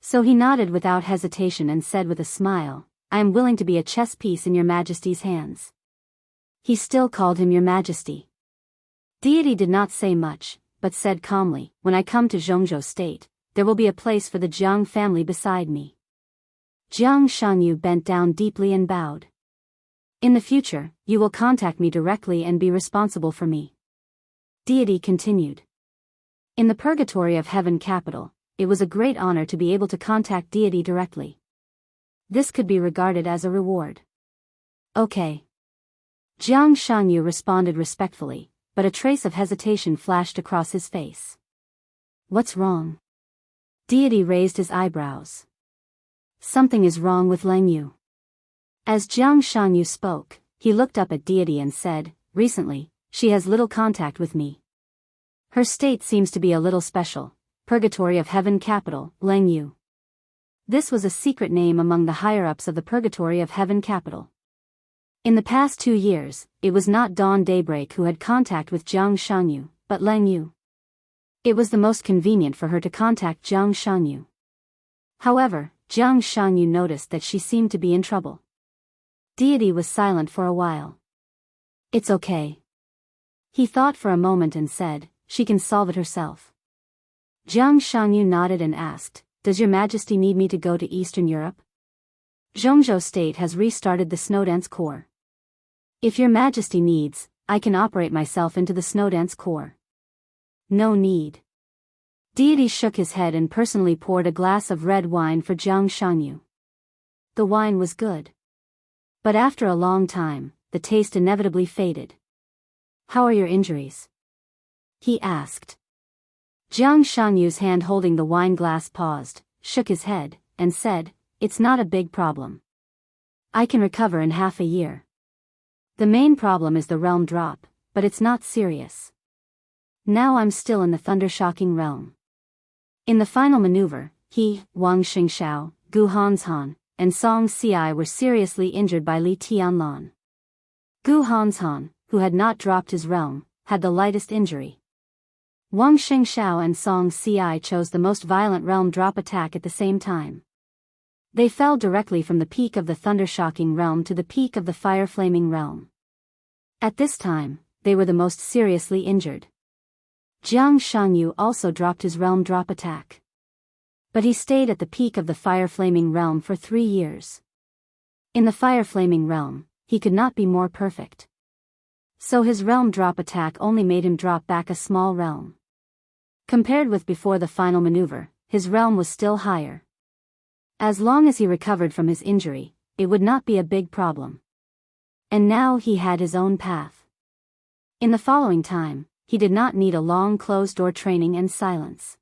So he nodded without hesitation and said with a smile, I am willing to be a chess piece in your Majesty's hands. He still called him Your Majesty. Deity did not say much, but said calmly, when I come to Zhongzhou State, there will be a place for the Jiang family beside me. Jiang Shangyu bent down deeply and bowed. In the future, you will contact me directly and be responsible for me. Deity continued. In the Purgatory of Heaven capital, it was a great honor to be able to contact Deity directly. This could be regarded as a reward. Okay. Jiang Shangyu responded respectfully, but a trace of hesitation flashed across his face. What's wrong? Deity raised his eyebrows. Something is wrong with Leng Yu. As Jiang Shangyu spoke, he looked up at Deity and said, recently, she has little contact with me. Her state seems to be a little special. Purgatory of Heaven capital, Leng Yu. This was a secret name among the higher-ups of the Purgatory of Heaven capital. In the past 2 years, it was not Dawn Daybreak who had contact with Jiang Shangyu, but Leng Yu. It was the most convenient for her to contact Jiang Shangyu. However, Jiang Shangyu noticed that she seemed to be in trouble. Deity was silent for a while. It's okay. He thought for a moment and said, she can solve it herself. Jiang Shangyu nodded and asked, does your Majesty need me to go to Eastern Europe? Zhongzhou State has restarted the Snowdance Corps. If your Majesty needs, I can operate myself into the Snowdance Corps. No need. Deity shook his head and personally poured a glass of red wine for Jiang Shangyu. The wine was good. But after a long time, the taste inevitably faded. How are your injuries? He asked. Jiang Shangyu's hand holding the wine glass paused, shook his head, and said, it's not a big problem. I can recover in half a year. The main problem is the realm drop, but it's not serious. Now I'm still in the thunder-shocking realm. In the final maneuver, he, Wang Xingxiao, Gu Hanshan, and Song Ci were seriously injured by Li Tianlan. Gu Hanshan, who had not dropped his realm, had the lightest injury. Wang Xingxiao and Song Ci chose the most violent realm drop attack at the same time. They fell directly from the peak of the thunder-shocking realm to the peak of the fire-flaming realm. At this time, they were the most seriously injured. Jiang Shangyu also dropped his realm drop attack. But he stayed at the peak of the fire-flaming realm for 3 years. In the fire-flaming realm, he could not be more perfect. So his realm drop attack only made him drop back a small realm. Compared with before the final maneuver, his realm was still higher. As long as he recovered from his injury, it would not be a big problem. And now he had his own path. In the following time, he did not need a long closed-door training and silence.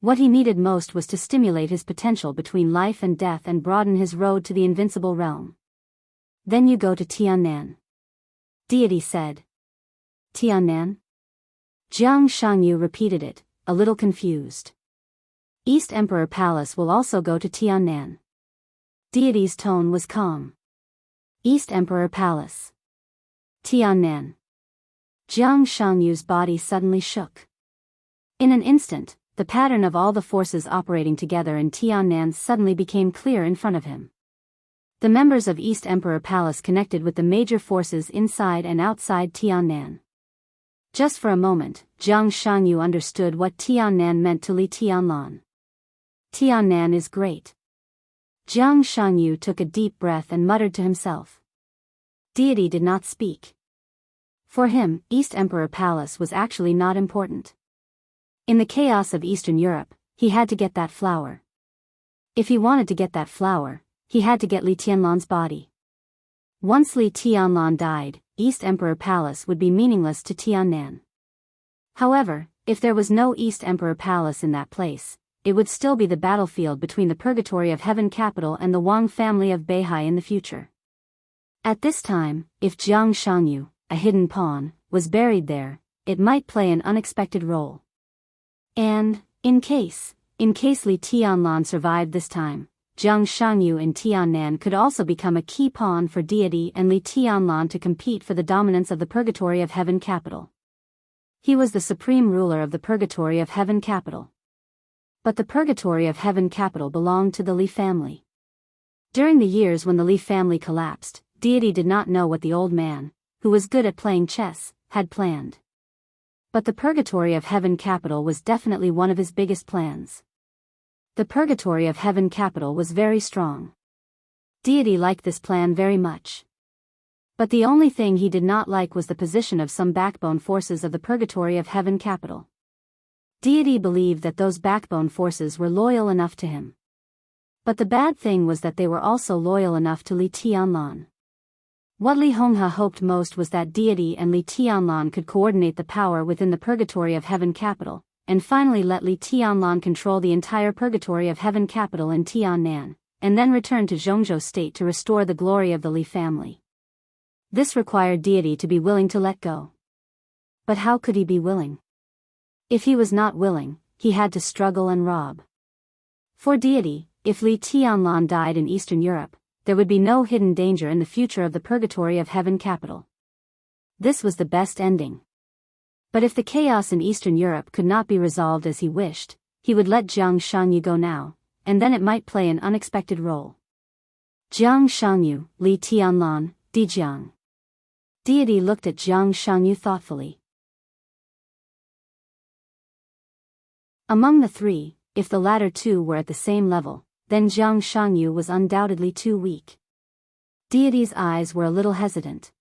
What he needed most was to stimulate his potential between life and death and broaden his road to the invincible realm. Then you go to Tiannan. Deity said. Tiannan? Jiang Shangyu repeated it, a little confused. East Emperor Palace will also go to Tiannan. Deity's tone was calm. East Emperor Palace. Tiannan. Jiang Shangyu's body suddenly shook. In an instant, the pattern of all the forces operating together in Tiannan suddenly became clear in front of him. The members of East Emperor Palace connected with the major forces inside and outside Tiannan. Just for a moment, Jiang Shangyu understood what Tiannan meant to Li Tianlan. Tiannan is great. Jiang Shangyu took a deep breath and muttered to himself. Deity did not speak. For him, East Emperor Palace was actually not important. In the chaos of Eastern Europe, he had to get that flower. If he wanted to get that flower, he had to get Li Tianlan's body. Once Li Tianlan died, East Emperor Palace would be meaningless to Tiannan. However, if there was no East Emperor Palace in that place, it would still be the battlefield between the Purgatory of Heaven capital and the Wang family of Beihai in the future. At this time, if Jiang Shangyu, a hidden pawn, was buried there, it might play an unexpected role. And, in case Li Tianlan survived this time, Jiang Shangyu in Tiannan could also become a key pawn for deity and Li Tianlan to compete for the dominance of the Purgatory of Heaven capital. He was the supreme ruler of the Purgatory of Heaven capital. But the Purgatory of Heaven capital belonged to the Li family. During the years when the Li family collapsed, deity did not know what the old man, who was good at playing chess, had planned. But the Purgatory of Heaven capital was definitely one of his biggest plans. The Purgatory of Heaven capital was very strong. Deity liked this plan very much. But the only thing he did not like was the position of some backbone forces of the Purgatory of Heaven capital. Deity believed that those backbone forces were loyal enough to him. But the bad thing was that they were also loyal enough to Li Tianlan. What Li Honghe hoped most was that deity and Li Tianlan could coordinate the power within the Purgatory of Heaven capital, and finally let Li Tianlan control the entire Purgatory of Heaven capital in Tiannan, and then return to Zhongzhou state to restore the glory of the Li family. This required deity to be willing to let go. But how could he be willing? If he was not willing, he had to struggle and rob. For deity, if Li Tianlan died in Eastern Europe, there would be no hidden danger in the future of the Purgatory of Heaven capital. This was the best ending. But if the chaos in Eastern Europe could not be resolved as he wished, he would let Jiang Shangyu go now, and then it might play an unexpected role. Jiang Shangyu, Li Tianlan, Dijiang. Deity looked at Jiang Shangyu thoughtfully. Among the three, if the latter two were at the same level, then Jiang Shangyu was undoubtedly too weak. Deity's eyes were a little hesitant.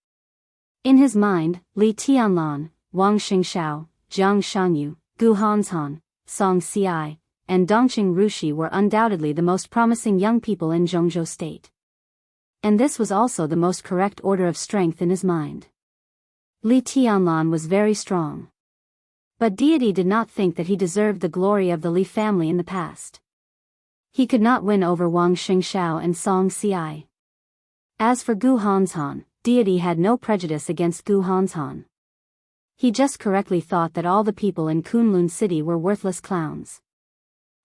In his mind, Li Tianlan, Wang Xingxiao, Jiang Shangyu, Gu Hanzhan, Song Ci, and Dongqing Rushi were undoubtedly the most promising young people in Zhongzhou state. And this was also the most correct order of strength in his mind. Li Tianlan was very strong. But deity did not think that he deserved the glory of the Li family in the past. He could not win over Wang Xingxiao and Song Ci. As for Gu Hanzhan, deity had no prejudice against Gu Hanzhan. He just correctly thought that all the people in Kunlun City were worthless clowns.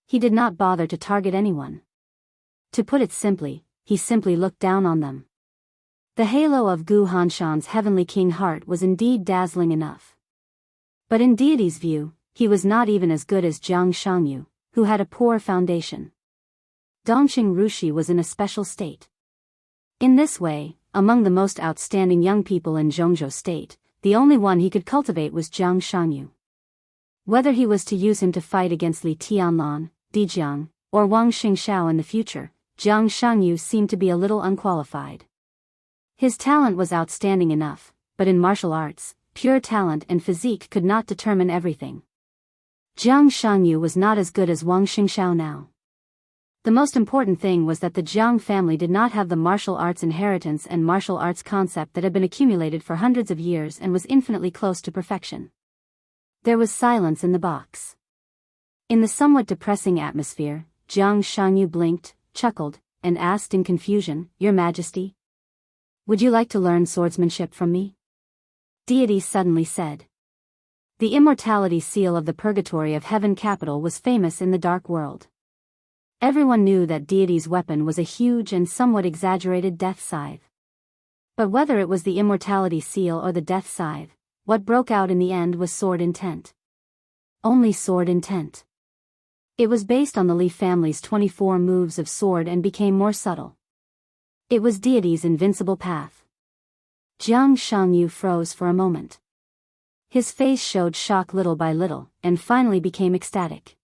He did not bother to target anyone. To put it simply, he simply looked down on them. The halo of Gu Hanshan's heavenly king heart was indeed dazzling enough. But in deity's view, he was not even as good as Jiang Shangyu, who had a poor foundation. Dongqing Rushi was in a special state. In this way, among the most outstanding young people in Zhongzhou state, the only one he could cultivate was Jiang Shangyu. Whether he was to use him to fight against Li Tianlan, Dijiang, or Wang Xingxiao in the future, Jiang Shangyu seemed to be a little unqualified. His talent was outstanding enough, but in martial arts, pure talent and physique could not determine everything. Jiang Shangyu was not as good as Wang Xingxiao now. The most important thing was that the Jiang family did not have the martial arts inheritance and martial arts concept that had been accumulated for hundreds of years and was infinitely close to perfection. There was silence in the box. In the somewhat depressing atmosphere, Jiang Shangyu blinked, chuckled, and asked in confusion, "Your Majesty? Would you like to learn swordsmanship from me?" Deity suddenly said. The immortality seal of the Purgatory of Heaven capital was famous in the dark world. Everyone knew that deity's weapon was a huge and somewhat exaggerated death scythe. But whether it was the immortality seal or the death scythe, what broke out in the end was sword intent. Only sword intent. It was based on the Li family's 24 moves of sword and became more subtle. It was deity's invincible path. Jiang Shangyu froze for a moment. His face showed shock little by little, and finally became ecstatic.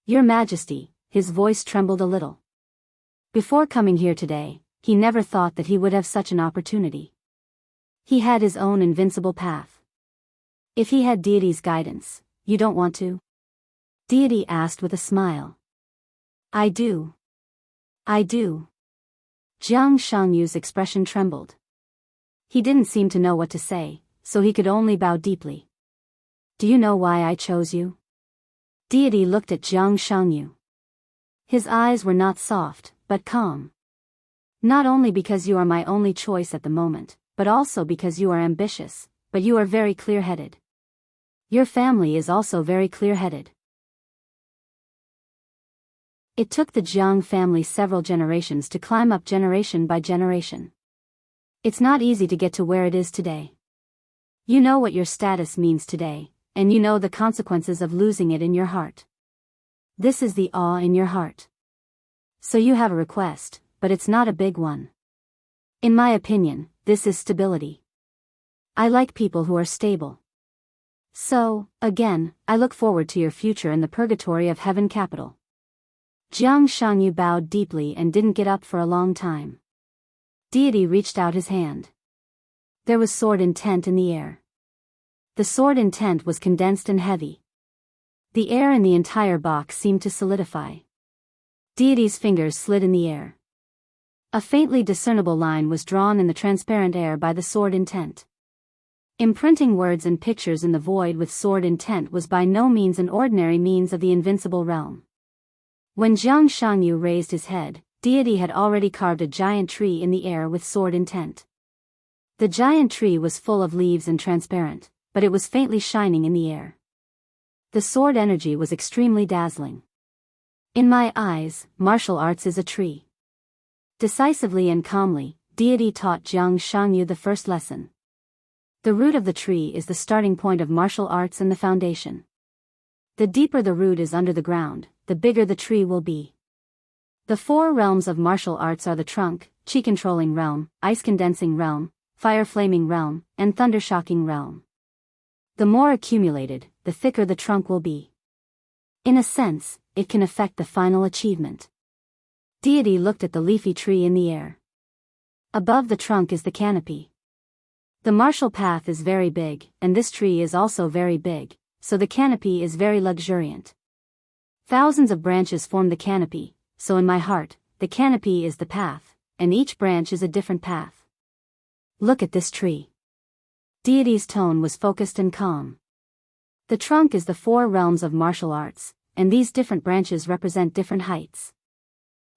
"Your Majesty," his voice trembled a little. Before coming here today, he never thought that he would have such an opportunity. He had his own invincible path. If he had deity's guidance, you don't want to? Deity asked with a smile. I do. I do. Jiang Shangyu's expression trembled. He didn't seem to know what to say, so he could only bow deeply. Do you know why I chose you? Deity looked at Jiang Shangyu. His eyes were not soft, but calm. Not only because you are my only choice at the moment, but also because you are ambitious, but you are very clear-headed. Your family is also very clear-headed. It took the Jiang family several generations to climb up generation by generation. It's not easy to get to where it is today. You know what your status means today, and you know the consequences of losing it in your heart. This is the awe in your heart. So you have a request, but it's not a big one. In my opinion, this is stability. I like people who are stable. So, again, I look forward to your future in the purgatory of heaven capital. Jiang Shangyu bowed deeply and didn't get up for a long time. Deity reached out his hand. There was sword intent in the air. The sword intent was condensed and heavy. The air in the entire box seemed to solidify. Deity's fingers slid in the air. A faintly discernible line was drawn in the transparent air by the sword intent. Imprinting words and pictures in the void with sword intent was by no means an ordinary means of the invincible realm. When Jiang Shangyu raised his head, Deity had already carved a giant tree in the air with sword intent. The giant tree was full of leaves and transparent, but it was faintly shining in the air. The sword energy was extremely dazzling. In my eyes, martial arts is a tree. Decisively and calmly, Deity taught Jiang Shangyu the first lesson. The root of the tree is the starting point of martial arts and the foundation. The deeper the root is under the ground, the bigger the tree will be. The four realms of martial arts are the trunk, chi-controlling realm, ice-condensing realm, fire-flaming realm, and thunder-shocking realm. The more accumulated, the thicker the trunk will be. In a sense, it can affect the final achievement. Deity looked at the leafy tree in the air. Above the trunk is the canopy. The martial path is very big, and this tree is also very big, so the canopy is very luxuriant. Thousands of branches form the canopy, so in my heart, the canopy is the path, and each branch is a different path. Look at this tree. Deity's tone was focused and calm. The trunk is the four realms of martial arts, and these different branches represent different heights.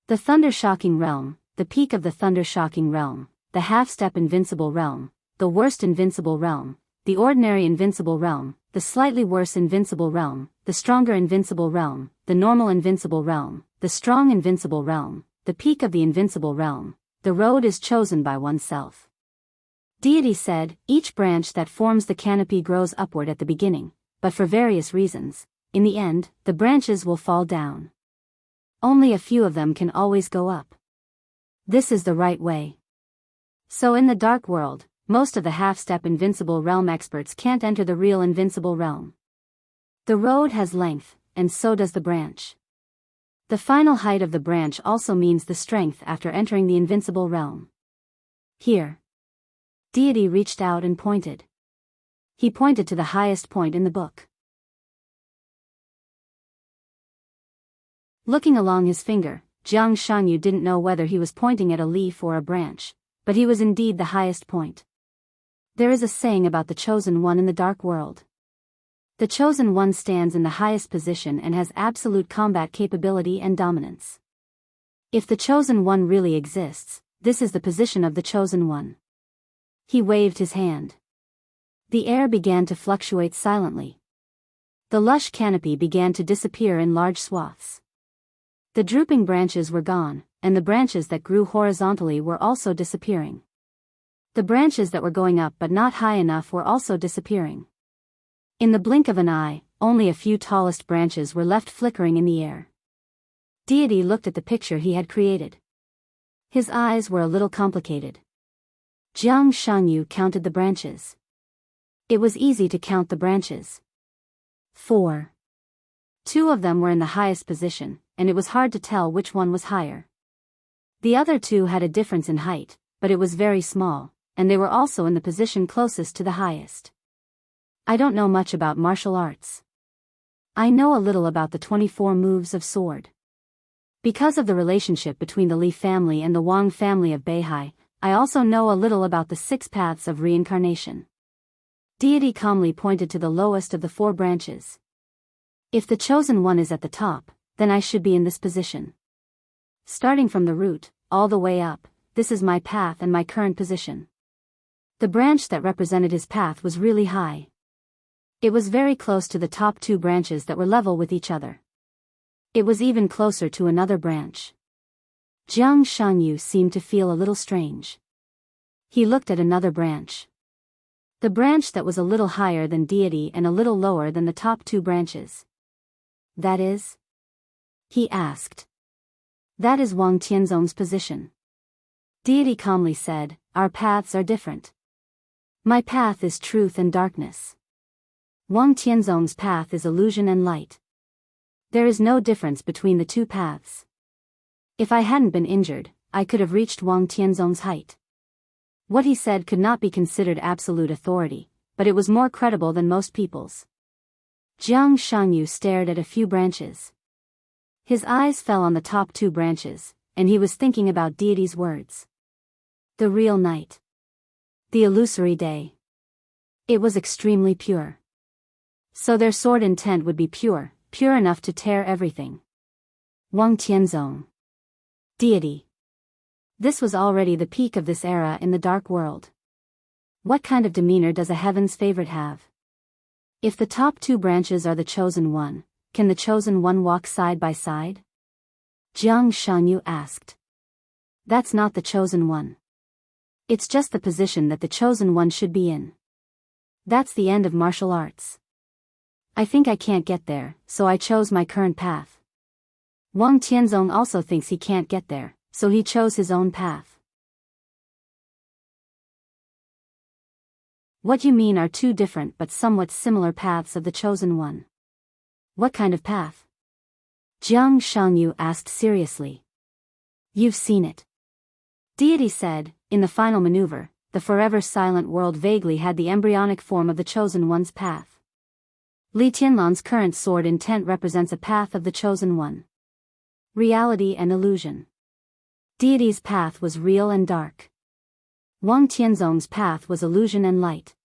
The thunder-shocking realm, the peak of the thunder-shocking realm, the half-step invincible realm, the worst invincible realm, the ordinary invincible realm, the slightly worse invincible realm, the stronger invincible realm, the normal invincible realm, the strong invincible realm, the peak of the invincible realm. The road is chosen by oneself. Deity said, each branch that forms the canopy grows upward at the beginning, but for various reasons, in the end, the branches will fall down. Only a few of them can always go up. This is the right way. So in the dark world, most of the half-step invincible realm experts can't enter the real invincible realm. The road has length, and so does the branch. The final height of the branch also means the strength after entering the invincible realm. Here. Deity reached out and pointed. He pointed to the highest point in the book. Looking along his finger, Jiang Shangyu didn't know whether he was pointing at a leaf or a branch, but he was indeed the highest point. There is a saying about the chosen one in the dark world. The chosen one stands in the highest position and has absolute combat capability and dominance. If the chosen one really exists, this is the position of the chosen one. He waved his hand. The air began to fluctuate silently. The lush canopy began to disappear in large swaths. The drooping branches were gone, and the branches that grew horizontally were also disappearing. The branches that were going up but not high enough were also disappearing. In the blink of an eye, only a few tallest branches were left flickering in the air. Deity looked at the picture he had created. His eyes were a little complicated. Jiang Shangyu counted the branches. It was easy to count the branches. 4. 2 of them were in the highest position, and it was hard to tell which one was higher. The other 2 had a difference in height, but it was very small, and they were also in the position closest to the highest. I don't know much about martial arts. I know a little about the 24 moves of sword. Because of the relationship between the Li family and the Wang family of Beihai, I also know a little about the 6 paths of reincarnation. Deity calmly pointed to the lowest of the 4 branches. If the chosen one is at the top, then I should be in this position. Starting from the root, all the way up, this is my path and my current position. The branch that represented his path was really high. It was very close to the top 2 branches that were level with each other. It was even closer to another branch. Jiang Shanyu seemed to feel a little strange. He looked at another branch. The branch that was a little higher than deity and a little lower than the top 2 branches. That is? He asked. That is Wang Tianzong's position. Deity calmly said, our paths are different. My path is truth and darkness. Wang Tianzong's path is illusion and light. There is no difference between the 2 paths. If I hadn't been injured, I could have reached Wang Tianzong's height. What he said could not be considered absolute authority, but it was more credible than most people's. Jiang Shanyu stared at a few branches. His eyes fell on the top 2 branches, and he was thinking about deity's words. The real night. The illusory day. It was extremely pure. So their sword intent would be pure enough to tear everything. Wang Tianzong. Deity. This was already the peak of this era in the dark world. What kind of demeanor does a heaven's favorite have? If the top 2 branches are the chosen one, can the chosen one walk side by side? Jiang Shanyu asked. That's not the chosen one. It's just the position that the chosen one should be in. That's the end of martial arts. I think I can't get there, so I chose my current path. Wang Tianzong also thinks he can't get there, so he chose his own path. What you mean are 2 different but somewhat similar paths of the chosen one. What kind of path? Jiang Shanyu asked seriously. You've seen it. Deity said, in the final maneuver, the forever silent world vaguely had the embryonic form of the chosen one's path. Li Tianlan's current sword intent represents a path of the chosen one. Reality and illusion. Deity's path was real and dark. Wang Tianzong's path was illusion and light.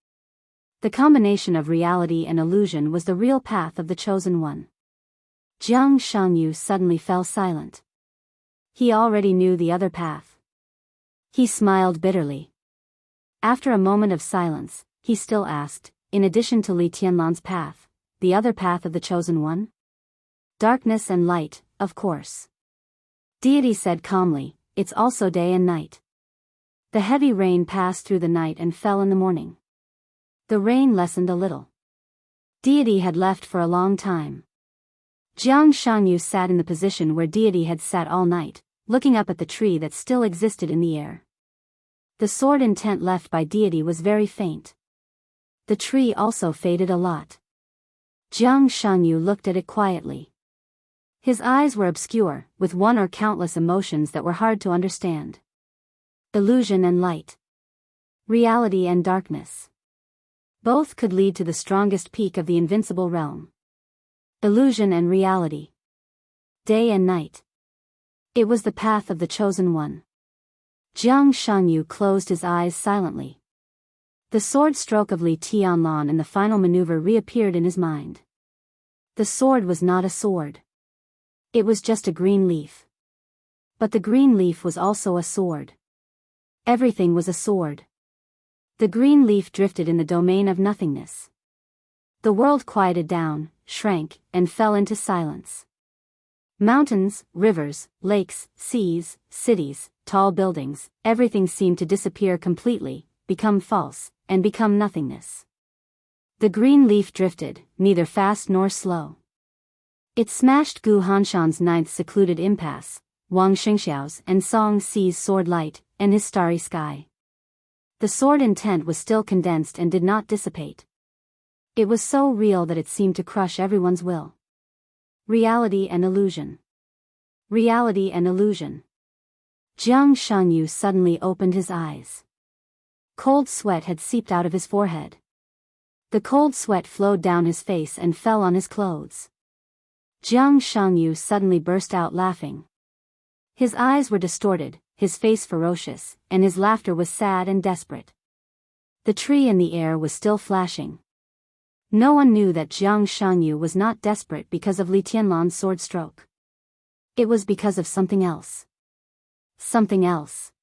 The combination of reality and illusion was the real path of the chosen one. Jiang Shanyu suddenly fell silent. He already knew the other path. He smiled bitterly. After a moment of silence, he still asked, in addition to Li Tianlan's path, the other path of the chosen one? Darkness and light, of course. Deity said calmly, it's also day and night. The heavy rain passed through the night and fell in the morning. The rain lessened a little. Deity had left for a long time. Jiang Shanyu sat in the position where Deity had sat all night, looking up at the tree that still existed in the air. The sword intent left by Deity was very faint. The tree also faded a lot. Jiang Shanyu looked at it quietly. His eyes were obscure, with one or countless emotions that were hard to understand. Illusion and light. Reality and darkness. Both could lead to the strongest peak of the invincible realm. Illusion and reality. Day and night. It was the path of the chosen one. Jiang Shanyu closed his eyes silently. The sword stroke of Li Tianlan in the final maneuver reappeared in his mind. The sword was not a sword. It was just a green leaf. But the green leaf was also a sword. Everything was a sword. The green leaf drifted in the domain of nothingness. The world quieted down, shrank, and fell into silence. Mountains, rivers, lakes, seas, cities, tall buildings, everything seemed to disappear completely, become false, and become nothingness. The green leaf drifted, neither fast nor slow. It smashed Gu Hanshan's 9th secluded impasse, Wang Xingxiao's and Song Si's sword light, and his starry sky. The sword intent was still condensed and did not dissipate. It was so real that it seemed to crush everyone's will. Reality and illusion. Reality and illusion. Jiang Shanyu suddenly opened his eyes. Cold sweat had seeped out of his forehead. The cold sweat flowed down his face and fell on his clothes. Jiang Shangyu suddenly burst out laughing. His eyes were distorted, his face ferocious, and his laughter was sad and desperate. The tree in the air was still flashing. No one knew that Jiang Shangyu was not desperate because of Li Tianlan's sword stroke. It was because of something else. Something else.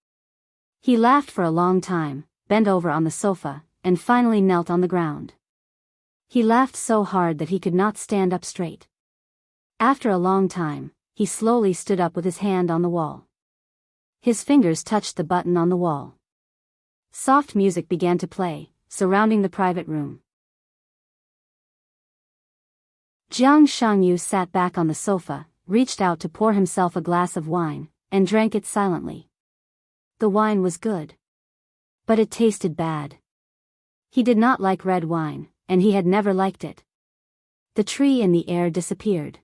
He laughed for a long time, bent over on the sofa, and finally knelt on the ground. He laughed so hard that he could not stand up straight. After a long time, he slowly stood up with his hand on the wall. His fingers touched the button on the wall. Soft music began to play, surrounding the private room. Jiang Shangyu sat back on the sofa, reached out to pour himself a glass of wine, and drank it silently. The wine was good. But it tasted bad. He did not like red wine, and he had never liked it. The tree in the air disappeared.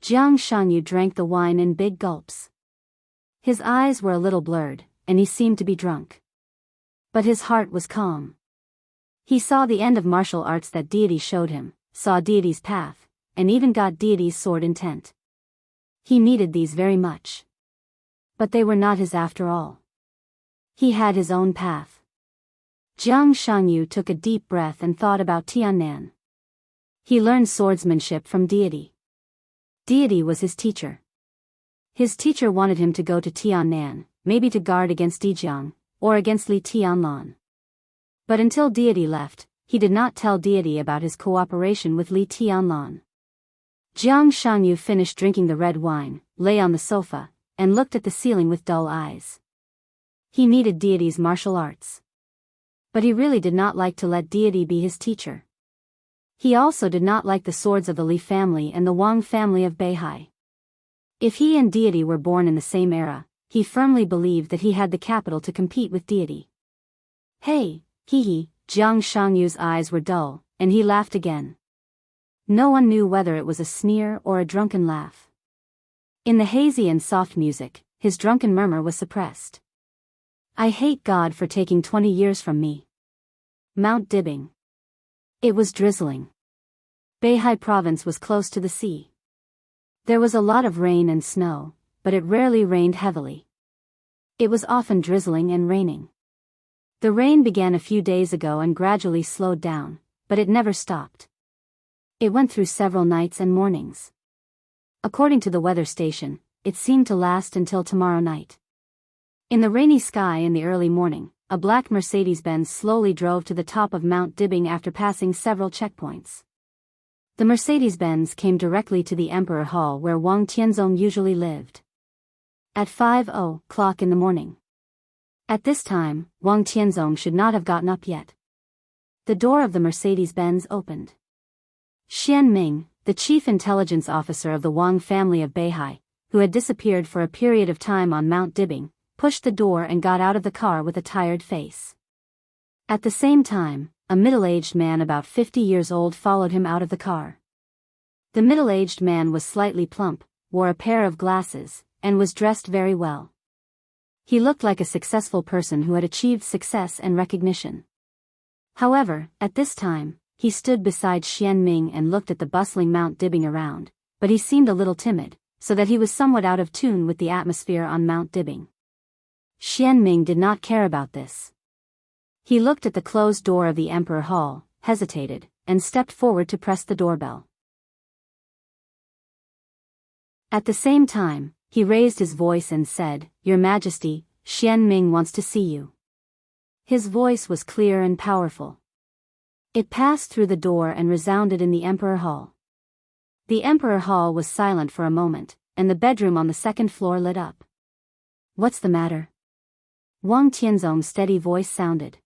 Jiang Shangyu drank the wine in big gulps. His eyes were a little blurred, and he seemed to be drunk. But his heart was calm. He saw the end of martial arts that deity showed him, saw deity's path, and even got deity's sword intent. He needed these very much. But they were not his after all. He had his own path. Jiang Shangyu took a deep breath and thought about Tiannan. He learned swordsmanship from deity. Deity was his teacher. His teacher wanted him to go to Tiannan, maybe to guard against Dijiang, or against Li Tianlan. But until deity left, he did not tell deity about his cooperation with Li Tianlan. Jiang Shangyu finished drinking the red wine, lay on the sofa, and looked at the ceiling with dull eyes. He needed deity's martial arts. But he really did not like to let deity be his teacher. He also did not like the swords of the Li family and the Wang family of Beihai. If he and deity were born in the same era, he firmly believed that he had the capital to compete with deity. Hey, hee. Jiang Shangyu's eyes were dull, and he laughed again. No one knew whether it was a sneer or a drunken laugh. In the hazy and soft music, his drunken murmur was suppressed. I hate God for taking 20 years from me. Mount Dibing. It was drizzling. Beihai province was close to the sea. There was a lot of rain and snow, but it rarely rained heavily. It was often drizzling and raining. The rain began a few days ago and gradually slowed down, but it never stopped. It went through several nights and mornings. According to the weather station, it seemed to last until tomorrow night. In the rainy sky in the early morning, a black Mercedes-Benz slowly drove to the top of Mount Dibing after passing several checkpoints. The Mercedes-Benz came directly to the Emperor Hall where Wang Tianzong usually lived. At 5:00 in the morning. At this time, Wang Tianzong should not have gotten up yet. The door of the Mercedes-Benz opened. Xian Ming, the chief intelligence officer of the Wang family of Beihai, who had disappeared for a period of time on Mount Dibing, pushed the door and got out of the car with a tired face. At the same time, a middle-aged man about 50 years old followed him out of the car. The middle-aged man was slightly plump, wore a pair of glasses, and was dressed very well. He looked like a successful person who had achieved success and recognition. However, at this time, he stood beside Xian Ming and looked at the bustling Mount Dibing around, but he seemed a little timid, so that he was somewhat out of tune with the atmosphere on Mount Dibing. Xian Ming did not care about this. He looked at the closed door of the Emperor Hall, hesitated, and stepped forward to press the doorbell. At the same time, he raised his voice and said, "Your Majesty, Xian Ming wants to see you." His voice was clear and powerful. It passed through the door and resounded in the Emperor Hall. The Emperor Hall was silent for a moment, and the bedroom on the second floor lit up. "What's the matter?" Wang Tianzong's steady voice sounded.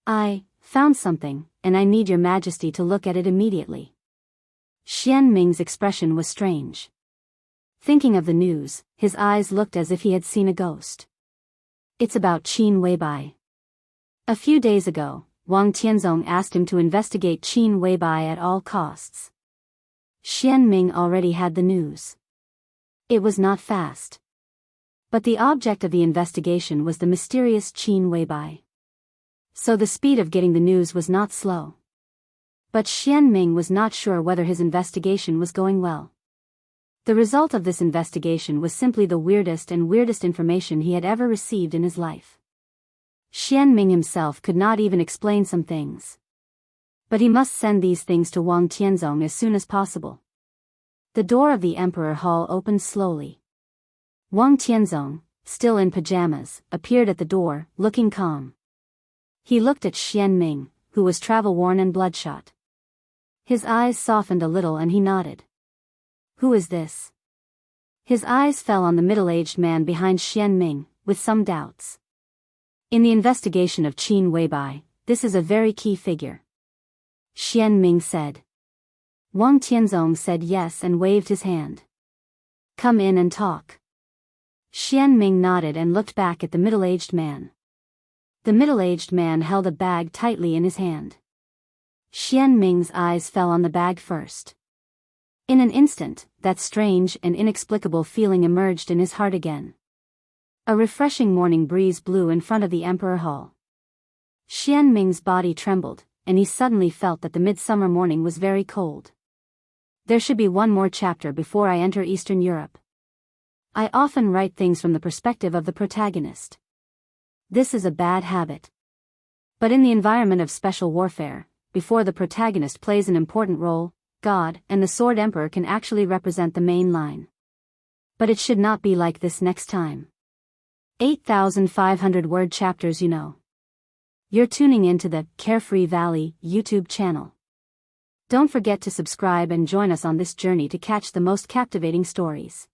"I found something, and I need your Majesty to look at it immediately." Xian Ming's expression was strange. Thinking of the news, his eyes looked as if he had seen a ghost. "It's about Qin Weibai." A few days ago, Wang Tianzong asked him to investigate Qin Weibai at all costs. Xian Ming already had the news. It was not fast. But the object of the investigation was the mysterious Qin Weibai. So the speed of getting the news was not slow. But Xian Ming was not sure whether his investigation was going well. The result of this investigation was simply the weirdest information he had ever received in his life. Xian Ming himself could not even explain some things. But he must send these things to Wang Tianzong as soon as possible. The door of the Emperor Hall opened slowly. Wang Tianzong, still in pajamas, appeared at the door, looking calm. He looked at Xian Ming, who was travel-worn and bloodshot. His eyes softened a little and he nodded. "Who is this?" His eyes fell on the middle-aged man behind Xian Ming, with some doubts. "In the investigation of Qin Weibai, this is a very key figure," Xian Ming said. Wang Tianzong said yes and waved his hand. "Come in and talk." Xian Ming nodded and looked back at the middle-aged man. The middle-aged man held a bag tightly in his hand. Xian Ming's eyes fell on the bag first. In an instant, that strange and inexplicable feeling emerged in his heart again. A refreshing morning breeze blew in front of the Emperor Hall. Xian Ming's body trembled, and he suddenly felt that the midsummer morning was very cold. There should be one more chapter before I enter Eastern Europe. I often write things from the perspective of the protagonist. This is a bad habit. But in the environment of special warfare, before the protagonist plays an important role, God and the Sword Emperor can actually represent the main line. But it should not be like this next time. 8,500 word chapters, you know. You're tuning into the Carefree Valley YouTube channel. Don't forget to subscribe and join us on this journey to catch the most captivating stories.